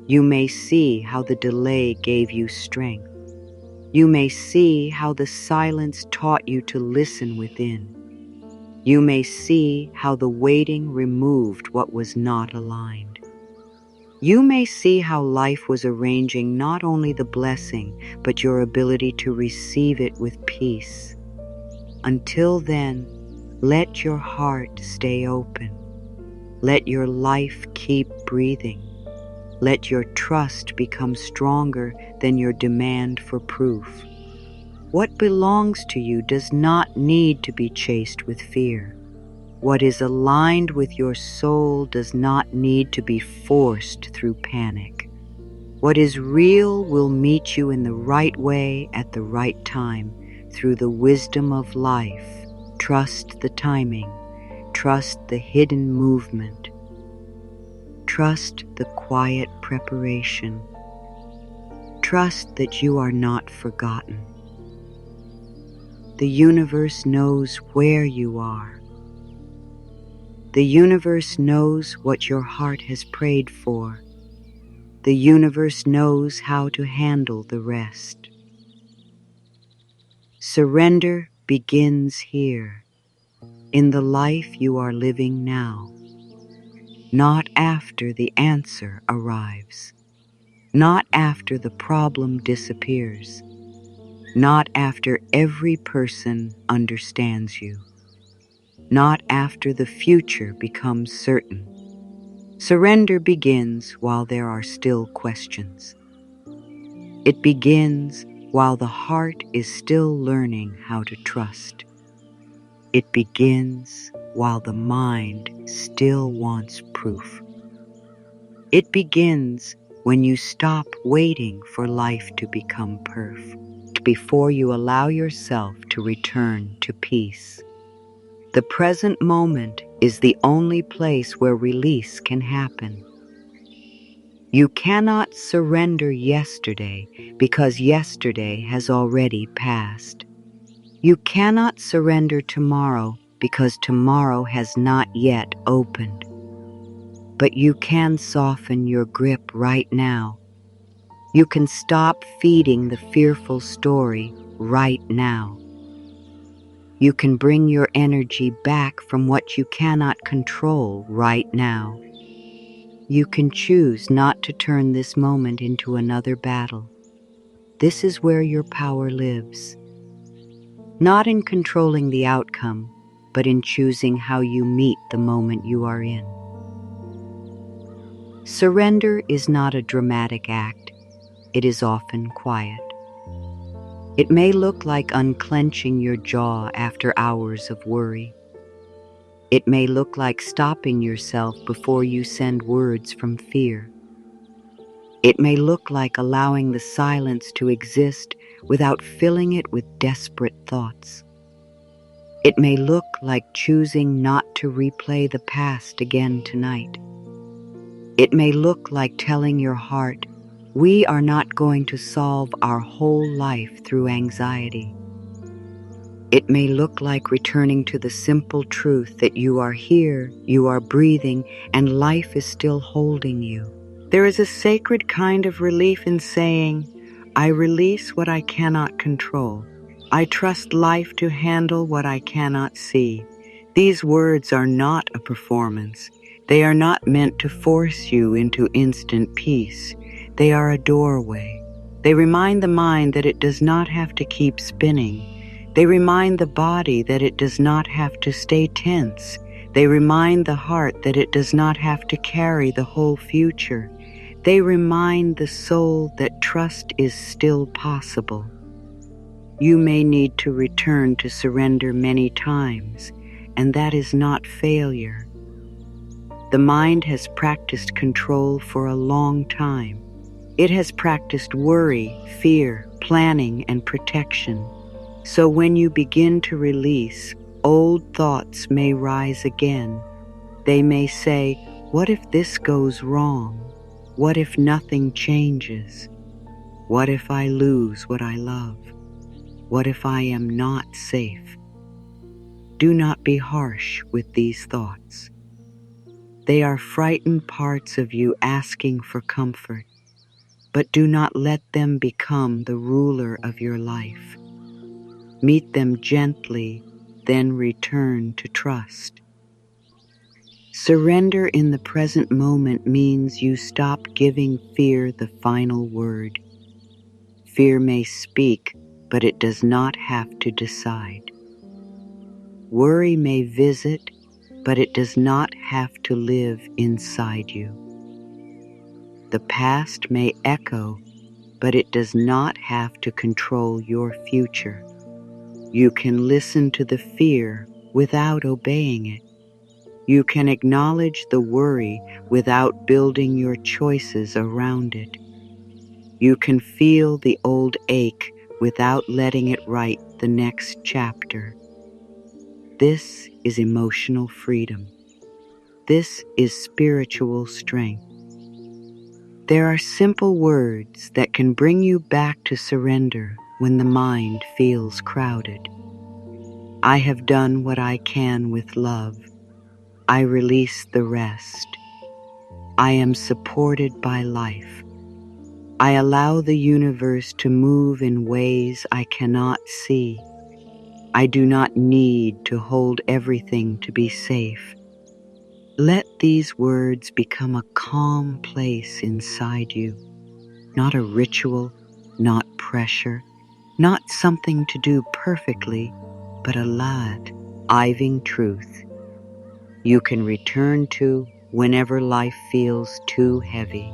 You may see how the delay gave you strength. You may see how the silence taught you to listen within. You may see how the waiting removed what was not aligned. You may see how life was arranging not only the blessing, but your ability to receive it with peace. Until then, let your heart stay open. Let your life keep breathing. Let your trust become stronger than your demand for proof. What belongs to you does not need to be chased with fear. What is aligned with your soul does not need to be forced through panic. What is real will meet you in the right way at the right time through the wisdom of life. Trust the timing. Trust the hidden movement. Trust the quiet preparation. Trust that you are not forgotten. The universe knows where you are. The universe knows what your heart has prayed for. The universe knows how to handle the rest. Surrender begins here. in the life you are living now, not after the answer arrives, not after the problem disappears, not after every person understands you, not after the future becomes certain. Surrender begins while there are still questions. It begins while the heart is still learning how to trust. It begins while the mind still wants proof. It begins when you stop waiting for life to become perfect before you allow yourself to return to peace. The present moment is the only place where release can happen. You cannot surrender yesterday because yesterday has already passed. You cannot surrender tomorrow because tomorrow has not yet opened. But you can soften your grip right now. You can stop feeding the fearful story right now. You can bring your energy back from what you cannot control right now. You can choose not to turn this moment into another battle. This is where your power lives. Not in controlling the outcome, but in choosing how you meet the moment you are in. Surrender is not a dramatic act. It is often quiet. It may look like unclenching your jaw after hours of worry. It may look like stopping yourself before you send words from fear. It may look like allowing the silence to exist without filling it with desperate thoughts. It may look like choosing not to replay the past again tonight. It may look like telling your heart, we are not going to solve our whole life through anxiety. It may look like returning to the simple truth that you are here, you are breathing, and life is still holding you. There is a sacred kind of relief in saying, I release what I cannot control. I trust life to handle what I cannot see. These words are not a performance. They are not meant to force you into instant peace. They are a doorway. They remind the mind that it does not have to keep spinning. They remind the body that it does not have to stay tense. They remind the heart that it does not have to carry the whole future. They remind the soul that trust is still possible. You may need to return to surrender many times, and that is not failure. The mind has practiced control for a long time. It has practiced worry, fear, planning, and protection. So when you begin to release, old thoughts may rise again. They may say, what if this goes wrong? What if nothing changes? What if I lose what I love? What if I am not safe? Do not be harsh with these thoughts. They are frightened parts of you asking for comfort, but do not let them become the ruler of your life. Meet them gently, then return to trust. Surrender in the present moment means you stop giving fear the final word. Fear may speak, but it does not have to decide. Worry may visit, but it does not have to live inside you. The past may echo, but it does not have to control your future. You can listen to the fear without obeying it. You can acknowledge the worry without building your choices around it. You can feel the old ache without letting it write the next chapter. This is emotional freedom. This is spiritual strength. There are simple words that can bring you back to surrender when the mind feels crowded. I have done what I can with love. I release the rest. I am supported by life. I allow the universe to move in ways I cannot see. I do not need to hold everything to be safe. Let these words become a calm place inside you, not a ritual, not pressure, not something to do perfectly, but a living truth you can return to whenever life feels too heavy.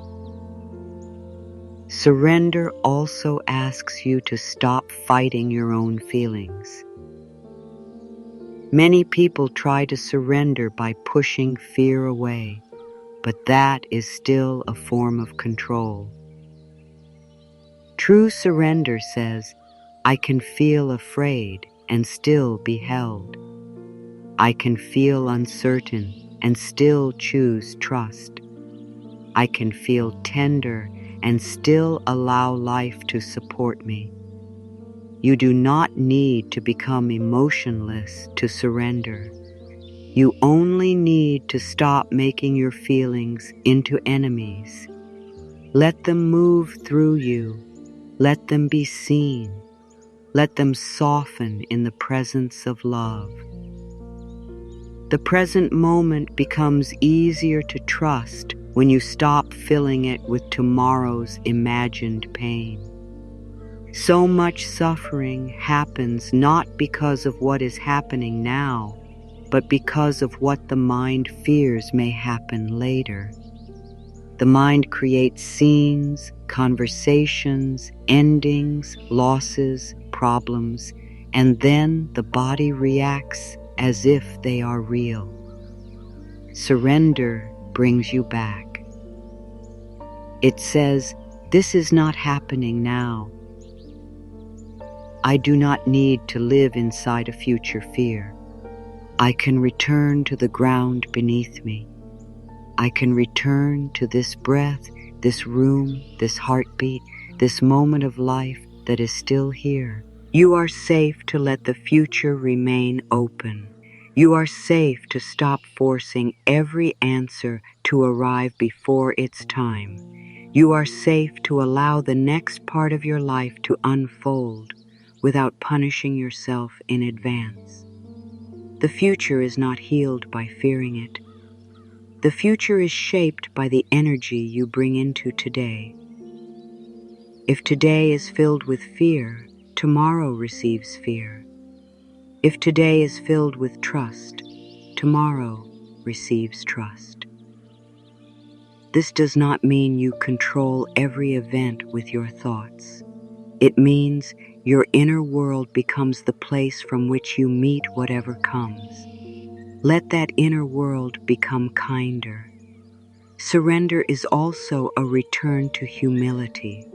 Surrender also asks you to stop fighting your own feelings. Many people try to surrender by pushing fear away, but that is still a form of control. True surrender says, I can feel afraid and still be held. I can feel uncertain and still choose trust. I can feel tender and still allow life to support me. You do not need to become emotionless to surrender. You only need to stop making your feelings into enemies. Let them move through you. Let them be seen. Let them soften in the presence of love. The present moment becomes easier to trust when you stop filling it with tomorrow's imagined pain. So much suffering happens not because of what is happening now, but because of what the mind fears may happen later. The mind creates scenes, conversations, endings, losses, problems, and then the body reacts as if they are real. Surrender brings you back. It says, this is not happening now. I do not need to live inside a future fear. I can return to the ground beneath me. I can return to this breath, this room, this heartbeat, this moment of life that is still here. You are safe to let the future remain open. You are safe to stop forcing every answer to arrive before its time. You are safe to allow the next part of your life to unfold without punishing yourself in advance. The future is not healed by fearing it. The future is shaped by the energy you bring into today. If today is filled with fear, tomorrow receives fear. If today is filled with trust, tomorrow receives trust. This does not mean you control every event with your thoughts. It means your inner world becomes the place from which you meet whatever comes. Let that inner world become kinder. Surrender is also a return to humility.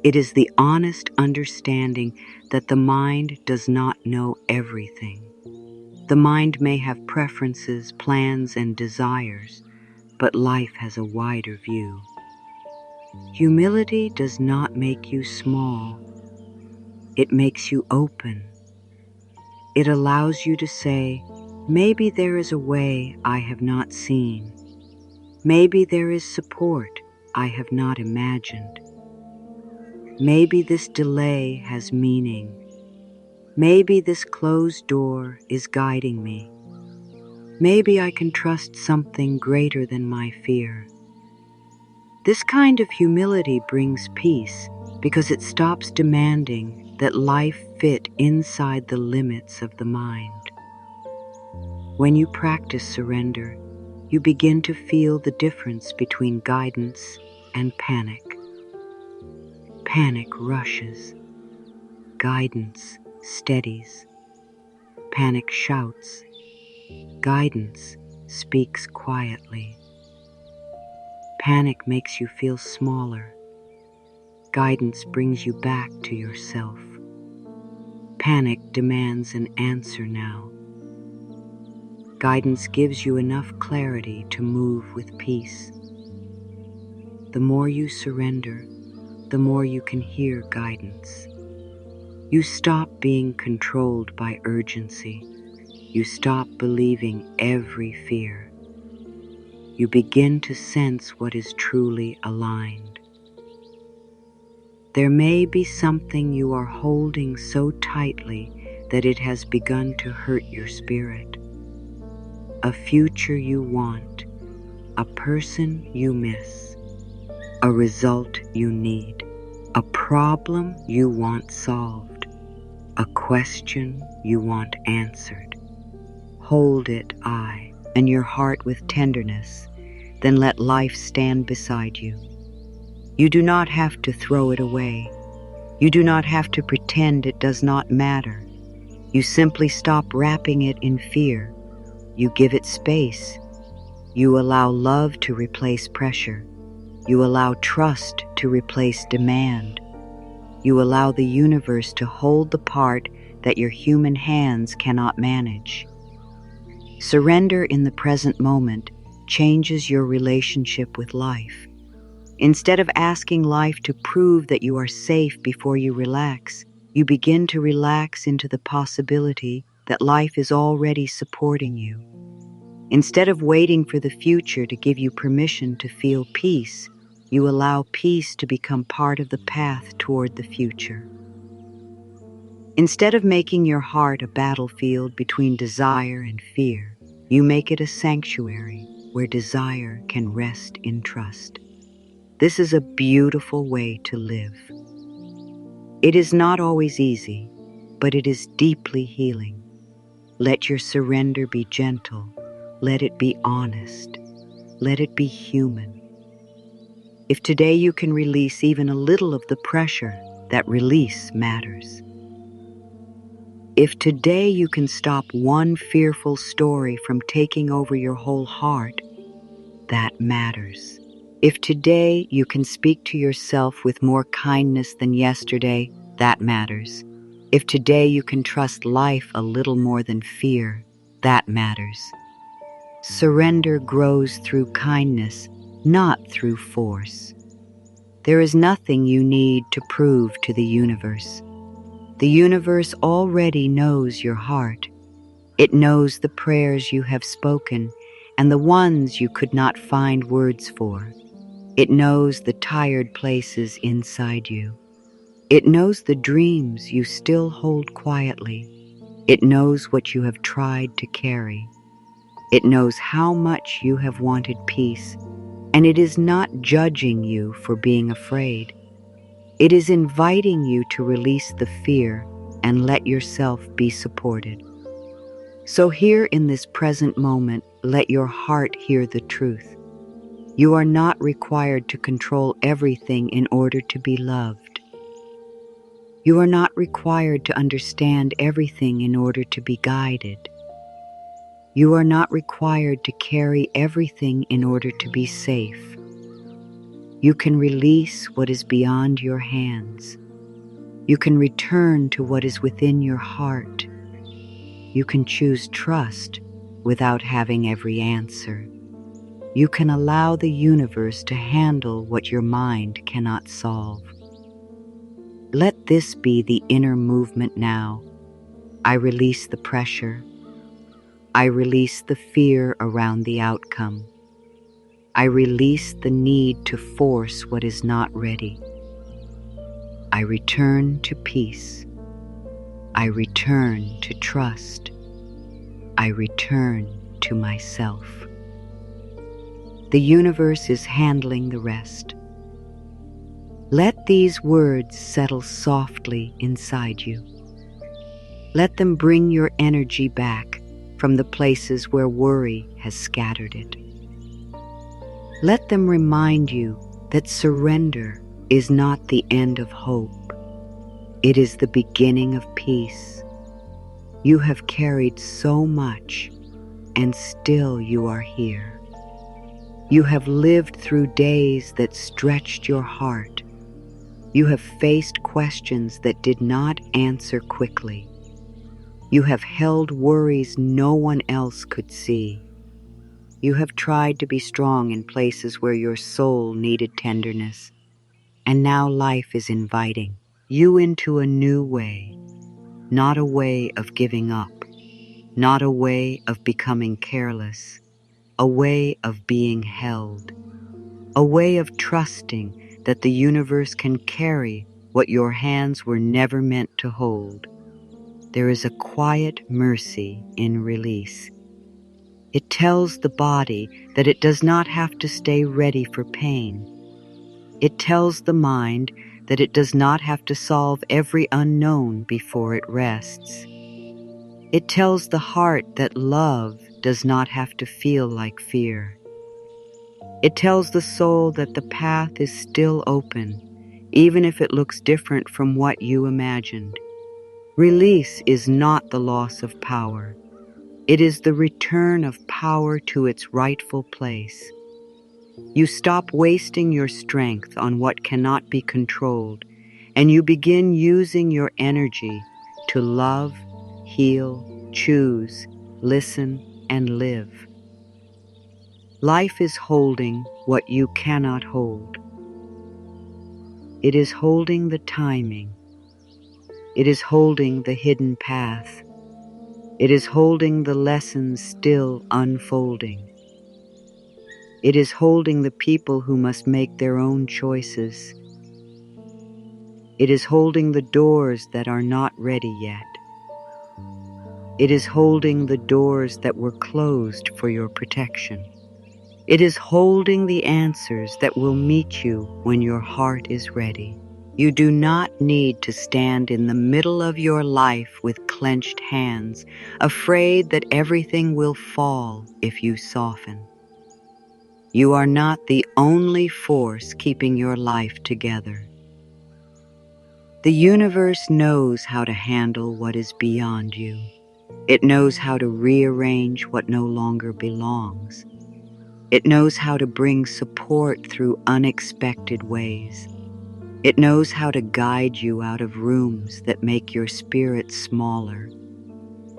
It is the honest understanding that the mind does not know everything. The mind may have preferences, plans, and desires, but life has a wider view. Humility does not make you small. It makes you open. It allows you to say, maybe there is a way I have not seen. Maybe there is support I have not imagined. Maybe this delay has meaning. Maybe this closed door is guiding me. Maybe I can trust something greater than my fear. This kind of humility brings peace because it stops demanding that life fit inside the limits of the mind. When you practice surrender, you begin to feel the difference between guidance and panic. Panic rushes. Guidance steadies. Panic shouts. Guidance speaks quietly. Panic makes you feel smaller. Guidance brings you back to yourself. Panic demands an answer now. Guidance gives you enough clarity to move with peace. The more you surrender, the more you can hear guidance. You stop being controlled by urgency. You stop believing every fear. You begin to sense what is truly aligned. There may be something you are holding so tightly that it has begun to hurt your spirit. A future you want, a person you miss, a result you need, a problem you want solved, a question you want answered. Hold it, eye, and your heart with tenderness, then let life stand beside you. You do not have to throw it away. You do not have to pretend it does not matter. You simply stop wrapping it in fear. You give it space. You allow love to replace pressure. You allow trust to replace demand. You allow the universe to hold the part that your human hands cannot manage. Surrender in the present moment changes your relationship with life. Instead of asking life to prove that you are safe before you relax, you begin to relax into the possibility that life is already supporting you. Instead of waiting for the future to give you permission to feel peace, you allow peace to become part of the path toward the future. Instead of making your heart a battlefield between desire and fear, you make it a sanctuary where desire can rest in trust. This is a beautiful way to live. It is not always easy, but it is deeply healing. Let your surrender be gentle. Let it be honest. Let it be human. If today you can release even a little of the pressure, that release matters. If today you can stop one fearful story from taking over your whole heart, that matters. If today you can speak to yourself with more kindness than yesterday, that matters. If today you can trust life a little more than fear, that matters. Surrender grows through kindness, not through force. There is nothing you need to prove to the universe. The universe already knows your heart. It knows the prayers you have spoken and the ones you could not find words for. It knows the tired places inside you. It knows the dreams you still hold quietly. It knows what you have tried to carry. It knows how much you have wanted peace, and it is not judging you for being afraid. It is inviting you to release the fear and let yourself be supported. So here in this present moment, let your heart hear the truth. You are not required to control everything in order to be loved. You are not required to understand everything in order to be guided. You are not required to carry everything in order to be safe. You can release what is beyond your hands. You can return to what is within your heart. You can choose trust without having every answer. You can allow the universe to handle what your mind cannot solve. Let this be the inner movement now. I release the pressure. I release the fear around the outcome. I release the need to force what is not ready. I return to peace. I return to trust. I return to myself. The universe is handling the rest. Let these words settle softly inside you. Let them bring your energy back from the places where worry has scattered it. Let them remind you that surrender is not the end of hope. It is the beginning of peace. You have carried so much, and still you are here. You have lived through days that stretched your heart. You have faced questions that did not answer quickly. You have held worries no one else could see. You have tried to be strong in places where your soul needed tenderness. And now life is inviting you into a new way, not a way of giving up, not a way of becoming careless, a way of being held, a way of trusting that the universe can carry what your hands were never meant to hold. there is a quiet mercy in release. It tells the body that it does not have to stay ready for pain. It tells the mind that it does not have to solve every unknown before it rests. It tells the heart that love does not have to feel like fear. It tells the soul that the path is still open, even if it looks different from what you imagined. Release is not the loss of power. It is the return of power to its rightful place. You stop wasting your strength on what cannot be controlled, and you begin using your energy to love, heal, choose, listen, and live. Life is holding what you cannot hold. It is holding the timing. It is holding the hidden path. It is holding the lessons still unfolding. It is holding the people who must make their own choices. It is holding the doors that are not ready yet. It is holding the doors that were closed for your protection. It is holding the answers that will meet you when your heart is ready. You do not need to stand in the middle of your life with clenched hands, afraid that everything will fall if you soften. You are not the only force keeping your life together. The universe knows how to handle what is beyond you. It knows how to rearrange what no longer belongs. It knows how to bring support through unexpected ways. It knows how to guide you out of rooms that make your spirit smaller.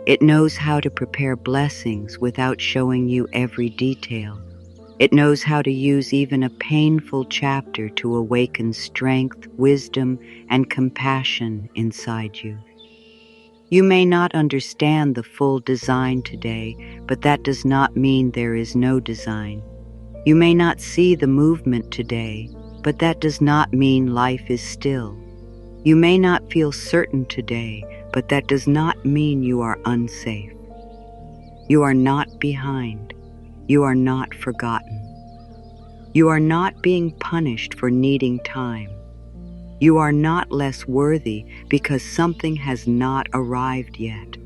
It knows how to prepare blessings without showing you every detail. It knows how to use even a painful chapter to awaken strength, wisdom, and compassion inside you. You may not understand the full design today, but that does not mean there is no design. You may not see the movement today, but that does not mean life is still. You may not feel certain today, but that does not mean you are unsafe. You are not behind. You are not forgotten. You are not being punished for needing time. You are not less worthy because something has not arrived yet.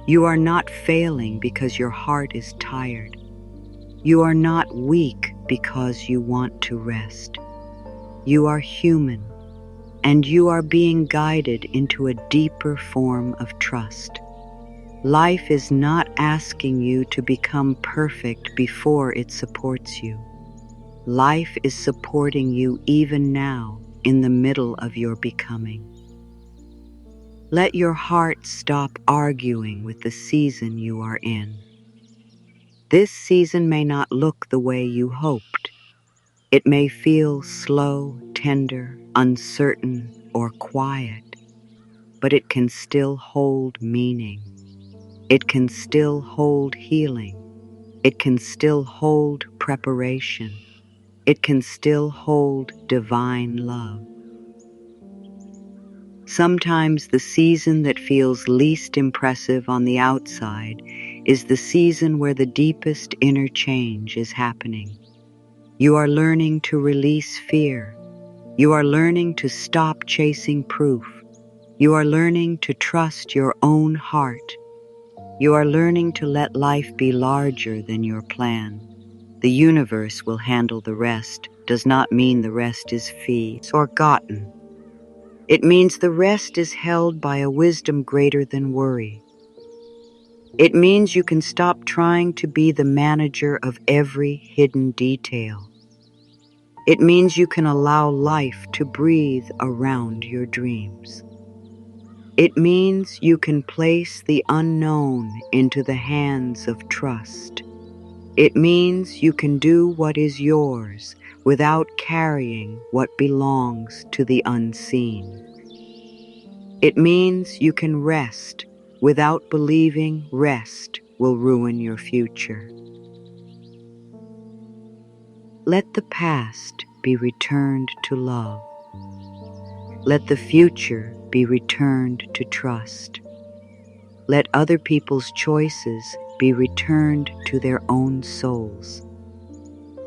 You are not failing because your heart is tired. You are not weak because you want to rest. You are human, and you are being guided into a deeper form of trust. Life is not asking you to become perfect before it supports you. Life is supporting you even now in the middle of your becoming. Let your heart stop arguing with the season you are in. This season may not look the way you hoped. It may feel slow, tender, uncertain, or quiet, but it can still hold meaning. It can still hold healing. It can still hold preparation. It can still hold divine love. Sometimes the season that feels least impressive on the outside is the season where the deepest inner change is happening. You are learning to release fear. You are learning to stop chasing proof. You are learning to trust your own heart. You are learning to let life be larger than your plan. The universe will handle the rest does not mean the rest is forgotten. It means the rest is held by a wisdom greater than worry. It means you can stop trying to be the manager of every hidden detail. It means you can allow life to breathe around your dreams. It means you can place the unknown into the hands of trust. It means you can do what is yours without carrying what belongs to the unseen. It means you can rest without believing rest will ruin your future. Let the past be returned to love. Let the future be returned to trust. Let other people's choices be returned to their own souls.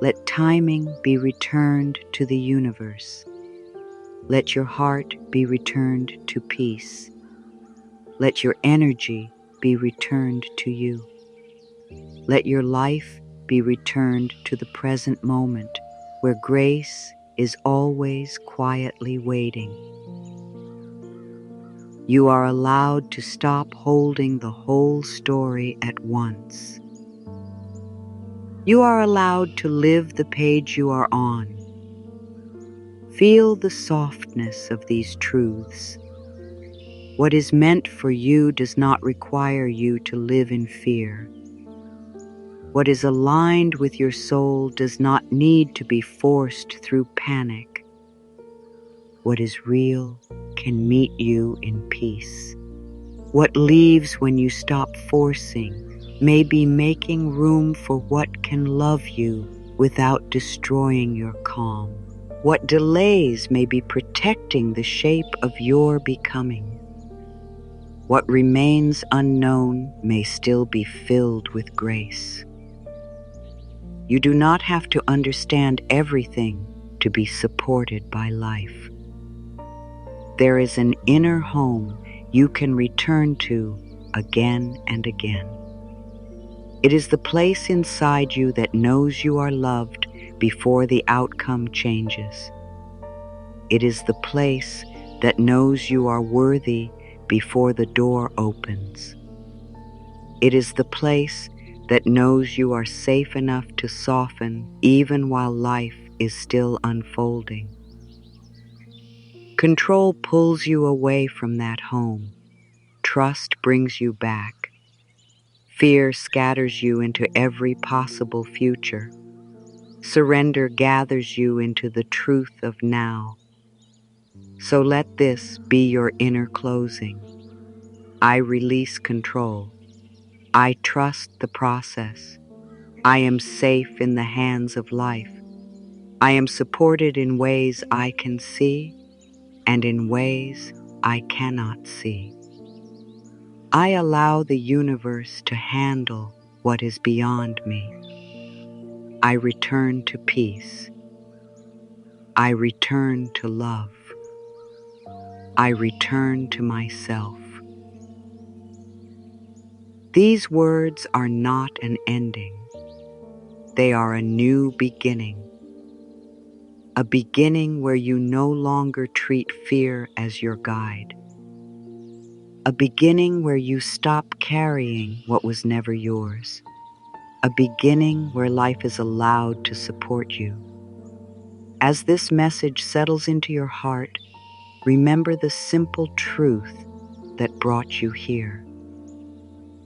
Let timing be returned to the universe. Let your heart be returned to peace. Let your energy be returned to you. Let your life be returned to the present moment, where grace is always quietly waiting. You are allowed to stop holding the whole story at once. You are allowed to live the page you are on. Feel the softness of these truths. What is meant for you does not require you to live in fear. What is aligned with your soul does not need to be forced through panic. What is real can meet you in peace. What leaves when you stop forcing may be making room for what can love you without destroying your calm. What delays may be protecting the shape of your becoming. What remains unknown may still be filled with grace. You do not have to understand everything to be supported by life. There is an inner home you can return to again and again. It is the place inside you that knows you are loved before the outcome changes. It is the place that knows you are worthy before the door opens. It is the place that knows you are safe enough to soften even while life is still unfolding. Control pulls you away from that home. Trust brings you back. Fear scatters you into every possible future. Surrender gathers you into the truth of now. So let this be your inner closing. I release control. I trust the process. I am safe in the hands of life. I am supported in ways I can see and in ways I cannot see. I allow the universe to handle what is beyond me. I return to peace. I return to love. I return to myself. These words are not an ending. They are a new beginning. A beginning where you no longer treat fear as your guide. A beginning where you stop carrying what was never yours. A beginning where life is allowed to support you. As this message settles into your heart, remember the simple truth that brought you here.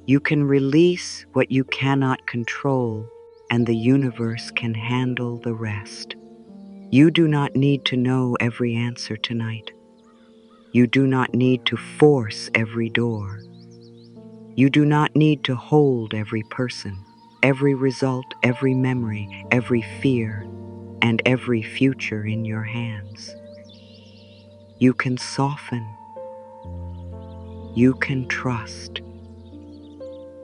You can release what you cannot control, and the universe can handle the rest. You do not need to know every answer tonight. You do not need to force every door. You do not need to hold every person, every result, every memory, every fear, and every future in your hands. You can soften. You can trust.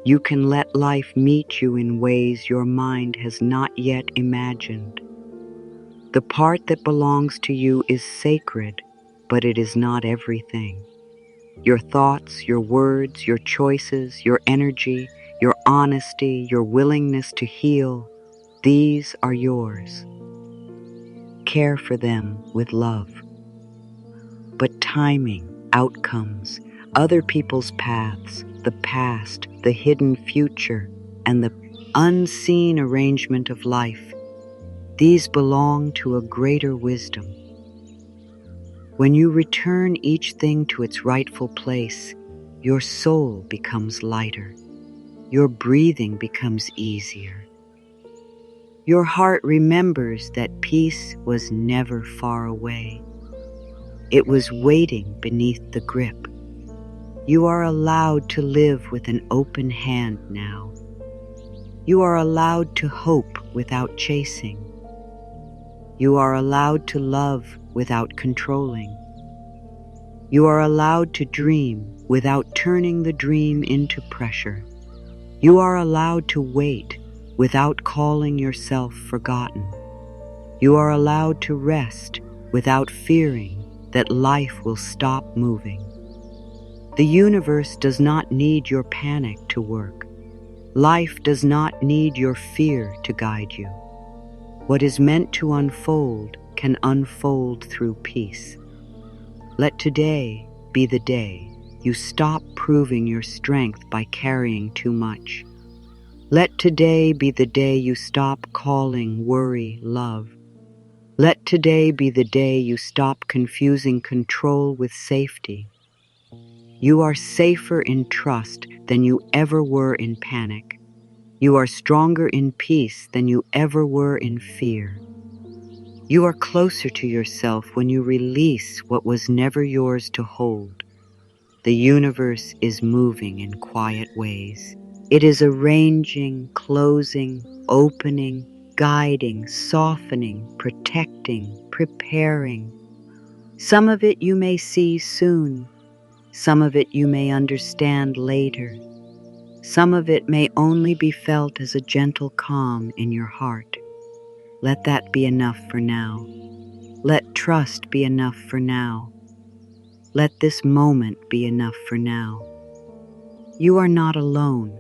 You can let life meet you in ways your mind has not yet imagined. The part that belongs to you is sacred, but it is not everything. Your thoughts, your words, your choices, your energy, your honesty, your willingness to heal, these are yours. Care for them with love. But timing, outcomes, other people's paths, the past, the hidden future, and the unseen arrangement of life, these belong to a greater wisdom. When you return each thing to its rightful place, your soul becomes lighter. Your breathing becomes easier. Your heart remembers that peace was never far away. It was waiting beneath the grip. You are allowed to live with an open hand now. You are allowed to hope without chasing. You are allowed to love without controlling. You are allowed to dream without turning the dream into pressure. You are allowed to wait without calling yourself forgotten. You are allowed to rest without fearing that life will stop moving. The universe does not need your panic to work. Life does not need your fear to guide you. What is meant to unfold can unfold through peace. Let today be the day you stop proving your strength by carrying too much. Let today be the day you stop calling worry love. Let today be the day you stop confusing control with safety. You are safer in trust than you ever were in panic. You are stronger in peace than you ever were in fear. You are closer to yourself when you release what was never yours to hold. The universe is moving in quiet ways. It is arranging, closing, opening, guiding, softening, protecting, preparing. Some of it you may see soon. Some of it you may understand later. Some of it may only be felt as a gentle calm in your heart. Let that be enough for now. Let trust be enough for now. Let this moment be enough for now. You are not alone.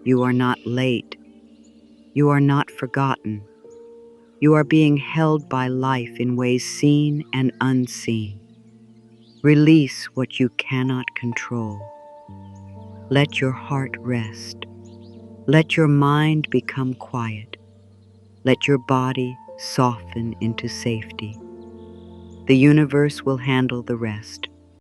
You are not late. You are not forgotten. You are being held by life in ways seen and unseen. Release what you cannot control. Let your heart rest. Let your mind become quiet. Let your body soften into safety. The universe will handle the rest.